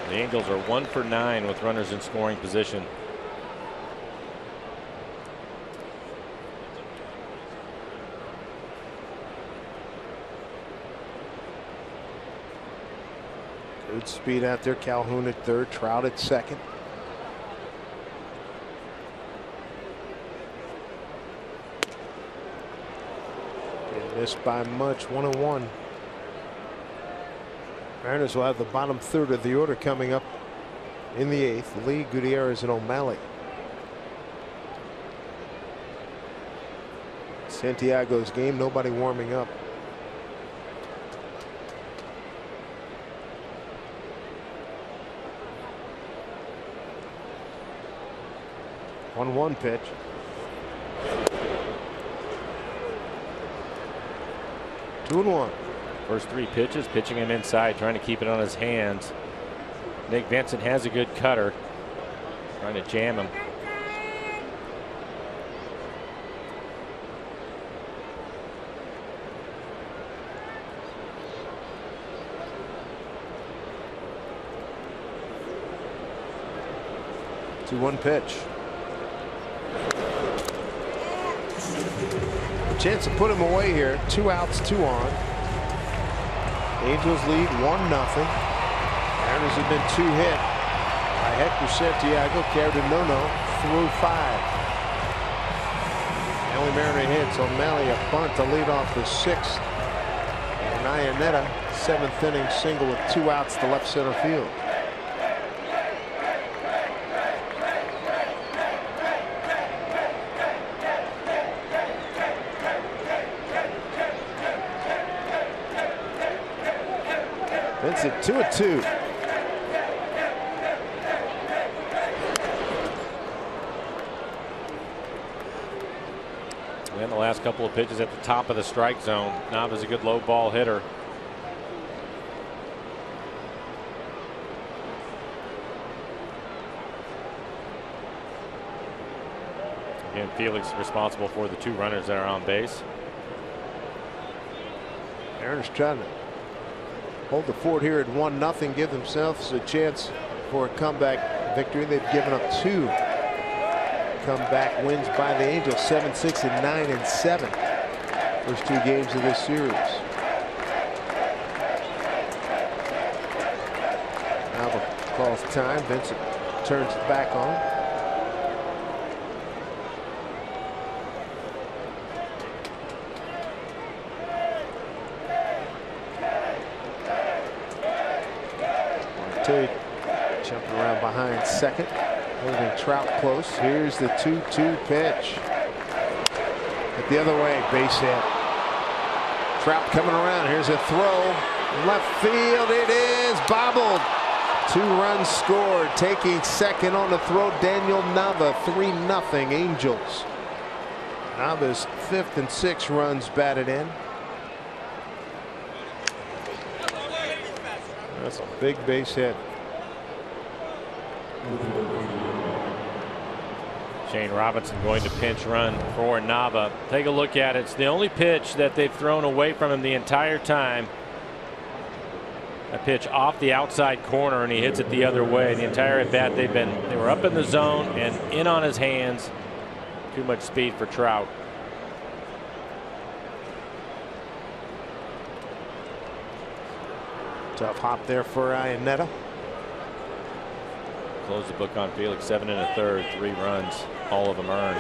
The Angels are 1 for 9 with runners in scoring position. Good speed out there. Calhoun at third, Trout at second. Didn't miss by much. 1-1. Mariners will have the bottom third of the order coming up in the 8th. Lee, Gutierrez, and O'Malley. Santiago's game, nobody warming up. One pitch. Two and one. First 3 pitches, pitching him inside, trying to keep it on his hands. Nick Vincent has a good cutter, trying to jam him. One pitch. A chance to put him away here. 2 outs, 2 on. Angels lead 1-0. Mariners have been 2 hit by Hector Santiago. Carried a no-no through 5. The only Mariner hits. O'Malley a bunt to lead off the 6th. And Iannetta, 7th inning single with 2 outs to left center field. Vincent 2-2. And the last couple of pitches at the top of the strike zone. Nava's a good low ball hitter. Again, Felix responsible for the 2 runners that are on base. Mariners trying to hold the fort here at 1-0, give themselves a chance for a comeback victory. They've given up 2 comeback wins by the Angels, 7-6 and 9-7. First 2 games of this series. Alba calls time. Vincent turns it back on. Marte jumping around behind second. Holding Trout close. Here's the 2-2 pitch. But the other way, base hit. Trout coming around. Here's a throw. Left field. It is bobbled. 2 runs scored. Taking second on the throw, Daniel Nava. 3-0 Angels. Nava's 5th and 6th runs batted in. That's a big base hit. Shane Robinson going to pinch run for Nava. Take a look at it. It's the only pitch that they've thrown away from him the entire time. A pitch off the outside corner, and he hits it the other way. The entire at bat they were up in the zone and in on his hands. Too much speed for Trout. Tough hop there for Iannetta. Close the book on Felix. 7 1/3, 3 runs, all of them earned.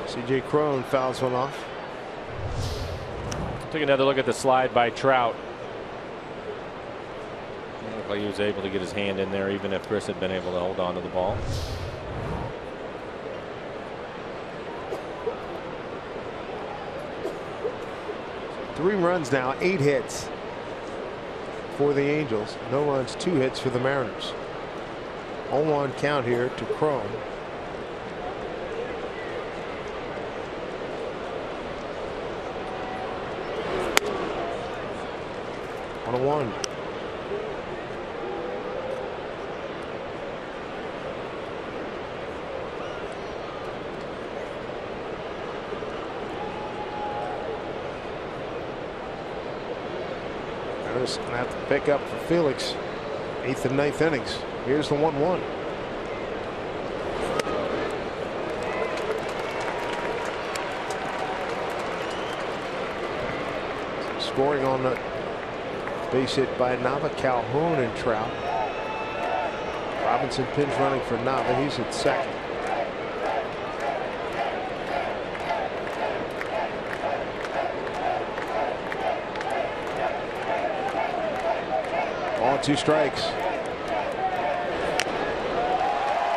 C.J. Cron fouls one off. Take another look at the slide by Trout. Looked like he was able to get his hand in there, even if Chris had been able to hold on to the ball. Three runs now, 8 hits for the Angels. No runs, 2 hits for the Mariners. 0-1 count here to Cron. On a 1. Mariners gonna have to pick up for Felix. 8th and 9th innings. Here's the 1-1. Scoring on the base hit by Nava, Calhoun, and Trout. Robinson pinch running for Nava. He's at second. Ball 2 strikes.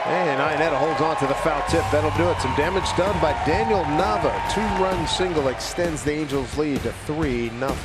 And Iannetta holds on to the foul tip. That'll do it. Some damage done by Daniel Nava. 2-run single extends the Angels' lead to 3-0.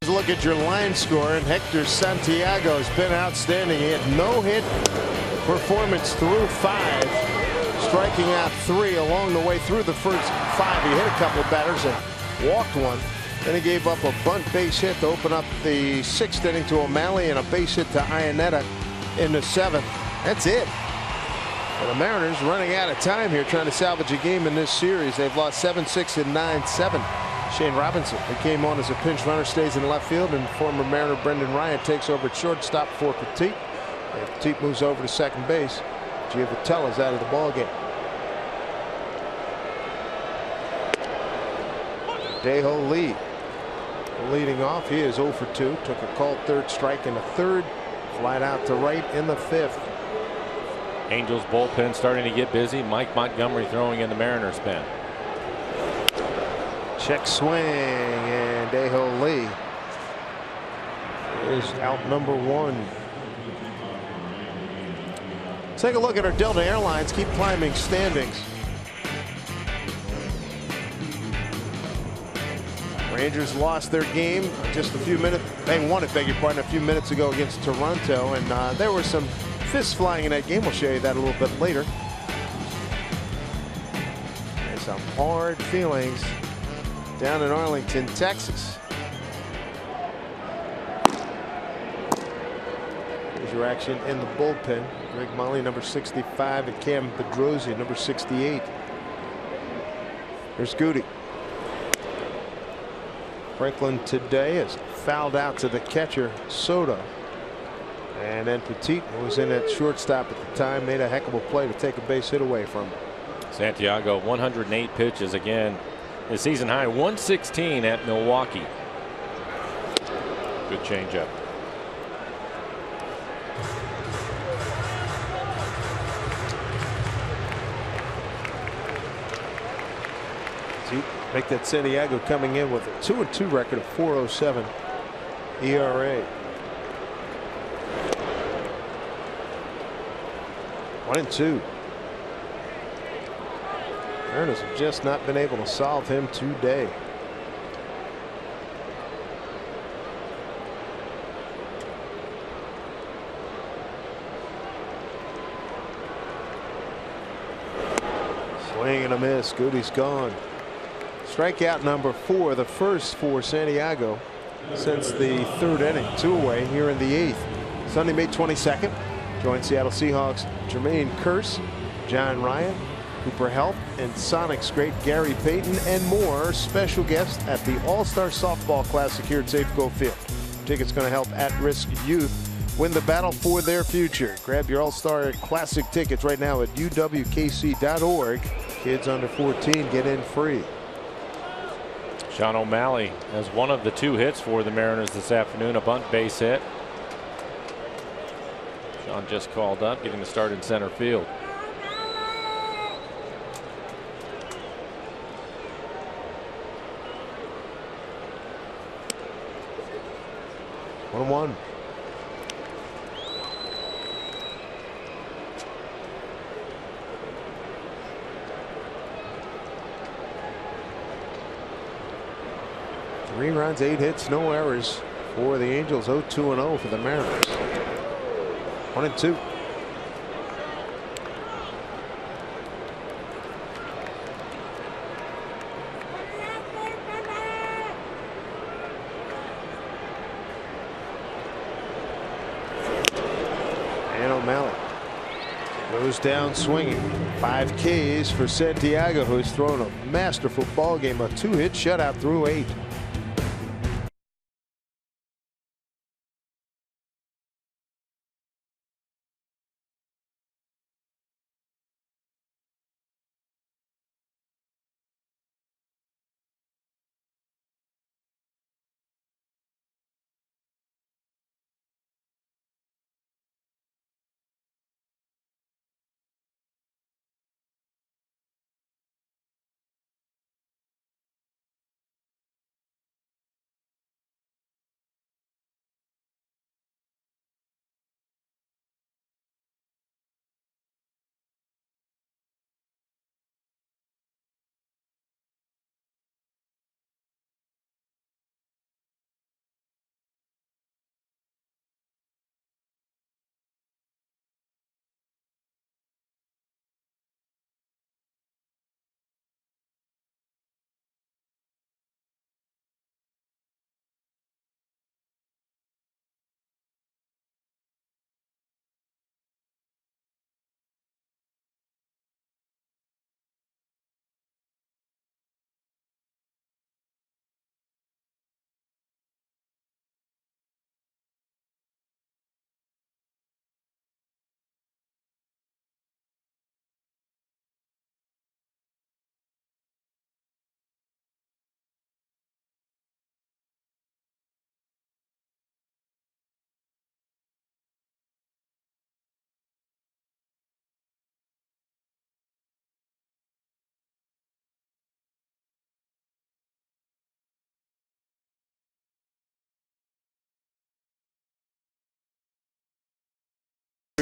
Look at your line score, and Hector Santiago has been outstanding. He had no hit performance through 5, striking out 3 along the way through the first 5. He hit a couple of batters and walked one. Then he gave up a bunt base hit to open up the 6th inning to O'Malley and a base hit to Ionetta in the 7th. That's it. And the Mariners running out of time here trying to salvage a game in this series. They've lost 7-6 and 9-7. Shane Robinson, who came on as a pinch runner, stays in left field, and former Mariner Brendan Ryan takes over at shortstop for Petit. And Petit moves over to second base. Giovatella's out of the ballgame. Dae-Ho Lee leading off. He is 0 for 2. Took a called third strike in the 3rd. Flied out to right in the 5th. Angels bullpen starting to get busy. Mike Montgomery throwing in the Mariners pen. Check swing, and Dae-Ho Lee is out number 1. Take a look at our Delta Airlines. Keep climbing standings. Rangers lost their game just a few minutes. They won it, beg your pardon, a few minutes ago against Toronto, and there were some fists flying in that game. We'll show you that a little bit later. There's some hard feelings down in Arlington, Texas. Here's your action in the bullpen. Greg Molly, number 65, and Cam Bedrosian, number 68. There's Goody. Franklin today is fouled out to the catcher, Soto. And then Petit, who was in at shortstop at the time, made a heck of a play to take a base hit away from him. Santiago, 108 pitches again. His season high 116 at Milwaukee. Good changeup. Make that Santiago coming in with a 2-2 record of 4.07 ERA. 1-2. Mariners have just not been able to solve him today. Swing and a miss. Goody's gone. Strikeout number 4, the first for Santiago since the 3rd inning. 2 away here in the 8th. Sunday, May 22nd. Join Seattle Seahawks Jermaine Kearse, John Ryan, Cooper Health, and Sonics great Gary Payton, and more special guests at the All-Star Softball Classic here at Safeco Field. Tickets going to help at-risk youth win the battle for their future. Grab your All-Star Classic tickets right now at uwkc.org. Kids under 14 get in free. Sean O'Malley has one of the 2 hits for the Mariners this afternoon, a bunt base hit. Sean just called up, getting the start in center field. One. 3 runs, 8 hits, no errors for the Angels. 0-2-0 for the Mariners. 1-2. And O'Malley goes down swinging. 5 Ks for Santiago, who's thrown a masterful ball game, a 2-hit shutout through 8.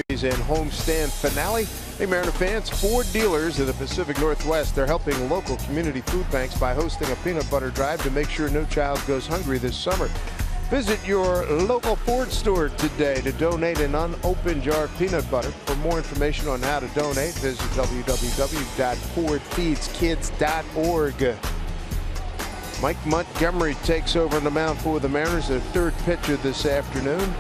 and homestand finale. Hey, Mariner fans, 4 dealers in the Pacific Northwest are helping local community food banks by hosting a peanut butter drive to make sure no child goes hungry this summer. Visit your local Ford store today to donate an unopened jar of peanut butter. For more information on how to donate, visit www.fordfeedskids.org. Mike Montgomery takes over on the mound for the Mariners, their 3rd pitcher this afternoon.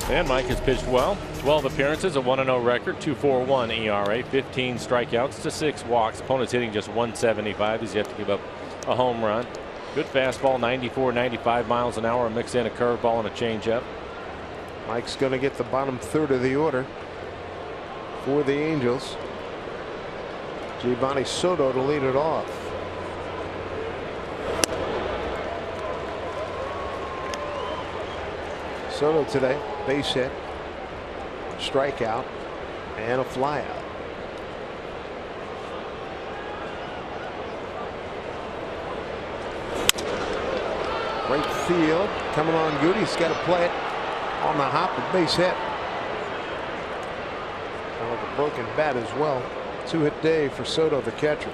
And Mike has pitched well. 12 appearances, a 1-0 record, 2.41 ERA, 15 strikeouts to 6 walks. Opponent's hitting just 175. He's yet to give up a home run. Good fastball, 94, 95 miles an hour. Mix in a curveball and a changeup. Mike's going to get the bottom 3rd of the order for the Angels. Giovanni Soto to lead it off. Soto today, base hit, strikeout, and a flyout. Right field, coming on good. He's got to play it on the hop, a base hit. Kind of like a broken bat as well. 2-hit day for Soto, the catcher.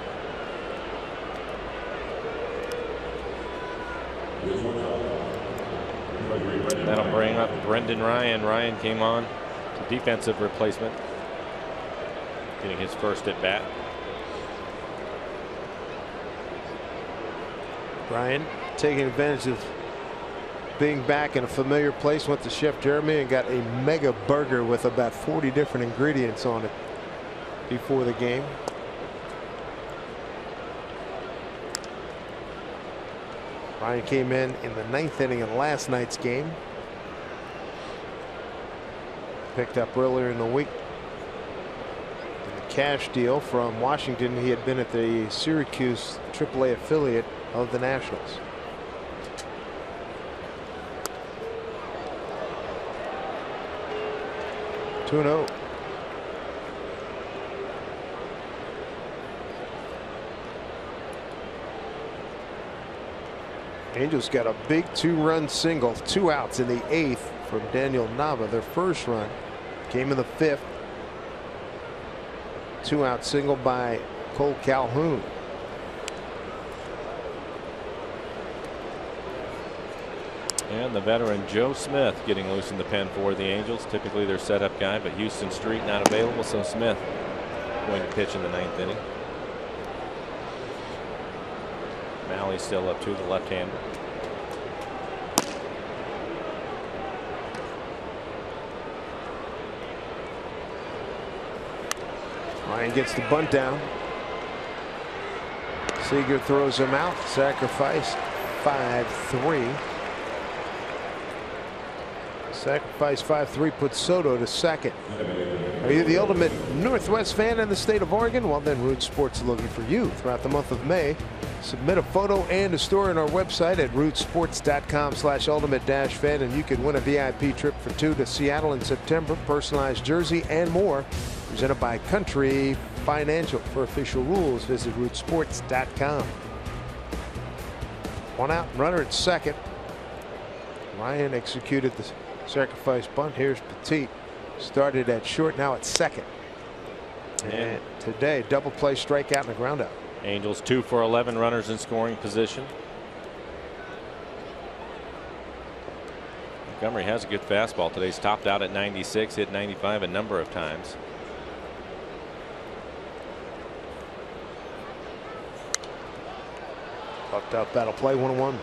That'll bring up Brendan Ryan. Ryan came on to defensive replacement, getting his first at bat. Ryan taking advantage of being back in a familiar place. Went to Chef Jeremy and got a mega burger with about 40 different ingredients on it before the game. Ryan came in the 9th inning of last night's game. Picked up earlier in the week in the cash deal from Washington. He had been at the Syracuse AAA affiliate of the Nationals. Two 2-0. Angels got a big 2-run single, 2 outs in the 8th from Daniel Nava. Their first run came in the 5th. 2-out single by Cole Calhoun. And the veteran Joe Smith getting loose in the pen for the Angels. Typically their setup guy, but Houston Street not available, so Smith going to pitch in the 9th inning. Malley's still up to the left-hander. Ryan gets the bunt down. Seager throws him out. Sacrifice 5-3. Sacrifice 5-3 puts Soto to 2nd. Are you the ultimate Northwest fan in the state of Oregon? Well, then Root Sports is looking for you throughout the month of May. Submit a photo and a story on our website at rootsports.com/ultimate-fan, and you can win a VIP trip for 2 to Seattle in September, personalized jersey, and more. Presented by Country Financial. For official rules, visit rootsports.com. 1 out, runner at 2nd. Ryan executed the sacrifice bunt. Here's Petit. Started at short, now at 2nd. And today, double play, strikeout, and a ground out. Angels 2 for 11 runners in scoring position. Montgomery has a good fastball today. He's topped out at 96, hit 95 a number of times. Fucked up battle play, 1-1.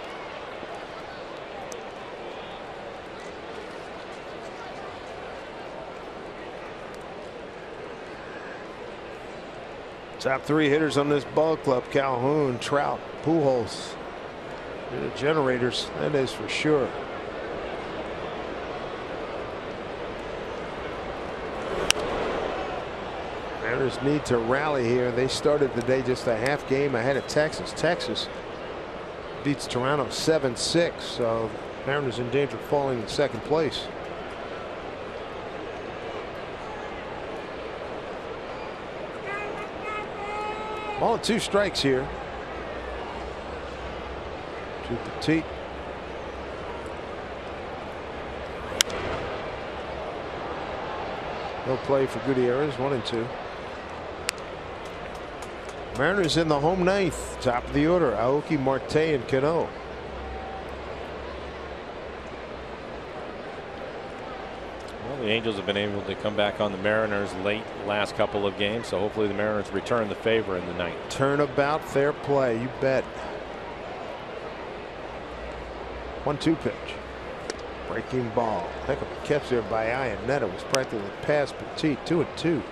Top 3 hitters on this ball club: Calhoun, Trout, Pujols. They're the generators, that is for sure. Mariners need to rally here. They started the day just a half game ahead of Texas. Texas beats Toronto 7-6, so Mariners in danger of falling in 2nd place. Ball and 2 strikes here to Petit. No play for Gutierrez. 1-2. Mariners in the home ninth. Top of the order. Aoki, Marte, and Cano. Well, the Angels have been able to come back on the Mariners late last couple of games, so hopefully the Mariners return the favor in the ninth. Turnabout, fair play. You bet. 1-2 pitch. Breaking ball. Heck of a catch there by Iannetta. It was practically past Petit. 2-2.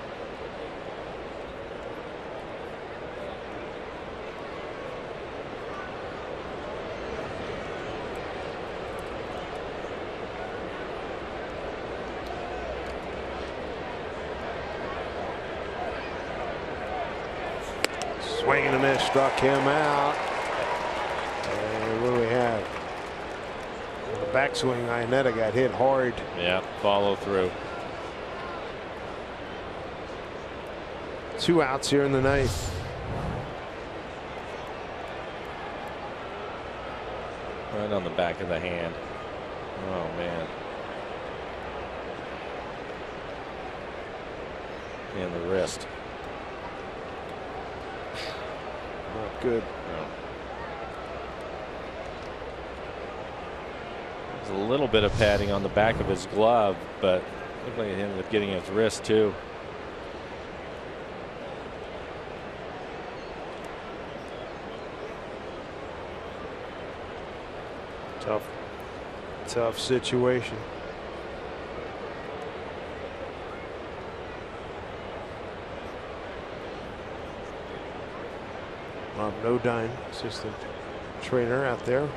Swing and a miss, struck him out. And what do we have? The backswing, Iannetta got hit hard. Yeah, follow through. 2 outs here in the ninth. Right on the back of the hand. Oh, man. And the wrist. Not good. No. There's a little bit of padding on the back of his glove, but looked like he ended up getting his wrist too. Tough situation. Rob Nodine, assistant trainer out there.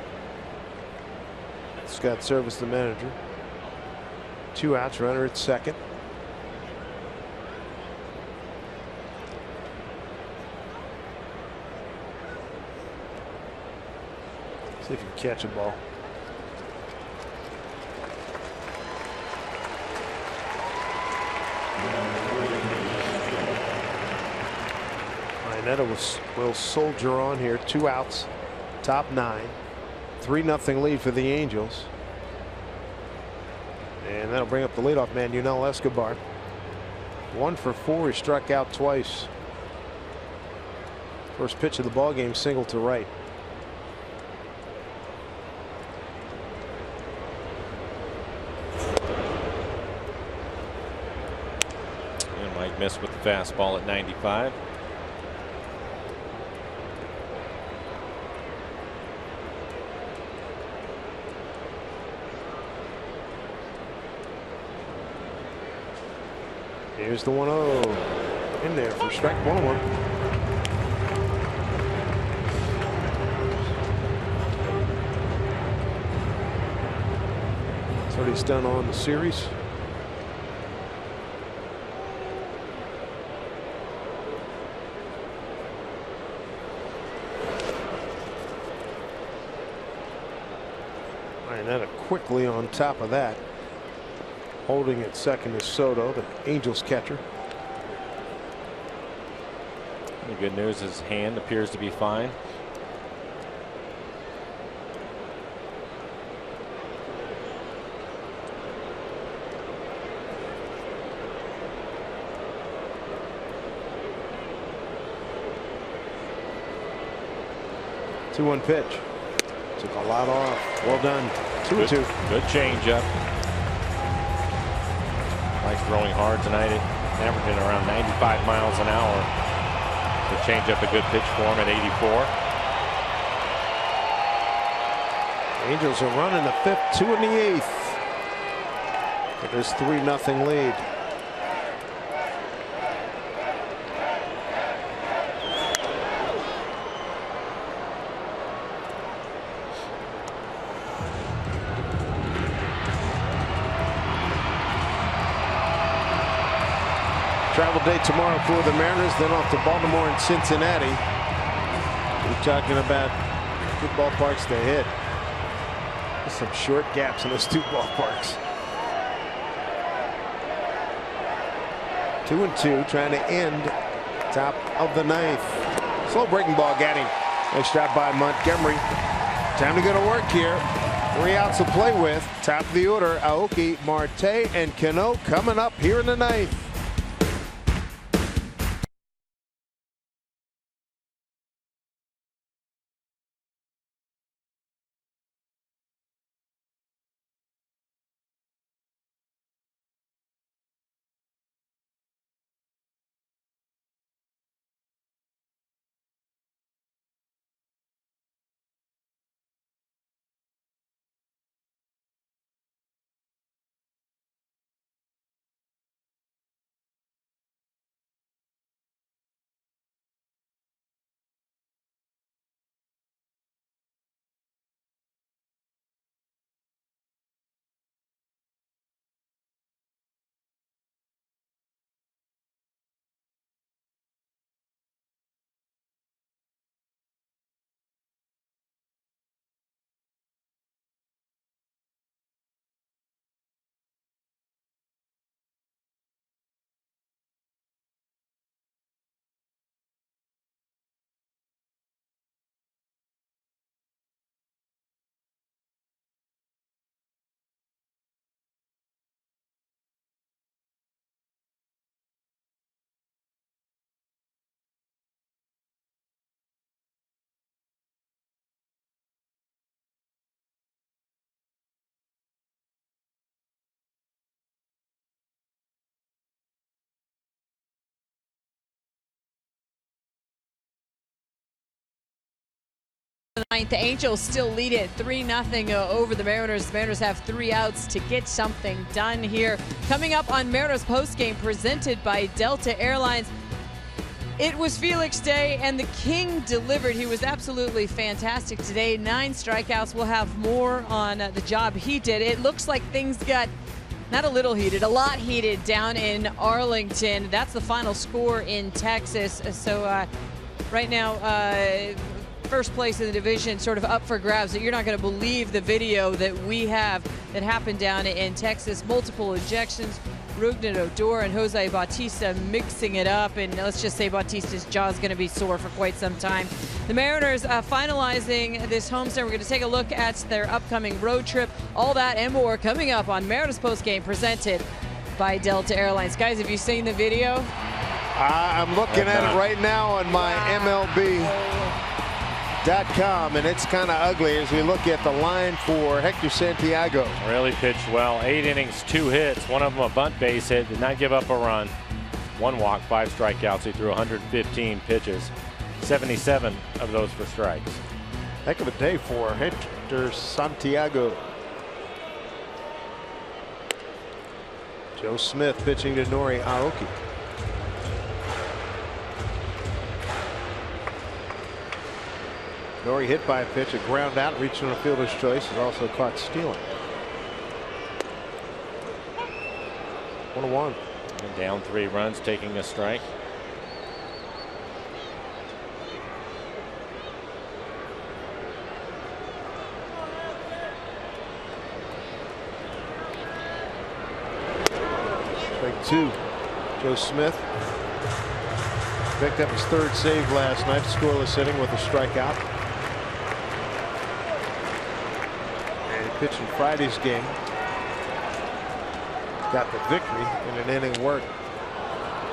Scott Service, the manager. 2 outs, runner at second. See if you can catch a ball. Iannetta will soldier on here. 2 outs, top 9. 3-0 lead for the Angels. And that'll bring up the leadoff man, Yunel Escobar. 1 for 4. He struck out twice. First pitch of the ball game, single to right. And Mike missed with the fastball at 95. Here's the 1-0 in there for strike 1-1. That's what he's done on the series. Iannetta quickly on top of that. Holding at second is Soto, the Angels catcher. The good news is his hand appears to be fine. The 2-1 pitch. Took a lot off. Well done. 2-2. Good changeup. Mike's throwing hard tonight, averaging around 95 miles an hour. The changeup a good pitch for him at 84. Angels are running the 5th, 2 in the 8th. For this 3-0 lead. Travel day tomorrow for the Mariners, then off to Baltimore and Cincinnati. We're talking about good ballparks to hit. There's some short gaps in those 2 ballparks. 2-2, trying to end top of the 9th. Slow breaking ball got him. Nice job by Montgomery. Time to go to work here. 3 outs to play with. Top of the order, Aoki, Marte, and Cano coming up here in the 9th. The ninth, the Angels still lead it 3-0 over the Mariners. The Mariners have 3 outs to get something done here. Coming up on Mariners postgame, presented by Delta Airlines. It was Felix Day, and the King delivered. He was absolutely fantastic today. 9 strikeouts. We'll have more on the job he did. It looks like things got not a little heated, a lot heated down in Arlington. That's the final score in Texas. So right now, first place in the division sort of up for grabs. You're not going to believe the video that we have that happened down in Texas. Multiple ejections. Rougned Odor and Jose Bautista mixing it up, and let's just say Bautista's jaw is going to be sore for quite some time. The Mariners finalizing this homestand. We're going to take a look at their upcoming road trip. All that and more coming up on Mariners postgame, presented by Delta Airlines. Guys, have you seen the video? I'm looking at it right now on my MLB.com, and it's kind of ugly as we look at the line for Hector Santiago. Really pitched well. 8 innings, 2 hits, one of them a bunt base hit, did not give up a run. 1 walk, 5 strikeouts. He threw 115 pitches, 77 of those for strikes. Heck of a day for Hector Santiago. Joe Smith pitching to Nori Aoki. Nori hit by a pitch, a ground out, reaching on a fielder's choice, is also caught stealing. 1-1. And down 3 runs, taking a strike. Strike 2. Joe Smith picked up his 3rd save last night, scoreless inning with a strikeout. Pitched in Friday's game. Got the victory in an inning work.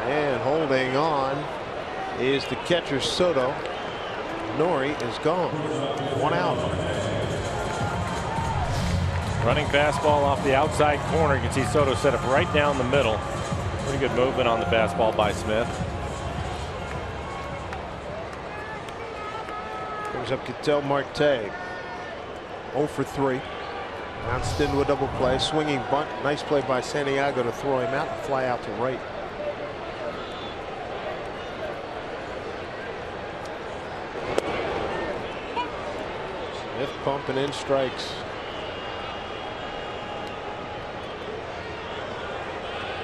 And holding on is the catcher Soto. Nori is gone. 1 out. Running fastball off the outside corner. You can see Soto set up right down the middle. Pretty good movement on the fastball by Smith. Brings up Ketel Marte. 0 for 3. Bounced into a double play, swinging bunt. Nice play by Santiago to throw him out and fly out to right. Smith pumping in strikes.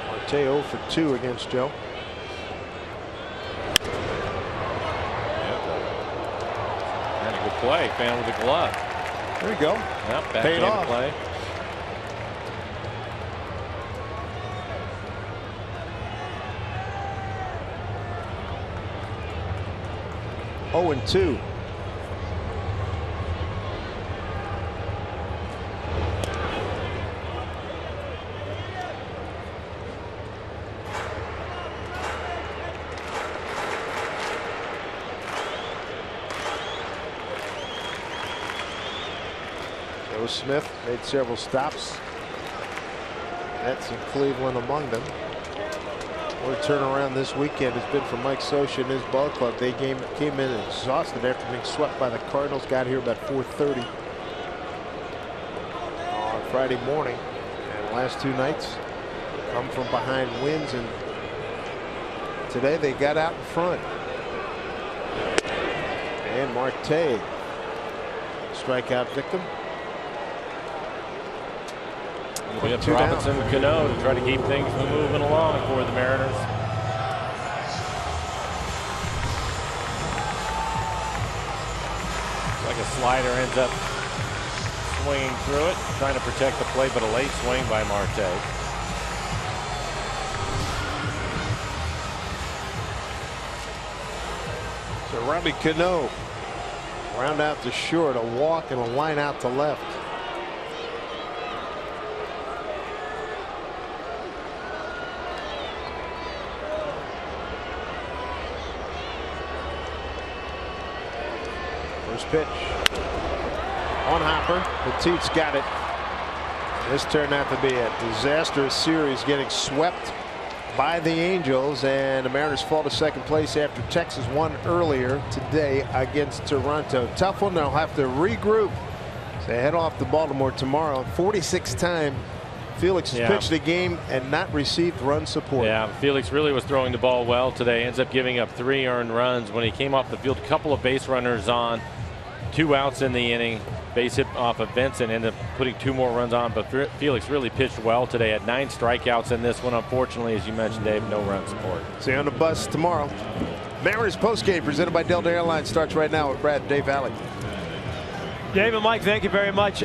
Marte 0 for 2 against Joe. And a good play, fan with the glove. There you go. Yep, paid off. Play. Oh, and 2. Joe Smith made several stops. Mets in Cleveland among them. What a turnaround this weekend has been for Mike Scioscia and his ball club. They came in exhausted after being swept by the Cardinals. Got here about 4:30 on Friday morning. And the last 2 nights come from behind wins, and today they got out in front. And Marte, strikeout victim. We have Robinson Cano to try to keep things moving along for the Mariners. Looks like a slider ends up swinging through it, trying to protect the play, but a late swing by Marte. So Robbie Cano, round out to short, a walk and a line out to left. First pitch on Hopper. Petit's got it. This turned out to be a disastrous series, getting swept by the Angels, and the Mariners fall to second place after Texas won earlier today against Toronto. Tough one. They'll have to regroup. So they head off to Baltimore tomorrow. 46th time Felix has pitched a game and not received run support. Yeah, Felix really was throwing the ball well today. Ends up giving up 3 earned runs when he came off the field. A couple of base runners on, 2 outs in the inning. Base hit off of Vincent, ended up putting 2 more runs on. But Felix really pitched well today. Had 9 strikeouts in this one. Unfortunately, as you mentioned, Dave, no run support. See you on the bus tomorrow. Mariners postgame presented by Delta Airlines starts right now with Brad and Dave Alley. Dave and Mike, thank you very much.